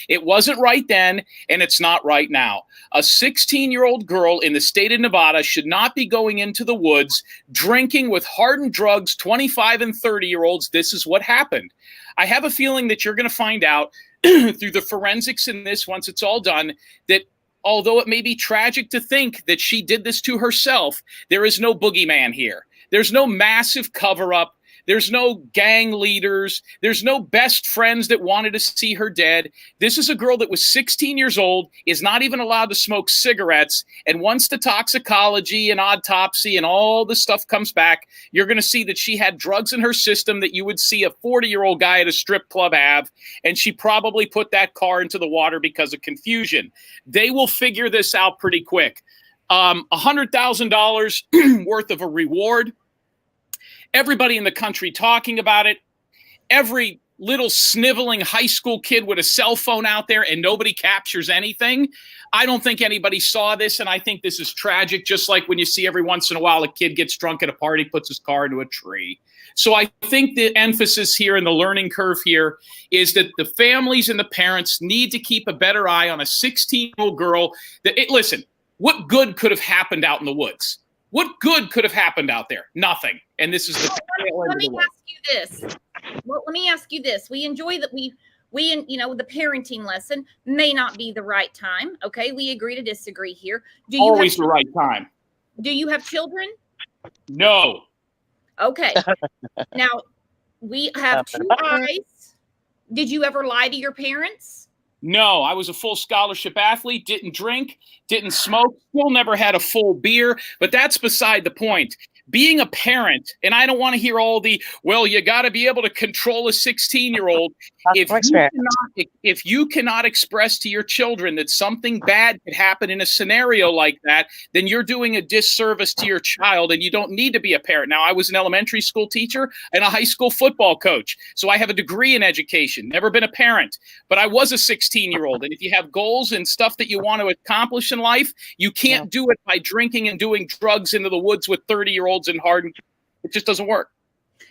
it wasn't right then, and it's not right now. A 16-year-old girl in the state of Nevada should not be going into the woods drinking with hardened drugs, 25 and 30-year-olds. This is what happened. I have a feeling that you're going to find out through the forensics in this, once it's all done, that although it may be tragic to think that she did this to herself, there is no boogeyman here. There's no massive cover-up. There's no gang leaders. There's no best friends that wanted to see her dead. This is a girl that was 16 years old, is not even allowed to smoke cigarettes, and once the toxicology and autopsy and all the stuff comes back, you're going to see that she had drugs in her system that you would see a 40-year-old guy at a strip club have, and she probably put that car into the water because of confusion. They will figure this out pretty quick. $100,000 worth of a reward. Everybody in the country talking about it. Every little sniveling high school kid with a cell phone out there, and nobody captures anything. I don't think anybody saw this, and I think this is tragic, just like when you see every once in a while a kid gets drunk at a party, puts his car into a tree. So I think the emphasis here and the learning curve here is that the families and the parents need to keep a better eye on a 16-year-old girl. Listen, what good could have happened out in the woods? What good could have happened out there? Nothing. And this is the Let me ask you this. Well, let me ask you this. We enjoy that the parenting lesson may not be the right time. Okay, we agree to disagree here. Always the right time. Do you have children? No. Okay. Now, we have two eyes. Did you ever lie to your parents? No, I was a full scholarship athlete, didn't drink, didn't smoke, still never had a full beer, but that's beside the point. Being a parent, and I don't want to hear all the, well, you got to be able to control a 16-year-old. If you cannot express to your children that something bad could happen in a scenario like that, then you're doing a disservice to your child, and you don't need to be a parent. Now, I was an elementary school teacher and a high school football coach, so I have a degree in education, never been a parent, but I was a 16-year-old, and if you have goals and stuff that you want to accomplish in life, you can't do it by drinking and doing drugs into the woods with 30-year-olds and hardened. It just doesn't work.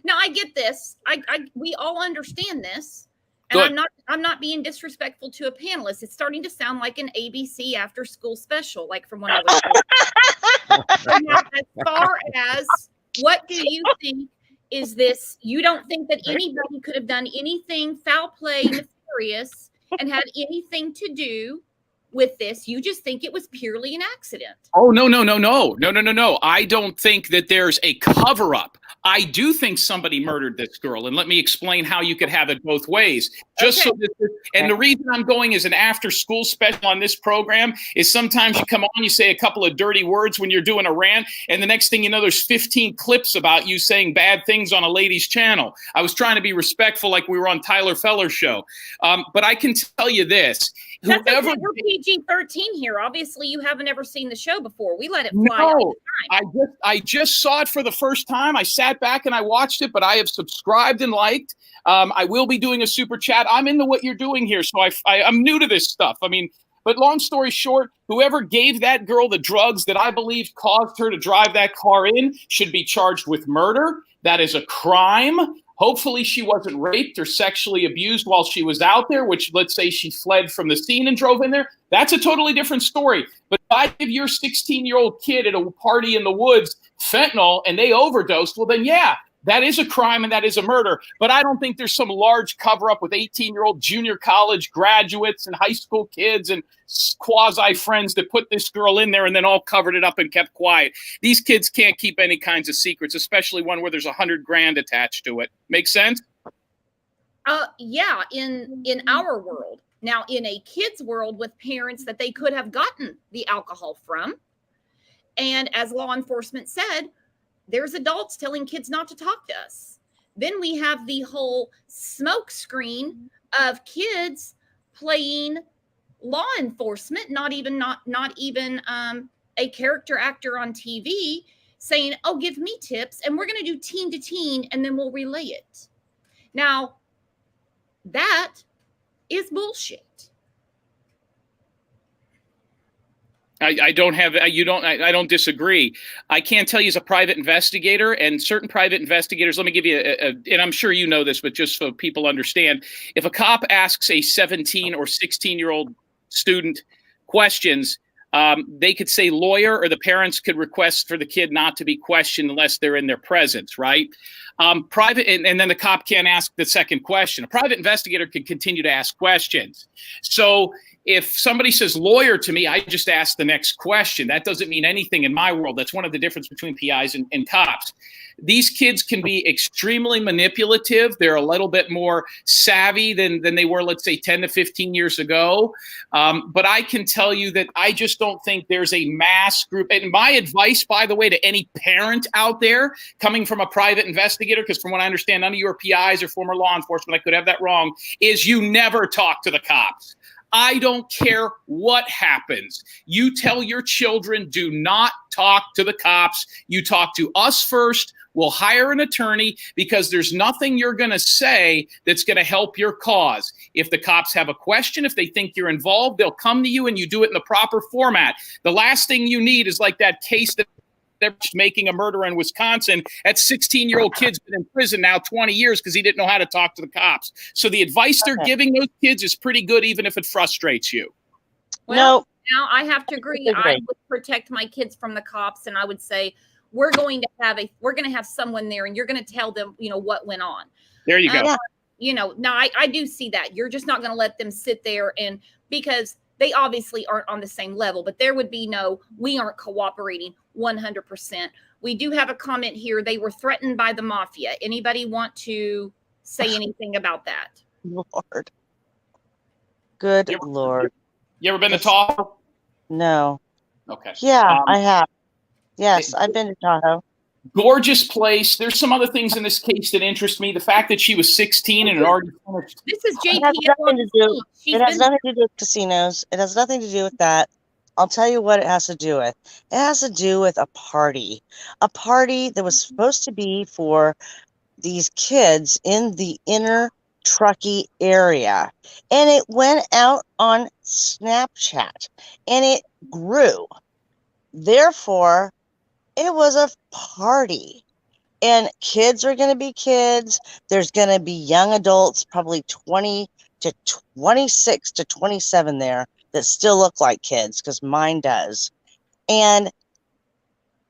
Now, I get this. We all understand this. And Good. I'm not being disrespectful to a panelist. It's starting to sound like an ABC after school special, like from when I was. Now, as far as what do you think is this? You don't think that anybody could have done anything foul play, nefarious, and had anything to do with this? You just think it was purely an accident. Oh, no. I don't think that there's a cover up. I do think somebody murdered this girl, and let me explain how you could have it both ways. And the reason I'm going as an after-school special on this program is sometimes you come on, you say a couple of dirty words when you're doing a rant, and the next thing you know, there's 15 clips about you saying bad things on a lady's channel. I was trying to be respectful, like we were on Tyler Feller's show. But I can tell you this. That's okay. We're PG-13 here. Obviously, you haven't ever seen the show before. We let it fly all the time. I just saw it for the first time. I sat back and I watched it, but I have subscribed and liked. I will be doing a super chat. I'm into what you're doing here, so I'm new to this stuff. I mean, but long story short, whoever gave that girl the drugs that I believe caused her to drive that car in should be charged with murder. That is a crime. Hopefully she wasn't raped or sexually abused while she was out there, which let's say she fled from the scene and drove in there. That's a totally different story. But if I give your 16-year-old kid at a party in the woods fentanyl and they overdosed, well, then, yeah, that is a crime and that is a murder. But I don't think there's some large cover-up with 18-year-old junior college graduates and high school kids and quasi-friends that put this girl in there and then all covered it up and kept quiet. These kids can't keep any kinds of secrets, especially one where there's $100,000 attached to it. Make sense? Yeah, in our world. Now, in a kid's world with parents that they could have gotten the alcohol from, and as law enforcement said, there's adults telling kids not to talk to us. Then we have the whole smoke screen of kids playing law enforcement, not even a character actor on TV saying, oh, give me tips and we're going to do teen to teen and then we'll relay it. Now, that is bullshit. I don't disagree. I can't tell you as a private investigator, and certain private investigators, let me give you and I'm sure you know this, but just so people understand, if a cop asks a 17 or 16-year-old student questions, they could say lawyer, or the parents could request for the kid not to be questioned unless they're in their presence, right? Private, and then the cop can't ask the second question. A private investigator can continue to ask questions. So if somebody says lawyer to me, I just ask the next question. That doesn't mean anything in my world. That's one of the difference between PIs and cops. These kids can be extremely manipulative. They're a little bit more savvy than they were, let's say, 10 to 15 years ago. But I can tell you that I just don't think there's a mass group. And my advice, by the way, to any parent out there coming from a private investigator, because from what I understand, none of you are PIs or former law enforcement, I could have that wrong, is you never talk to the cops. I don't care what happens. You tell your children, do not talk to the cops. You talk to us first. We'll hire an attorney, because there's nothing you're going to say that's going to help your cause. If the cops have a question, if they think you're involved, they'll come to you and you do it in the proper format. The last thing you need is like that case that they're making a murder in Wisconsin. That 16-year-old kid's been in prison now 20 years because he didn't know how to talk to the cops. So the advice they're giving those kids is pretty good, even if it frustrates you. Well, now I have to agree. I would protect my kids from the cops, and I would say, we're going to have someone there, and you're going to tell them, what went on. There you go. Now I do see that. You're just not going to let them sit there, and because they obviously aren't on the same level, but there would be we aren't cooperating 100%. We do have a comment here. They were threatened by the mafia. Anybody want to say anything about that? Lord. Good Lord. You ever been to Tahoe? No. Okay. Yeah, I have. Yes, I've been to Tahoe. Gorgeous place. There's some other things in this case that interest me. The fact that she was 16 and had already finished. This is It has JP. nothing to do. It has nothing to do with casinos. It has nothing to do with that. I'll tell you what it has to do with. It has to do with a party that was supposed to be for these kids in the inner Truckee area, and it went out on Snapchat, and it grew. Therefore, it was a party. And kids are going to be kids. There's going to be young adults, probably 20 to 26 to 27 there, that still look like kids, because mine does. And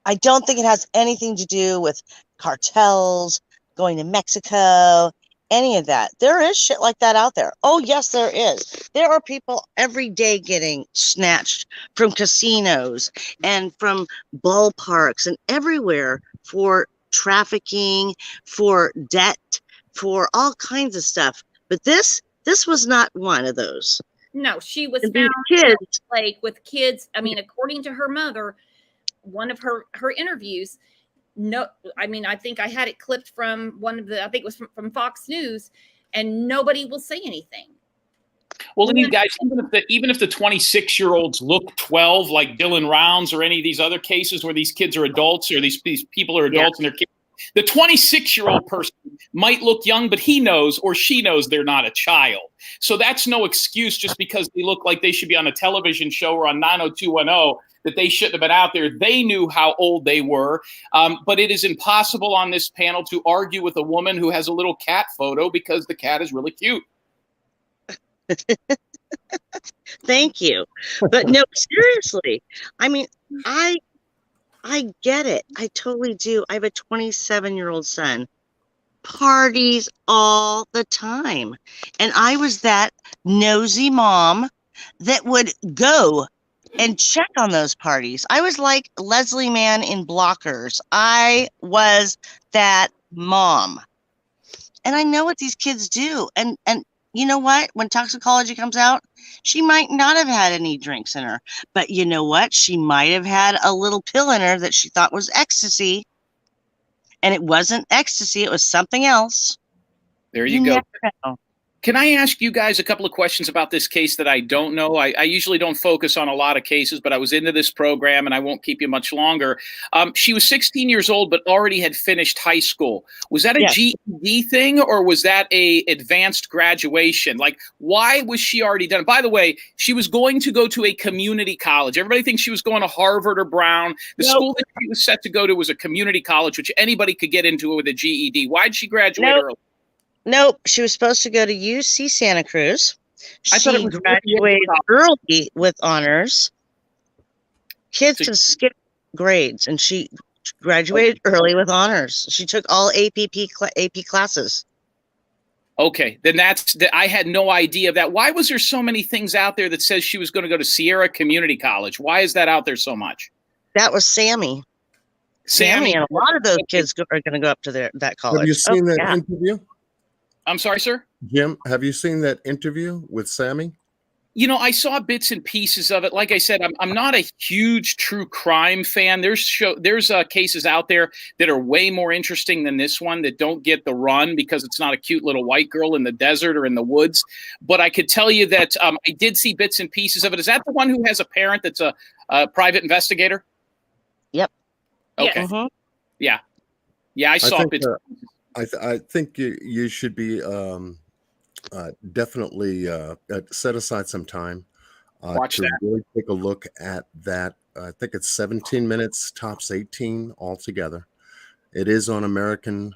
I don't think it has anything to do with cartels, going to Mexico, any of that. There is shit like that out there. Oh, yes, there is. There are people every day getting snatched from casinos and from ballparks and everywhere for trafficking, for debt, for all kinds of stuff. But this was not one of those. No, she was And found these in a kids, lake with kids. I mean, according to her mother, one of her interviews. No, I mean, I think I had it clipped from one of the. I think it was from Fox News, and nobody will say anything. Well, you guys, even if the 26-year-olds look 12, like Dylan Rounds or any of these other cases where these kids are adults or these people are adults and they're kids, the 26-year-old person might look young, but he knows or she knows they're not a child. So that's no excuse just because they look like they should be on a television show or on 90210 that they shouldn't have been out there. They knew how old they were. But it is impossible on this panel to argue with a woman who has a little cat photo because the cat is really cute. Thank you. But no, seriously. I mean, I get it. I totally do. I have a 27-year-old son. Parties all the time. And I was that nosy mom that would go and check on those parties. I was like Leslie Mann in Blockers. I was that mom. And I know what these kids do. And you know what? When toxicology comes out, she might not have had any drinks in her. But you know what? She might have had a little pill in her that she thought was ecstasy. And it wasn't ecstasy. It was something else. There you go. Never know. Can I ask you guys a couple of questions about this case that I don't know? I usually don't focus on a lot of cases, but I was into this program and I won't keep you much longer. She was 16 years old, but already had finished high school. Was that a GED thing or was that a advanced graduation? Like, why was she already done? By the way, she was going to go to a community college. Everybody thinks she was going to Harvard or Brown. The school that she was set to go to was a community college, which anybody could get into with a GED. Why'd she graduate early? Nope, she was supposed to go to UC Santa Cruz. I thought it was graduated early with honors. Kids can skip grades, and she graduated early with honors. She took all AP classes. Okay, then I had no idea of that. Why was there so many things out there that says she was going to go to Sierra Community College? Why is that out there so much? That was Sammy. Sammy and a lot of those kids are going to go up to that college. Have you seen that interview? I'm sorry, sir? Jim, have you seen that interview with Sammy? You know, I saw bits and pieces of it. Like I said, I'm not a huge true crime fan. There's cases out there that are way more interesting than this one that don't get the run because it's not a cute little white girl in the desert or in the woods. But I could tell you that I did see bits and pieces of it. Is that the one who has a parent that's a private investigator? Yep. Okay. Mm-hmm. Yeah. Yeah, I saw bits. I think you should be definitely set aside some time to really take a look at that. I think it's 17 minutes, tops 18 altogether. It is on American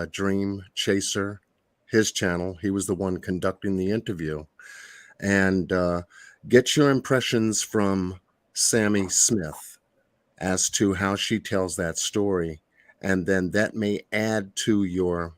Dream Chaser, his channel. He was the one conducting the interview. And get your impressions from Sammy Smith as to how she tells that story. And then that may add to your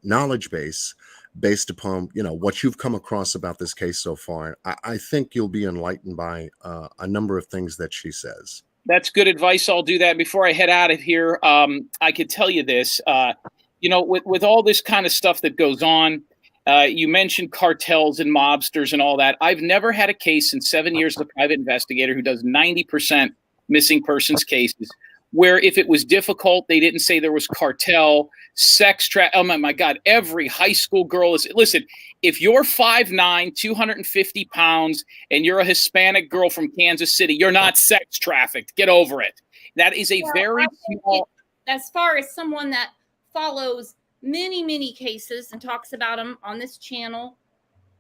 knowledge base based upon what you've come across about this case so far. I think you'll be enlightened by a number of things that she says. That's good advice. I'll do that. Before I head out of here, I could tell you this. With all this kind of stuff that goes on, You mentioned cartels and mobsters and all that. I've never had a case in 7 years as a private investigator who does 90% missing persons cases where if it was difficult, they didn't say there was cartel, sex trafficking. Oh my God, every high school girl is, listen, if you're 5'9", 250 pounds, and you're a Hispanic girl from Kansas City, you're not sex trafficked. Get over it. That is a very small. As far as someone that follows many, many cases and talks about them on this channel,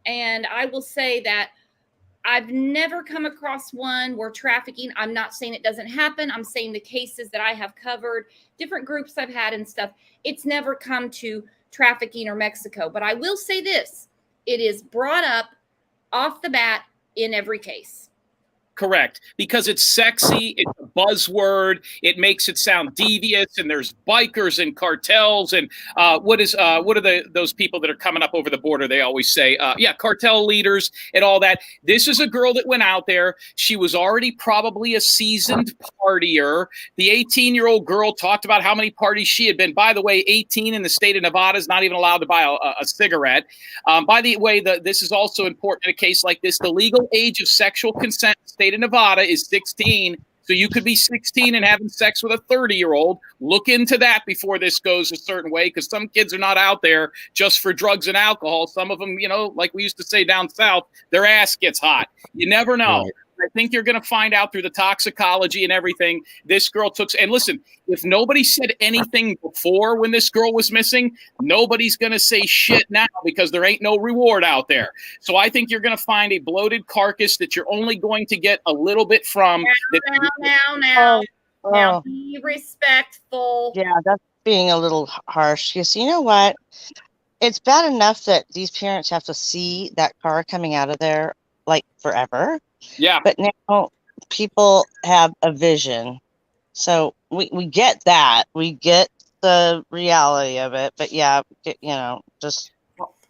and I will say that I've never come across one where trafficking, I'm not saying it doesn't happen. I'm saying the cases that I have covered, different groups I've had and stuff, it's never come to trafficking or Mexico. But I will say this, it is brought up off the bat in every case. Correct, because it's sexy, it's a buzzword, it makes it sound devious, and there's bikers and cartels, and what are those people that are coming up over the border? They always say, cartel leaders and all that. This is a girl that went out there. She was already probably a seasoned partier. The 18-year-old girl talked about how many parties she had been. By the way, 18 in the state of Nevada is not even allowed to buy a cigarette. By the way, this is also important in a case like this. The legal age of sexual consent in the state of Nevada is 16. So you could be 16 and having sex with a 30-year-old. Look into that before this goes a certain way, because some kids are not out there just for drugs and alcohol. Some of them, like we used to say down south, their ass gets hot. You never know. Right. I think you're going to find out through the toxicology and everything. This girl took, and listen, if nobody said anything before when this girl was missing, nobody's going to say shit now because there ain't no reward out there. So I think you're going to find a bloated carcass that you're only going to get a little bit from. Now, be respectful. Yeah, that's being a little harsh. Because you know what? It's bad enough that these parents have to see that car coming out of there like forever. Yeah. But now people have a vision. So we get that. We get the reality of it. But yeah, just.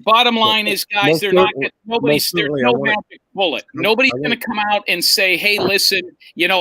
Bottom line is, guys, there's no magic bullet. Nobody's going to come out and say, hey, listen,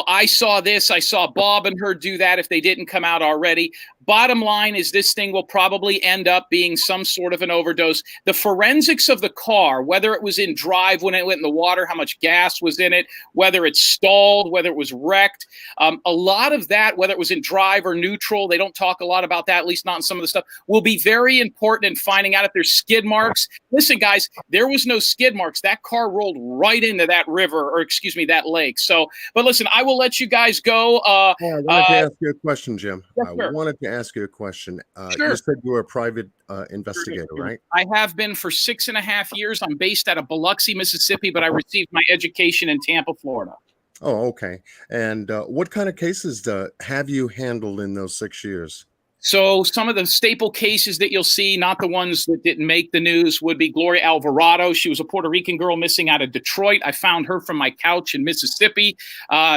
I saw this. I saw Bob and her do that if they didn't come out already. Bottom line is this thing will probably end up being some sort of an overdose. The forensics of the car, whether it was in drive when it went in the water, how much gas was in it, whether it stalled, whether it was wrecked, a lot of that, whether it was in drive or neutral, they don't talk a lot about that, at least not in some of the stuff, will be very important in finding out if there's skid marks. Listen, guys, there was no skid marks. That car rolled right into that river, or excuse me, that lake. So, but listen, I will let you guys go. I wanted to ask you a question, Jim. Yes, I wanted to ask you a question. Sure. You said you were a private investigator, right? I have been for 6.5 years. I'm based out of Biloxi, Mississippi, but I received my education in Tampa, Florida. Oh, okay. And what kind of cases have you handled in those 6 years? So some of the staple cases that you'll see, not the ones that didn't make the news, would be Gloria Alvarado. She was a Puerto Rican girl missing out of Detroit. I found her from my couch in Mississippi.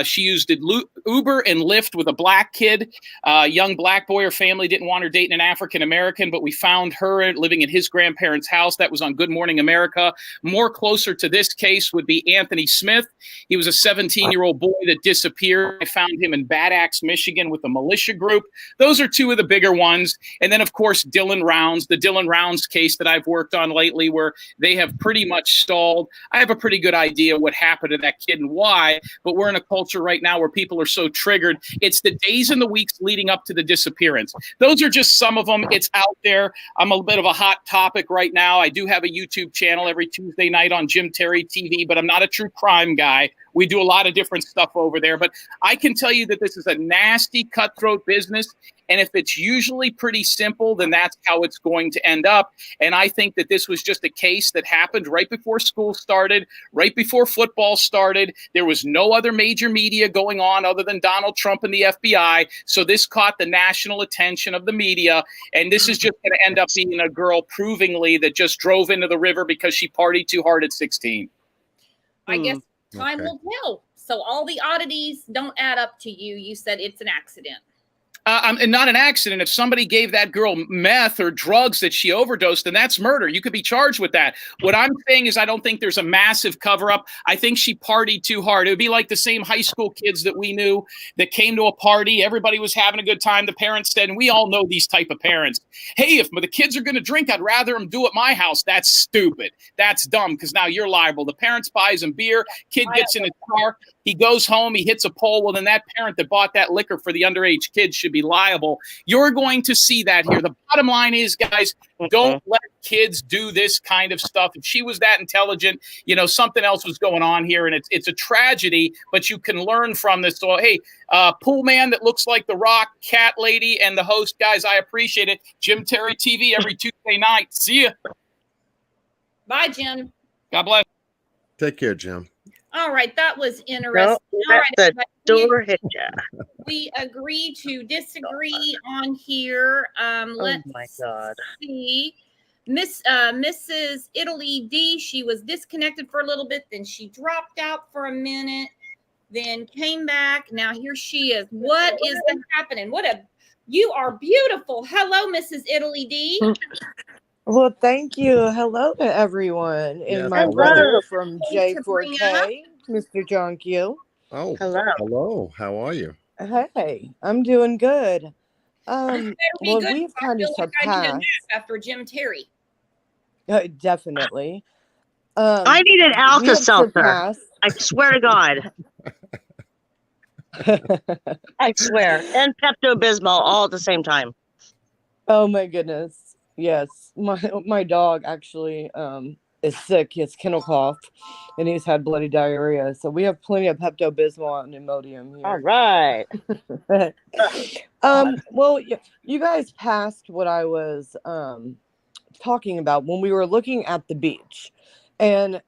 She used Uber and Lyft with a black kid. Young black boy. Her family didn't want her dating an African-American, but we found her living in his grandparents' house. That was on Good Morning America. More closer to this case would be Anthony Smith. He was a 17-year-old boy that disappeared. I found him in Bad Axe, Michigan with a militia group. Those are two of the bigger ones. And then, of course, Dylan Rounds, the Dylan Rounds case that I've worked on lately, where they have pretty much stalled. I have a pretty good idea what happened to that kid and why, but we're in a culture right now where people are so triggered. It's the days and the weeks leading up to the disappearance. Those are just some of them. It's out there. I'm a bit of a hot topic right now. I do have a YouTube channel every Tuesday night on Jim Terry TV, but I'm not a true crime guy. We do a lot of different stuff over there, but I can tell you that this is a nasty, cutthroat business. And if it's usually pretty simple, then that's how it's going to end up. And I think that this was just a case that happened right before school started, right before football started. There was no other major media going on other than Donald Trump and the FBI. So this caught the national attention of the media. And this is just going to end up being a girl provingly that just drove into the river because she partied too hard at 16. I guess time will tell. So all the oddities don't add up to you. You said it's an accident. and not an accident. If somebody gave that girl meth or drugs that she overdosed, then that's murder. You could be charged with that. What I'm saying is I don't think there's a massive cover-up. I think she partied too hard. It would be like the same high school kids that we knew that came to a party. Everybody was having a good time. The parents said, and we all know these type of parents, hey, if the kids are going to drink, I'd rather them do it at my house. That's stupid. That's dumb, because now you're liable. The parents buys him beer. Kid gets in his car. He goes home. He hits a pole. Well, then that parent that bought that liquor for the underage kid should be liable. You're going to see that here. The bottom line is, guys, don't let kids do this kind of stuff. If she was that intelligent, something else was going on here, and it's a tragedy, but you can learn from this. So, hey, pool man that looks like The Rock, cat lady, and the host, guys, I appreciate it. Jim Terry TV every Tuesday night. See ya. Bye, Jim. God bless. Take care, Jim. All right, that was interesting. No, All right, the everybody, door hit ya. we agree to disagree on here. Let's my God. see. Mrs. Italy D, she was disconnected for a little bit, then she dropped out for a minute, then came back. Now here she is. What is happening? You are beautiful. Hello, Mrs. Italy D. Well, thank you. Hello to everyone. Yes, And my hello. brother from Hey, Sabrina. J4K, Mr. John Q. Oh, Hello. hello. How are you? Hey, I'm doing good. Better be Well, good we've if I kind of feel like I need a surpassed. nap after Jim Terry. Definitely. I need an We have Alka-Seltzer. surpassed. I swear to God. I swear. And Pepto-Bismol all at the same time. Oh my goodness. Yes. My dog actually is sick. He has kennel cough and he's had bloody diarrhea. So we have plenty of Pepto-Bismol and Imodium here. All right. Well, you guys passed what I was talking about when we were looking at the beach, and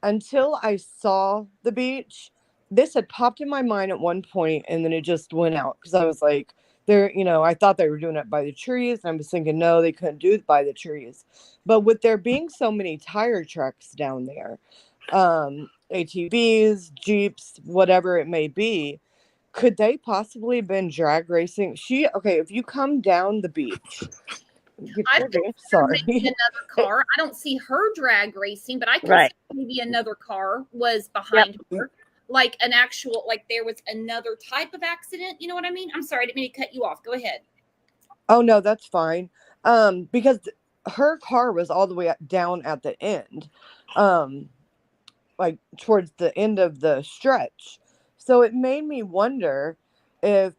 until I saw the beach, this had popped in my mind at one point, and then it just went out because I was like, I thought they were doing it by the trees, and I was thinking, no, they couldn't do it by the trees. But with there being so many tire tracks down there, ATVs, Jeeps, whatever it may be, could they possibly have been drag racing? If you come down the beach, I think maybe another car. I don't see her drag racing, but I can Right. see maybe another car was behind her. Like an actual, like there was another type of accident. You know what I mean? I'm sorry, I didn't mean to cut you off. Go ahead. Oh no, that's fine. Because her car was all the way down at the end, like towards the end of the stretch. So it made me wonder if,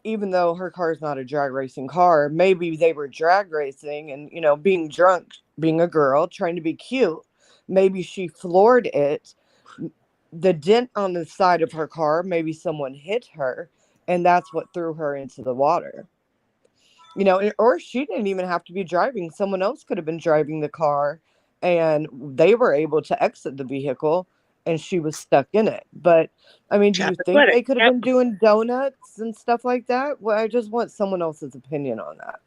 even though her car is not a drag racing car, maybe they were drag racing and, being drunk, being a girl, trying to be cute. Maybe she floored it. The dent on the side of her car, maybe someone hit her, and that's what threw her into the water. Or she didn't even have to be driving. Someone else could have been driving the car, and they were able to exit the vehicle, and she was stuck in it. But, do you think they could have been doing donuts and stuff like that? Well, I just want someone else's opinion on that.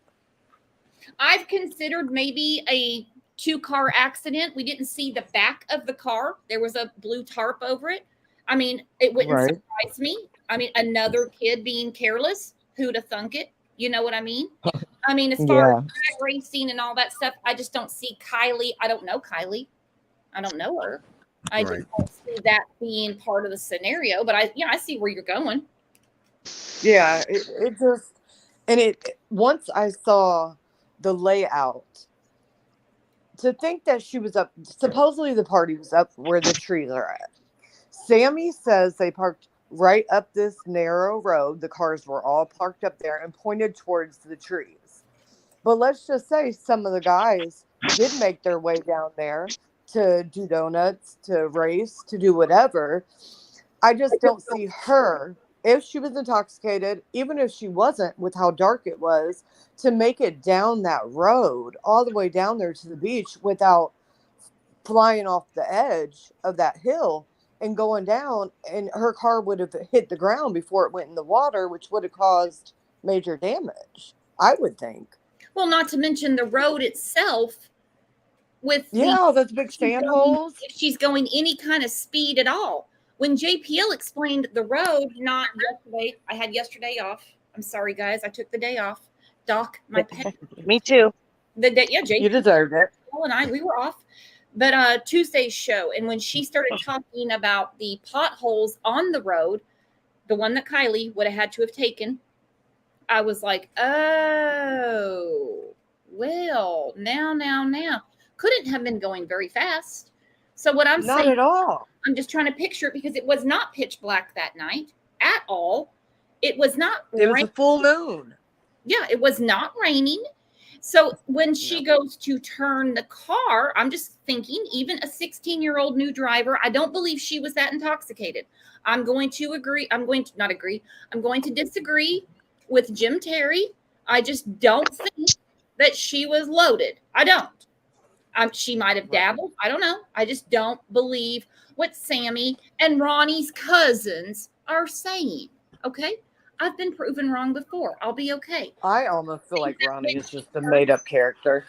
I've considered maybe a 2-car accident. We didn't see the back of the car. There was a blue tarp over it. It wouldn't surprise me. Another kid being careless. Who'd have thunk it? You know what I mean? As far as drag racing and all that stuff, I just don't see Kiely. I don't know Kiely. I don't know her. I just don't see that being part of the scenario. But I see where you're going. Yeah, it just, and once I saw the layout, to think that she was up, supposedly the party was up where the trees are at. Sammy says they parked right up this narrow road. The cars were all parked up there and pointed towards the trees. But let's just say some of the guys did make their way down there to do donuts, to race, to do whatever. I just don't see her, if she was intoxicated, even if she wasn't, with how dark it was, to make it down that road all the way down there to the beach without flying off the edge of that hill and going down, and her car would have hit the ground before it went in the water, which would have caused major damage, I would think. Well, not to mention the road itself with those big sand holes. If she's going any kind of speed at all. When JPL explained the road, not yesterday, I had yesterday off. I'm sorry, guys. I took the day off. Doc, my pet. Me too. The day, yeah, You Jason deserved it. and I, we were off. But Tuesday's show, and when she started talking about the potholes on the road, the one that Kiely would have had to have taken, I was like, oh, well, now. Couldn't have been going very fast. So what I'm Not saying, at all. I'm just trying to picture it because it was not pitch black that night at all. It was not It was a full moon. yeah, it was not raining. So when she goes to turn the car, I'm just thinking, even a 16-year-old new driver, I don't believe she was that intoxicated. I'm going to disagree with Jim Terry. I just don't think that she was loaded. I don't. She might have dabbled. I don't know. I just don't believe what Sammy and Ronnie's cousins are saying. Okay? I've been proven wrong before. I'll be okay. I almost feel like Ronnie is just a made-up character.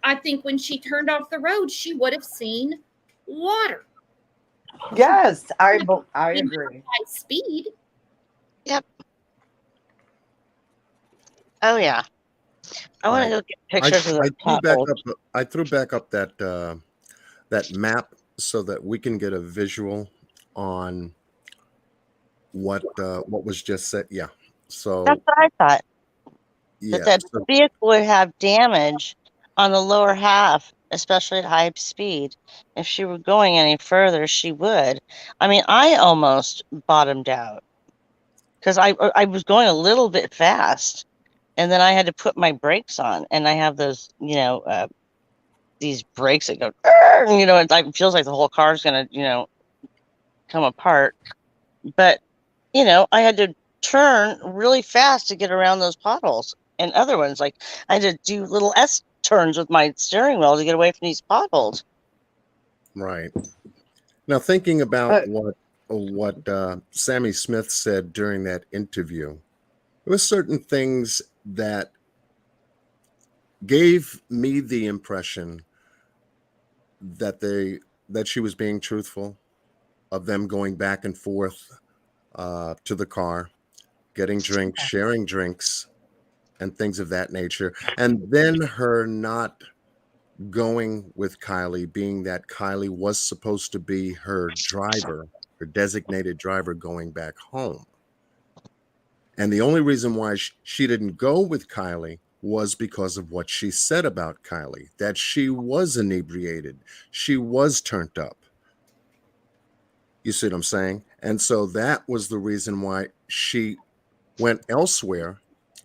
I think when she turned off the road, she would have seen water. Yes, I agree. High speed. Yep. Oh yeah. I want to go get pictures of the potholes. I threw back up that that map so that we can get a visual on what was just said. Yeah. So That's what I thought. yeah. That vehicle would have damage on the lower half, especially at high speed. If she were going any further, she would. I mean, I almost bottomed out because I was going a little bit fast, and then I had to put my brakes on, and I have those, these brakes that go, it like feels like the whole car's gonna, come apart. But, I had to turn really fast to get around those potholes and other ones. Like I had to do little S turns with my steering wheel to get away from these potholes. Right. Now, thinking about what Sammy Smith said during that interview, there were certain things that gave me the impression that she was being truthful, of them going back and forth to the car, getting drinks, sharing drinks, and things of that nature, and then her not going with Kiely, being that Kiely was supposed to be her driver, her designated driver going back home. And the only reason why she didn't go with Kiely was because of what she said about Kiely, that she was inebriated, she was turned up. You see what I'm saying? And so that was the reason why she went elsewhere,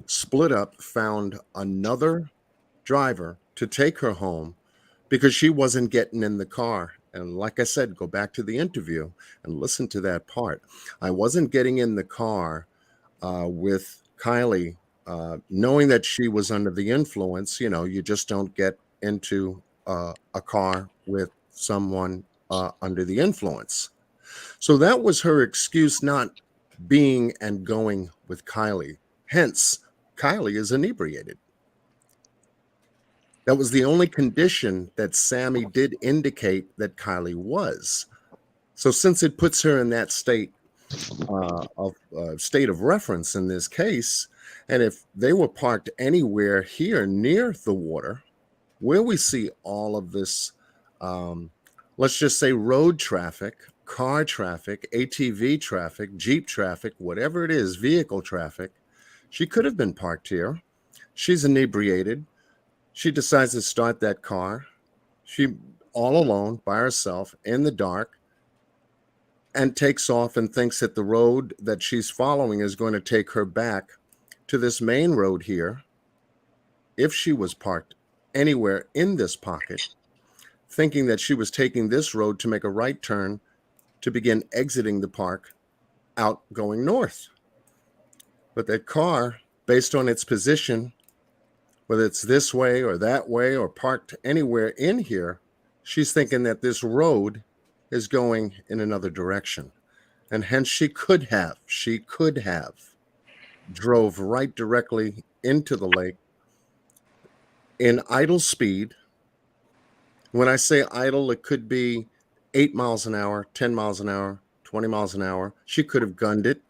split up, found another driver to take her home because she wasn't getting in the car. And like I said, go back to the interview and listen to that part. I wasn't getting in the car with Kiely, knowing that she was under the influence. You just don't get into a car with someone under the influence. So that was her excuse not being and going with Kiely. Hence, Kiely is inebriated. That was the only condition that Sammy did indicate that Kiely was. So since it puts her in that state of reference in this case, and if they were parked anywhere here near the water, where we see all of this, let's just say road traffic, car traffic, ATV traffic, Jeep traffic, whatever it is, vehicle traffic, she could have been parked here. She's inebriated. She decides to start that car. She all alone by herself in the dark and takes off and thinks that the road that she's following is going to take her back to this main road here. If she was parked anywhere in this pocket, thinking that she was taking this road to make a right turn to begin exiting the park out going north. But that car, based on its position, whether it's this way or parked anywhere in here, she's thinking that this road is going in another direction. And hence she could have drove right directly into the lake in idle speed. When I say idle, it could be 8 miles an hour, 10 miles an hour, 20 miles an hour. She could have gunned it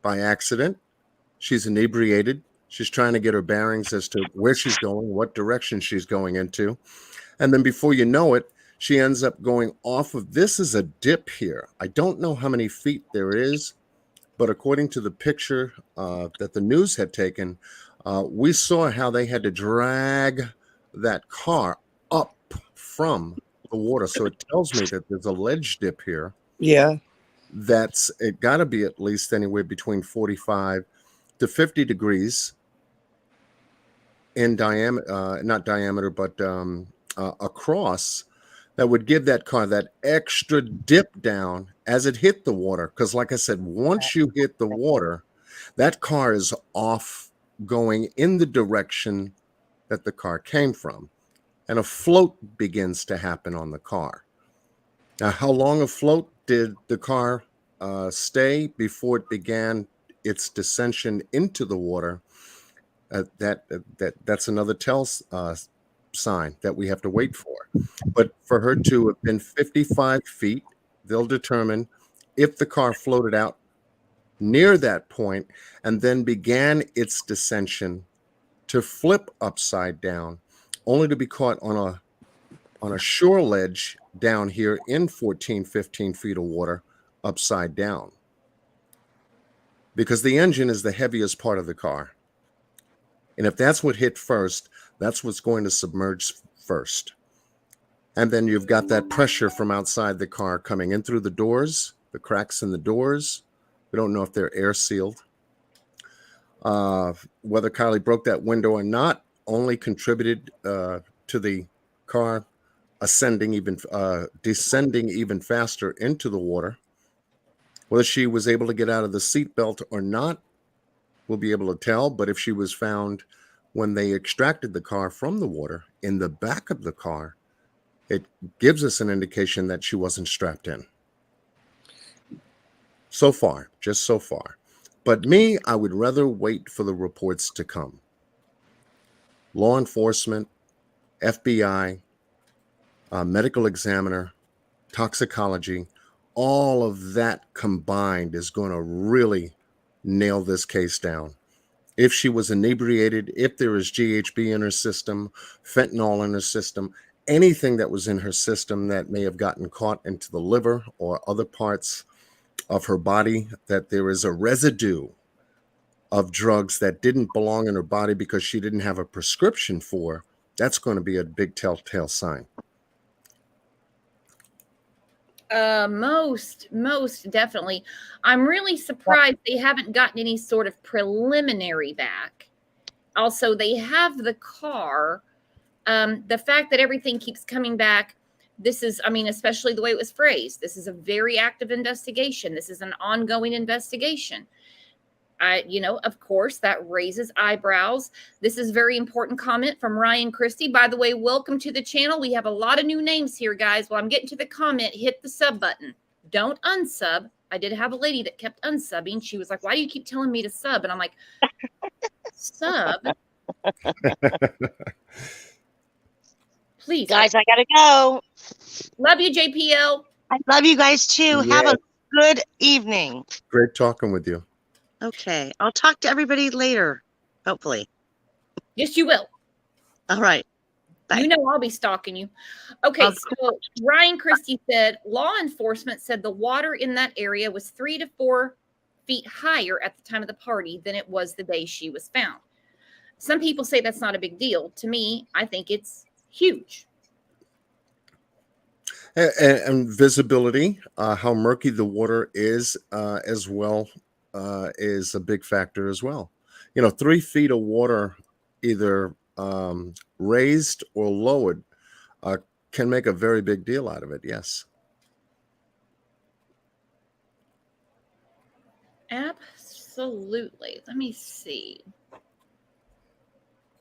by accident. She's inebriated. She's trying to get her bearings as to where she's going, what direction she's going into. And then before you know it, she ends up going off of, this is a dip here. I don't know how many feet there is, but according to the picture that the news had taken, we saw how they had to drag that car up from the water. So it tells me that there's a ledge dip here. Yeah. It got to be at least anywhere between 45 to 50 degrees in diameter, not diameter, but across, that would give that car that extra dip down as it hit the water. Because like I said, once you hit the water, that car is off going in the direction that the car came from. And a float begins to happen on the car. Now, how long afloat did the car stay before it began its descension into the water? That's another sign that we have to wait for. But for her to have been 55 feet, they'll determine if the car floated out near that point and then began its descension to flip upside down, only to be caught on a shore ledge down here in 14, 15 feet of water upside down. Because the engine is the heaviest part of the car. And if that's what hit first, that's what's going to submerge first. And then you've got that pressure from outside the car coming in through the doors, the cracks in the doors. We don't know if they're air sealed. Whether Kiely broke that window or not only contributed to the car descending even faster into the water. Whether she was able to get out of the seatbelt or not, we'll be able to tell. But if she was found when they extracted the car from the water in the back of the car, it gives us an indication that she wasn't strapped in. So far, just so far. But me, I would rather wait for the reports to come. Law enforcement, FBI, medical examiner, toxicology, all of that combined is going to really nail this case down. If she was inebriated, if there is GHB in her system, fentanyl in her system, anything that was in her system that may have gotten caught into the liver or other parts of her body, that there is a residue of drugs that didn't belong in her body because she didn't have a prescription for, that's going to be a big telltale sign. Most definitely. I'm really surprised they haven't gotten any sort of preliminary back. Also, they have the car. The fact that everything keeps coming back, this is, I mean, especially the way it was phrased, this is a very active investigation. This is an ongoing investigation. Of course, that raises eyebrows. This is a very important comment from Ryan Christie. By the way, welcome to the channel. We have a lot of new names here, guys. While I'm getting to the comment, hit the sub button. Don't unsub. I did have a lady that kept unsubbing. She was like, why do you keep telling me to sub? And I'm like, sub? Please. Guys, I gotta go. Love you, JPL. I love you guys too. Yeah. Have a good evening. Great talking with you. Okay. I'll talk to everybody later, hopefully. Yes, you will. All right. Bye. You know I'll be stalking you. Okay, so Ryan Christie said, law enforcement said the water in that area was 3 to 4 feet higher at the time of the party than it was the day she was found. Some people say that's not a big deal. To me, I think it's huge. And visibility, how murky the water is as well, is a big factor as well. 3 feet of water, either raised or lowered, can make a very big deal out of it. Yes. Absolutely. Let me see.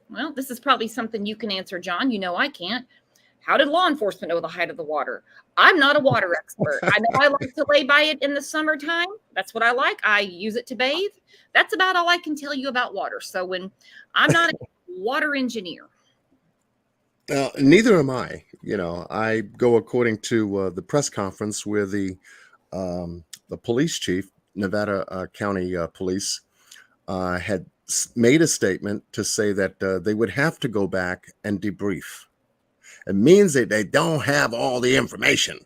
Well, this is probably something you can answer, John. I can't. How did law enforcement know the height of the water? I'm not a water expert. I know I like to lay by it in the summertime. That's what I like. I use it to bathe. That's about all I can tell you about water. So when I'm not a water engineer. Neither am I. I go according to the press conference where the police chief, Nevada County Police, had made a statement to say that they would have to go back and debrief. It means that they don't have all the information.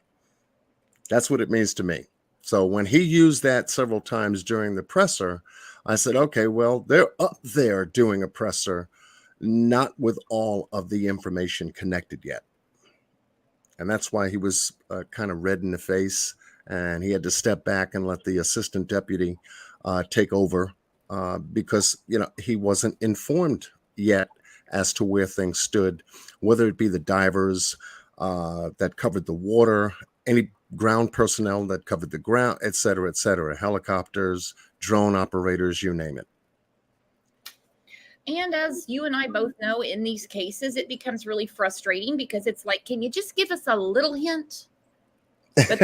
That's what it means to me. So when he used that several times during the presser, I said, okay, well, they're up there doing a presser, not with all of the information connected yet. And that's why he was kind of red in the face, and he had to step back and let the assistant deputy take over because, he wasn't informed yet as to where things stood, whether it be the divers that covered the water, any ground personnel that covered the ground, et cetera, helicopters, drone operators, you name it. And as you and I both know, in these cases, it becomes really frustrating because it's like, can you just give us a little hint? But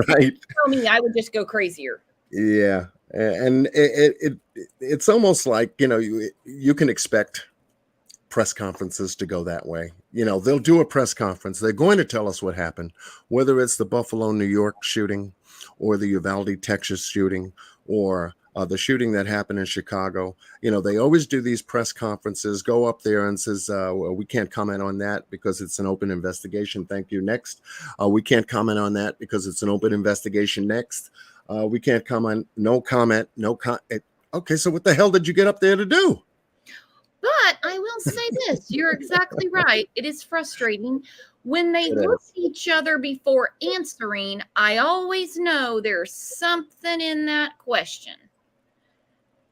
Right. tell me, I would just go crazier. Yeah. And it's almost like, you can expect press conferences to go that way. They'll do a press conference. They're going to tell us what happened, whether it's the Buffalo, New York shooting or the Uvalde, Texas shooting or the shooting that happened in Chicago. They always do these press conferences, go up there and says, well, we can't comment on that because it's an open investigation. Thank you. Next. We can't comment on that because it's an open investigation. Next. We can't comment. No comment. Okay. So what the hell did you get up there to do? But I will say this, you're exactly right. It is frustrating. When they look at each other before answering, I always know there's something in that question.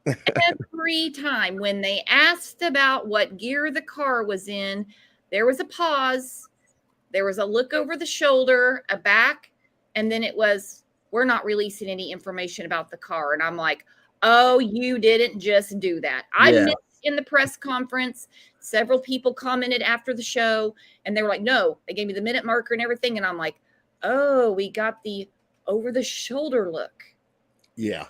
Every time when they asked about what gear the car was in, there was a pause, there was a look over the shoulder, a back, and then it was, we're not releasing any information about the car. And I'm like, oh, you didn't just do that. I missed in the press conference. Several people commented after the show and they were like, no, they gave me the minute marker and everything. And I'm like, oh, we got the over the shoulder look. Yeah.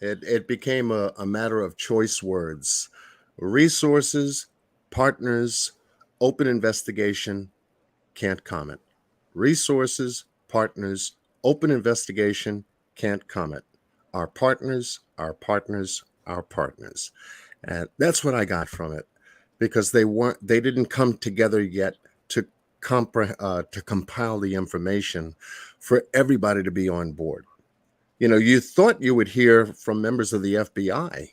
It became a matter of choice words: resources, partners, open investigation, can't comment. Resources, partners, open investigation, can't comment. Our partners, our partners, our partners. And that's what I got from it, because they didn't come together yet to compile the information for everybody to be on board. You thought you would hear from members of the FBI,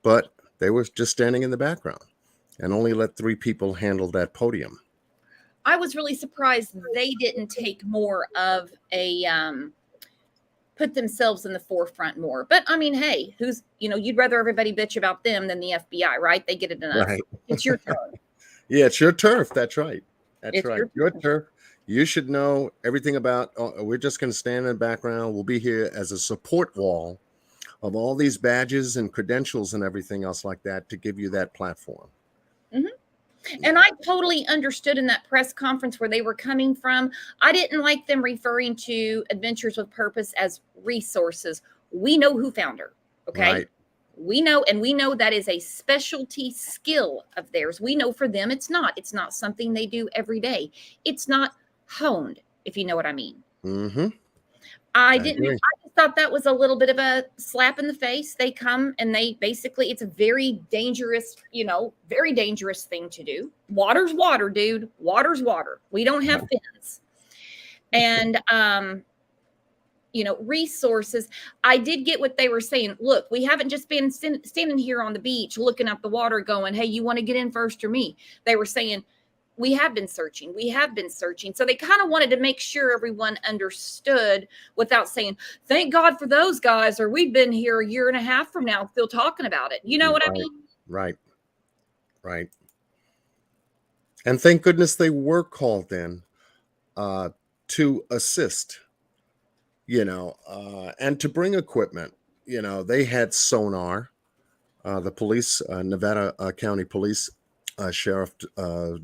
but they were just standing in the background and only let 3 people handle that podium. I was really surprised they didn't take more of a put themselves in the forefront more. But I mean, hey, you'd rather everybody bitch about them than the FBI, right? They get it enough. Right. It's your turn. Yeah, it's your turf. That's right. That's It's right. Your turf. You should know everything about. We're just going to stand in the background. We'll be here as a support wall of all these badges and credentials and everything else like that to give you that platform. Mm-hmm. And I totally understood in that press conference where they were coming from. I didn't like them referring to Adventures with Purpose as resources. We know who found her. Okay. Right. We know, and we know that is a specialty skill of theirs. We know for them, it's not something they do every day. It's not honed, if you know what I mean. Mm-hmm. I just thought that was a little bit of a slap in the face. They come and they basically, it's a very dangerous, very dangerous thing to do. Water's water, dude. Water's water. We don't have fins. And, resources. I did get what they were saying. Look, we haven't just been standing here on the beach looking at the water going, hey, you want to get in first or me? They were saying, we have been searching. So they kind of wanted to make sure everyone understood without saying, thank God for those guys, or we've been here a year and a half from now still talking about it. You know what I mean? Right. And thank goodness they were called in to assist, and to bring equipment. They had sonar. The police, Nevada County Police Sheriff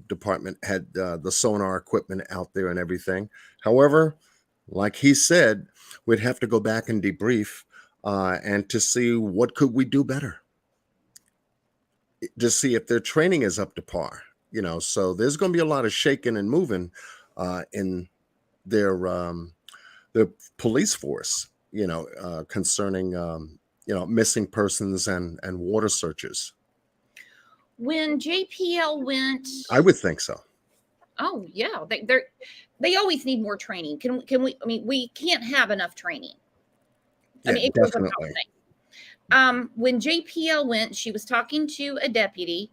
Department had the sonar equipment out there and everything. However, like he said, we'd have to go back and debrief and to see what could we do better, to see if their training is up to par. So there's going to be a lot of shaking and moving in their police force, concerning missing persons and water searches. When JPL went, I would think so. oh yeah, they always need more training. Can we? I mean, we can't have enough training. I Yeah, mean, it goes without definitely. saying. When JPL went, she was talking to a deputy.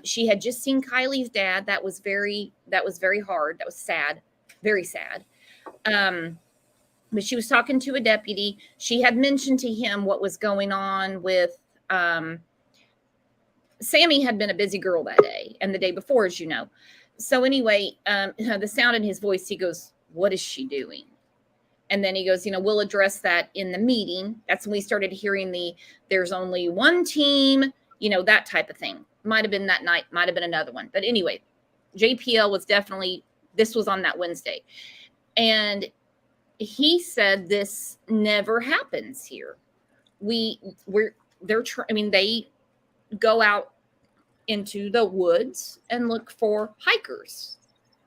She had just seen Kiely's dad. That was very hard. That was sad, very sad. But she was talking to a deputy. She had mentioned to him what was going on with Sammy had been a busy girl that day and the day before, as you know. So anyway, the sound in his voice, he goes, "What is she doing?" And then he goes, "We'll address that in the meeting." That's when we started hearing there's only one team, that type of thing. Might have been that night, might have been another one. But anyway, JPL was definitely, this was on that Wednesday. And he said this never happens here. They go out into the woods and look for hikers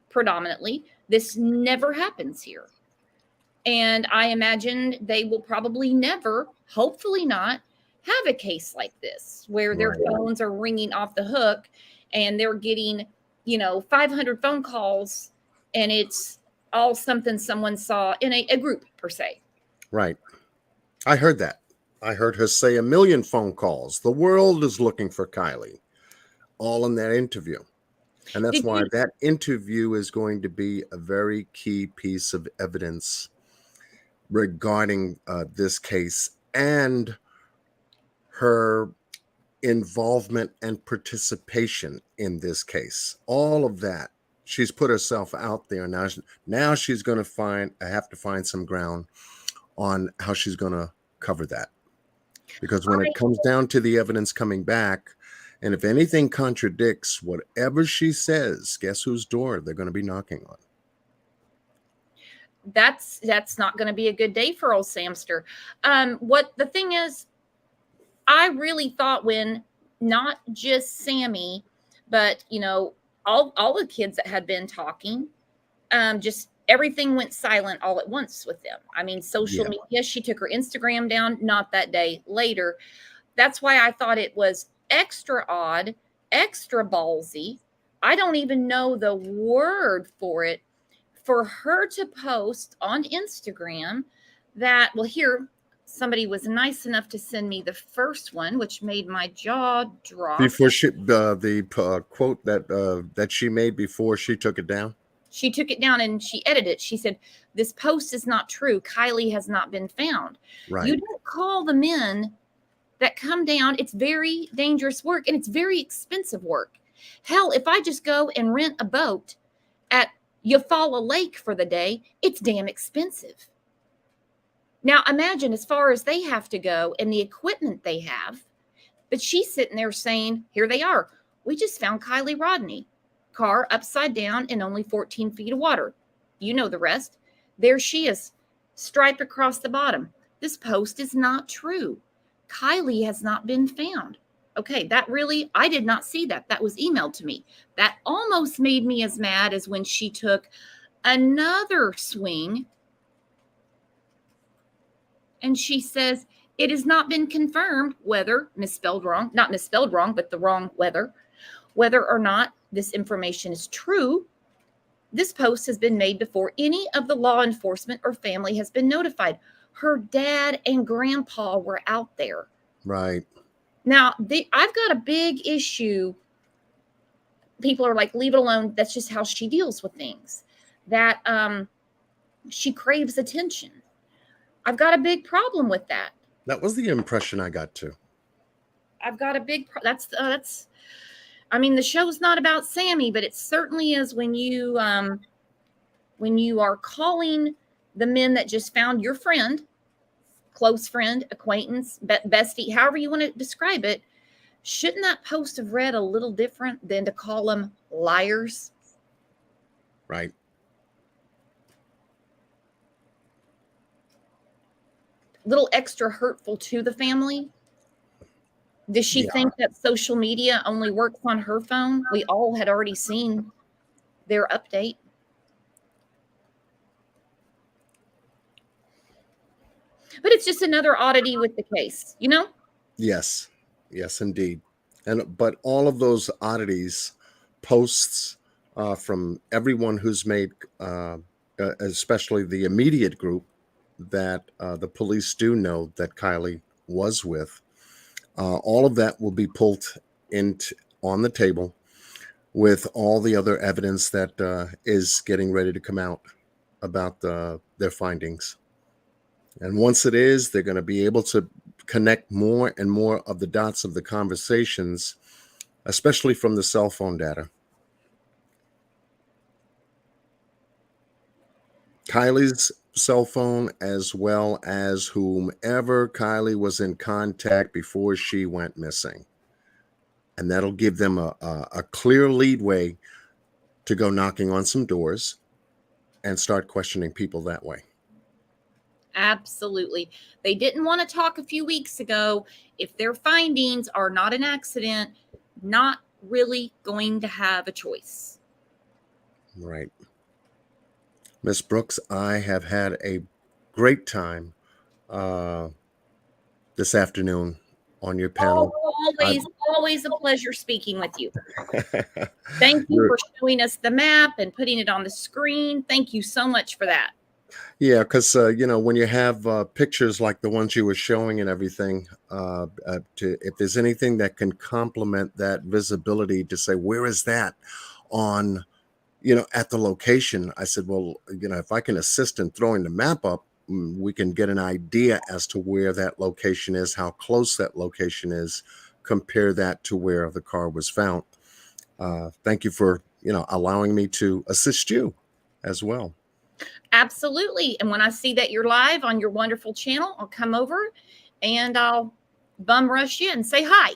predominantly. This never happens here. And I imagine they will probably never, hopefully not, have a case like this where their phones are ringing off the hook and they're getting, 500 phone calls and it's all something someone saw in a group per se. Right. I heard that. I heard her say 1 million phone calls. The world is looking for Kiely, all in that interview. And that's why that interview is going to be a very key piece of evidence regarding this case and her involvement and participation in this case. All of that. She's put herself out there. Now she's going to have to find some ground on how she's going to cover that. Because when it comes down to the evidence coming back, and if anything contradicts whatever she says, guess whose door they're going to be knocking on? That's not going to be a good day for old Samster. What the thing is, I really thought when not just Sammy, but all the kids that had been talking, just everything went silent all at once with them. I mean, social media. She took her Instagram down. Not that day, later. That's why I thought it was extra odd, extra ballsy. I don't even know the word for it. For her to post on Instagram that, well, here, somebody was nice enough to send me the first one, which made my jaw drop. Before the quote that she made before she took it down? She took it down and she edited it. She said, "This post is not true. Kiely has not been found." Right. You don't call the men that come down. It's very dangerous work and it's very expensive work. Hell, if I just go and rent a boat at Eufaula Lake for the day, it's damn expensive. Now imagine as far as they have to go and the equipment they have, but she's sitting there saying, here they are. We just found Kiely Rodni, car upside down in only 14 feet of water. You know the rest. There she is, stripe across the bottom. This post is not true. Kiely has not been found. Okay, I did not see that. That was emailed to me. That almost made me as mad as when she took another swing and she says, it has not been confirmed whether, not misspelled wrong, but the wrong whether or not this information is true. This post has been made before any of the law enforcement or family has been notified. Her dad and grandpa were out there. Right. Now, I've got a big issue. People are like, leave it alone. That's just how she deals with things. That she craves attention. I've got a big problem with that. That was the impression I got too. I've got a big that's. I mean, the show's not about Sammy, but it certainly is when you are calling the men that just found your friend, close friend, acquaintance, bestie, however you want to describe it. Shouldn't that post have read a little different than to call them liars? Right. Little extra hurtful to the family. Does she think that social media only works on her phone? We all had already seen their update. But it's just another oddity with the case, you know? Yes, yes, indeed. But all of those oddities, posts from everyone who's made, especially the immediate group that the police do know that Kiely was with, all of that will be pulled into on the table with all the other evidence that is getting ready to come out about their findings. And once it is, they're going to be able to connect more and more of the dots of the conversations, especially from the cell phone data. Kiely's cell phone, as well as whomever Kiely was in contact before she went missing. And that'll give them a clear leadway to go knocking on some doors and start questioning people that way. Absolutely. They didn't want to talk a few weeks ago. If their findings are not an accident, not really going to have a choice. Right. Miss Brooks, I have had a great time this afternoon on your panel. Always a pleasure speaking with you. Thank you for showing us the map and putting it on the screen. Thank you so much for that. Yeah, because when you have pictures like the ones you were showing and everything, if there's anything that can complement that visibility to say, where is that on, at the location? I said, well, if I can assist in throwing the map up, we can get an idea as to where that location is, how close that location is, compare that to where the car was found. Thank you for, allowing me to assist you as well. Absolutely. And when I see that you're live on your wonderful channel, I'll come over and I'll bum rush you and say hi.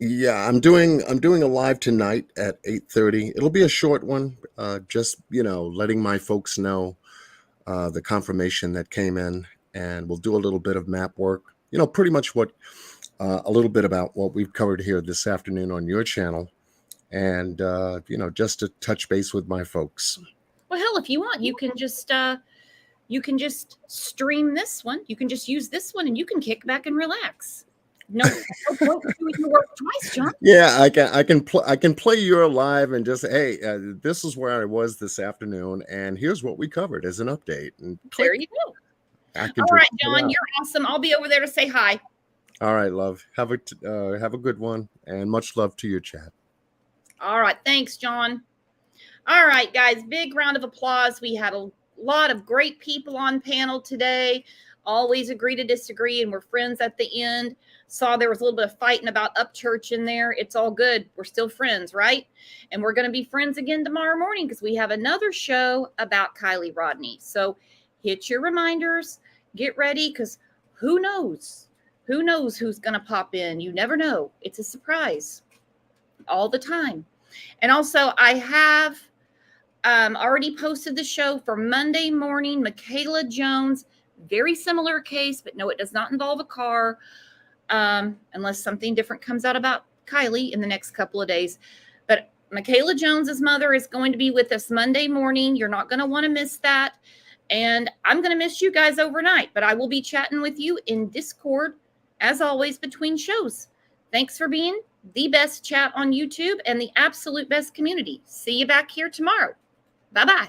Yeah, I'm doing a live tonight at 8:30. It'll be a short one, just letting my folks know the confirmation that came in, and we'll do a little bit of map work. Pretty much a little bit about what we've covered here this afternoon on your channel, and just to touch base with my folks. Well, hell, if you want, you can just stream this one. You can just use this one, and you can kick back and relax. No point doing your work twice, John. Yeah, I can play your live and just hey, this is where I was this afternoon, and here's what we covered as an update. And there you go. All right, John, you're awesome. I'll be over there to say hi. All right, love. Have a good one, and much love to your chat. All right, thanks, John. All right, guys, big round of applause. We had a lot of great people on panel today. Always agree to disagree, and we're friends at the end. Saw there was a little bit of fighting about Upchurch in there. It's all good. We're still friends, right? And we're going to be friends again tomorrow morning because we have another show about Kiely Rodni. So hit your reminders, get ready, because who knows? Who knows who's going to pop in? You never know. It's a surprise all the time. And also, I have already posted the show for Monday morning. Michaela Jones, very similar case, but no, it does not involve a car. Unless something different comes out about Kiely in the next couple of days. But Michaela Jones's mother is going to be with us Monday morning. You're not going to want to miss that. And I'm going to miss you guys overnight, but I will be chatting with you in Discord, as always, between shows. Thanks for being the best chat on YouTube and the absolute best community. See you back here tomorrow. Bye-bye.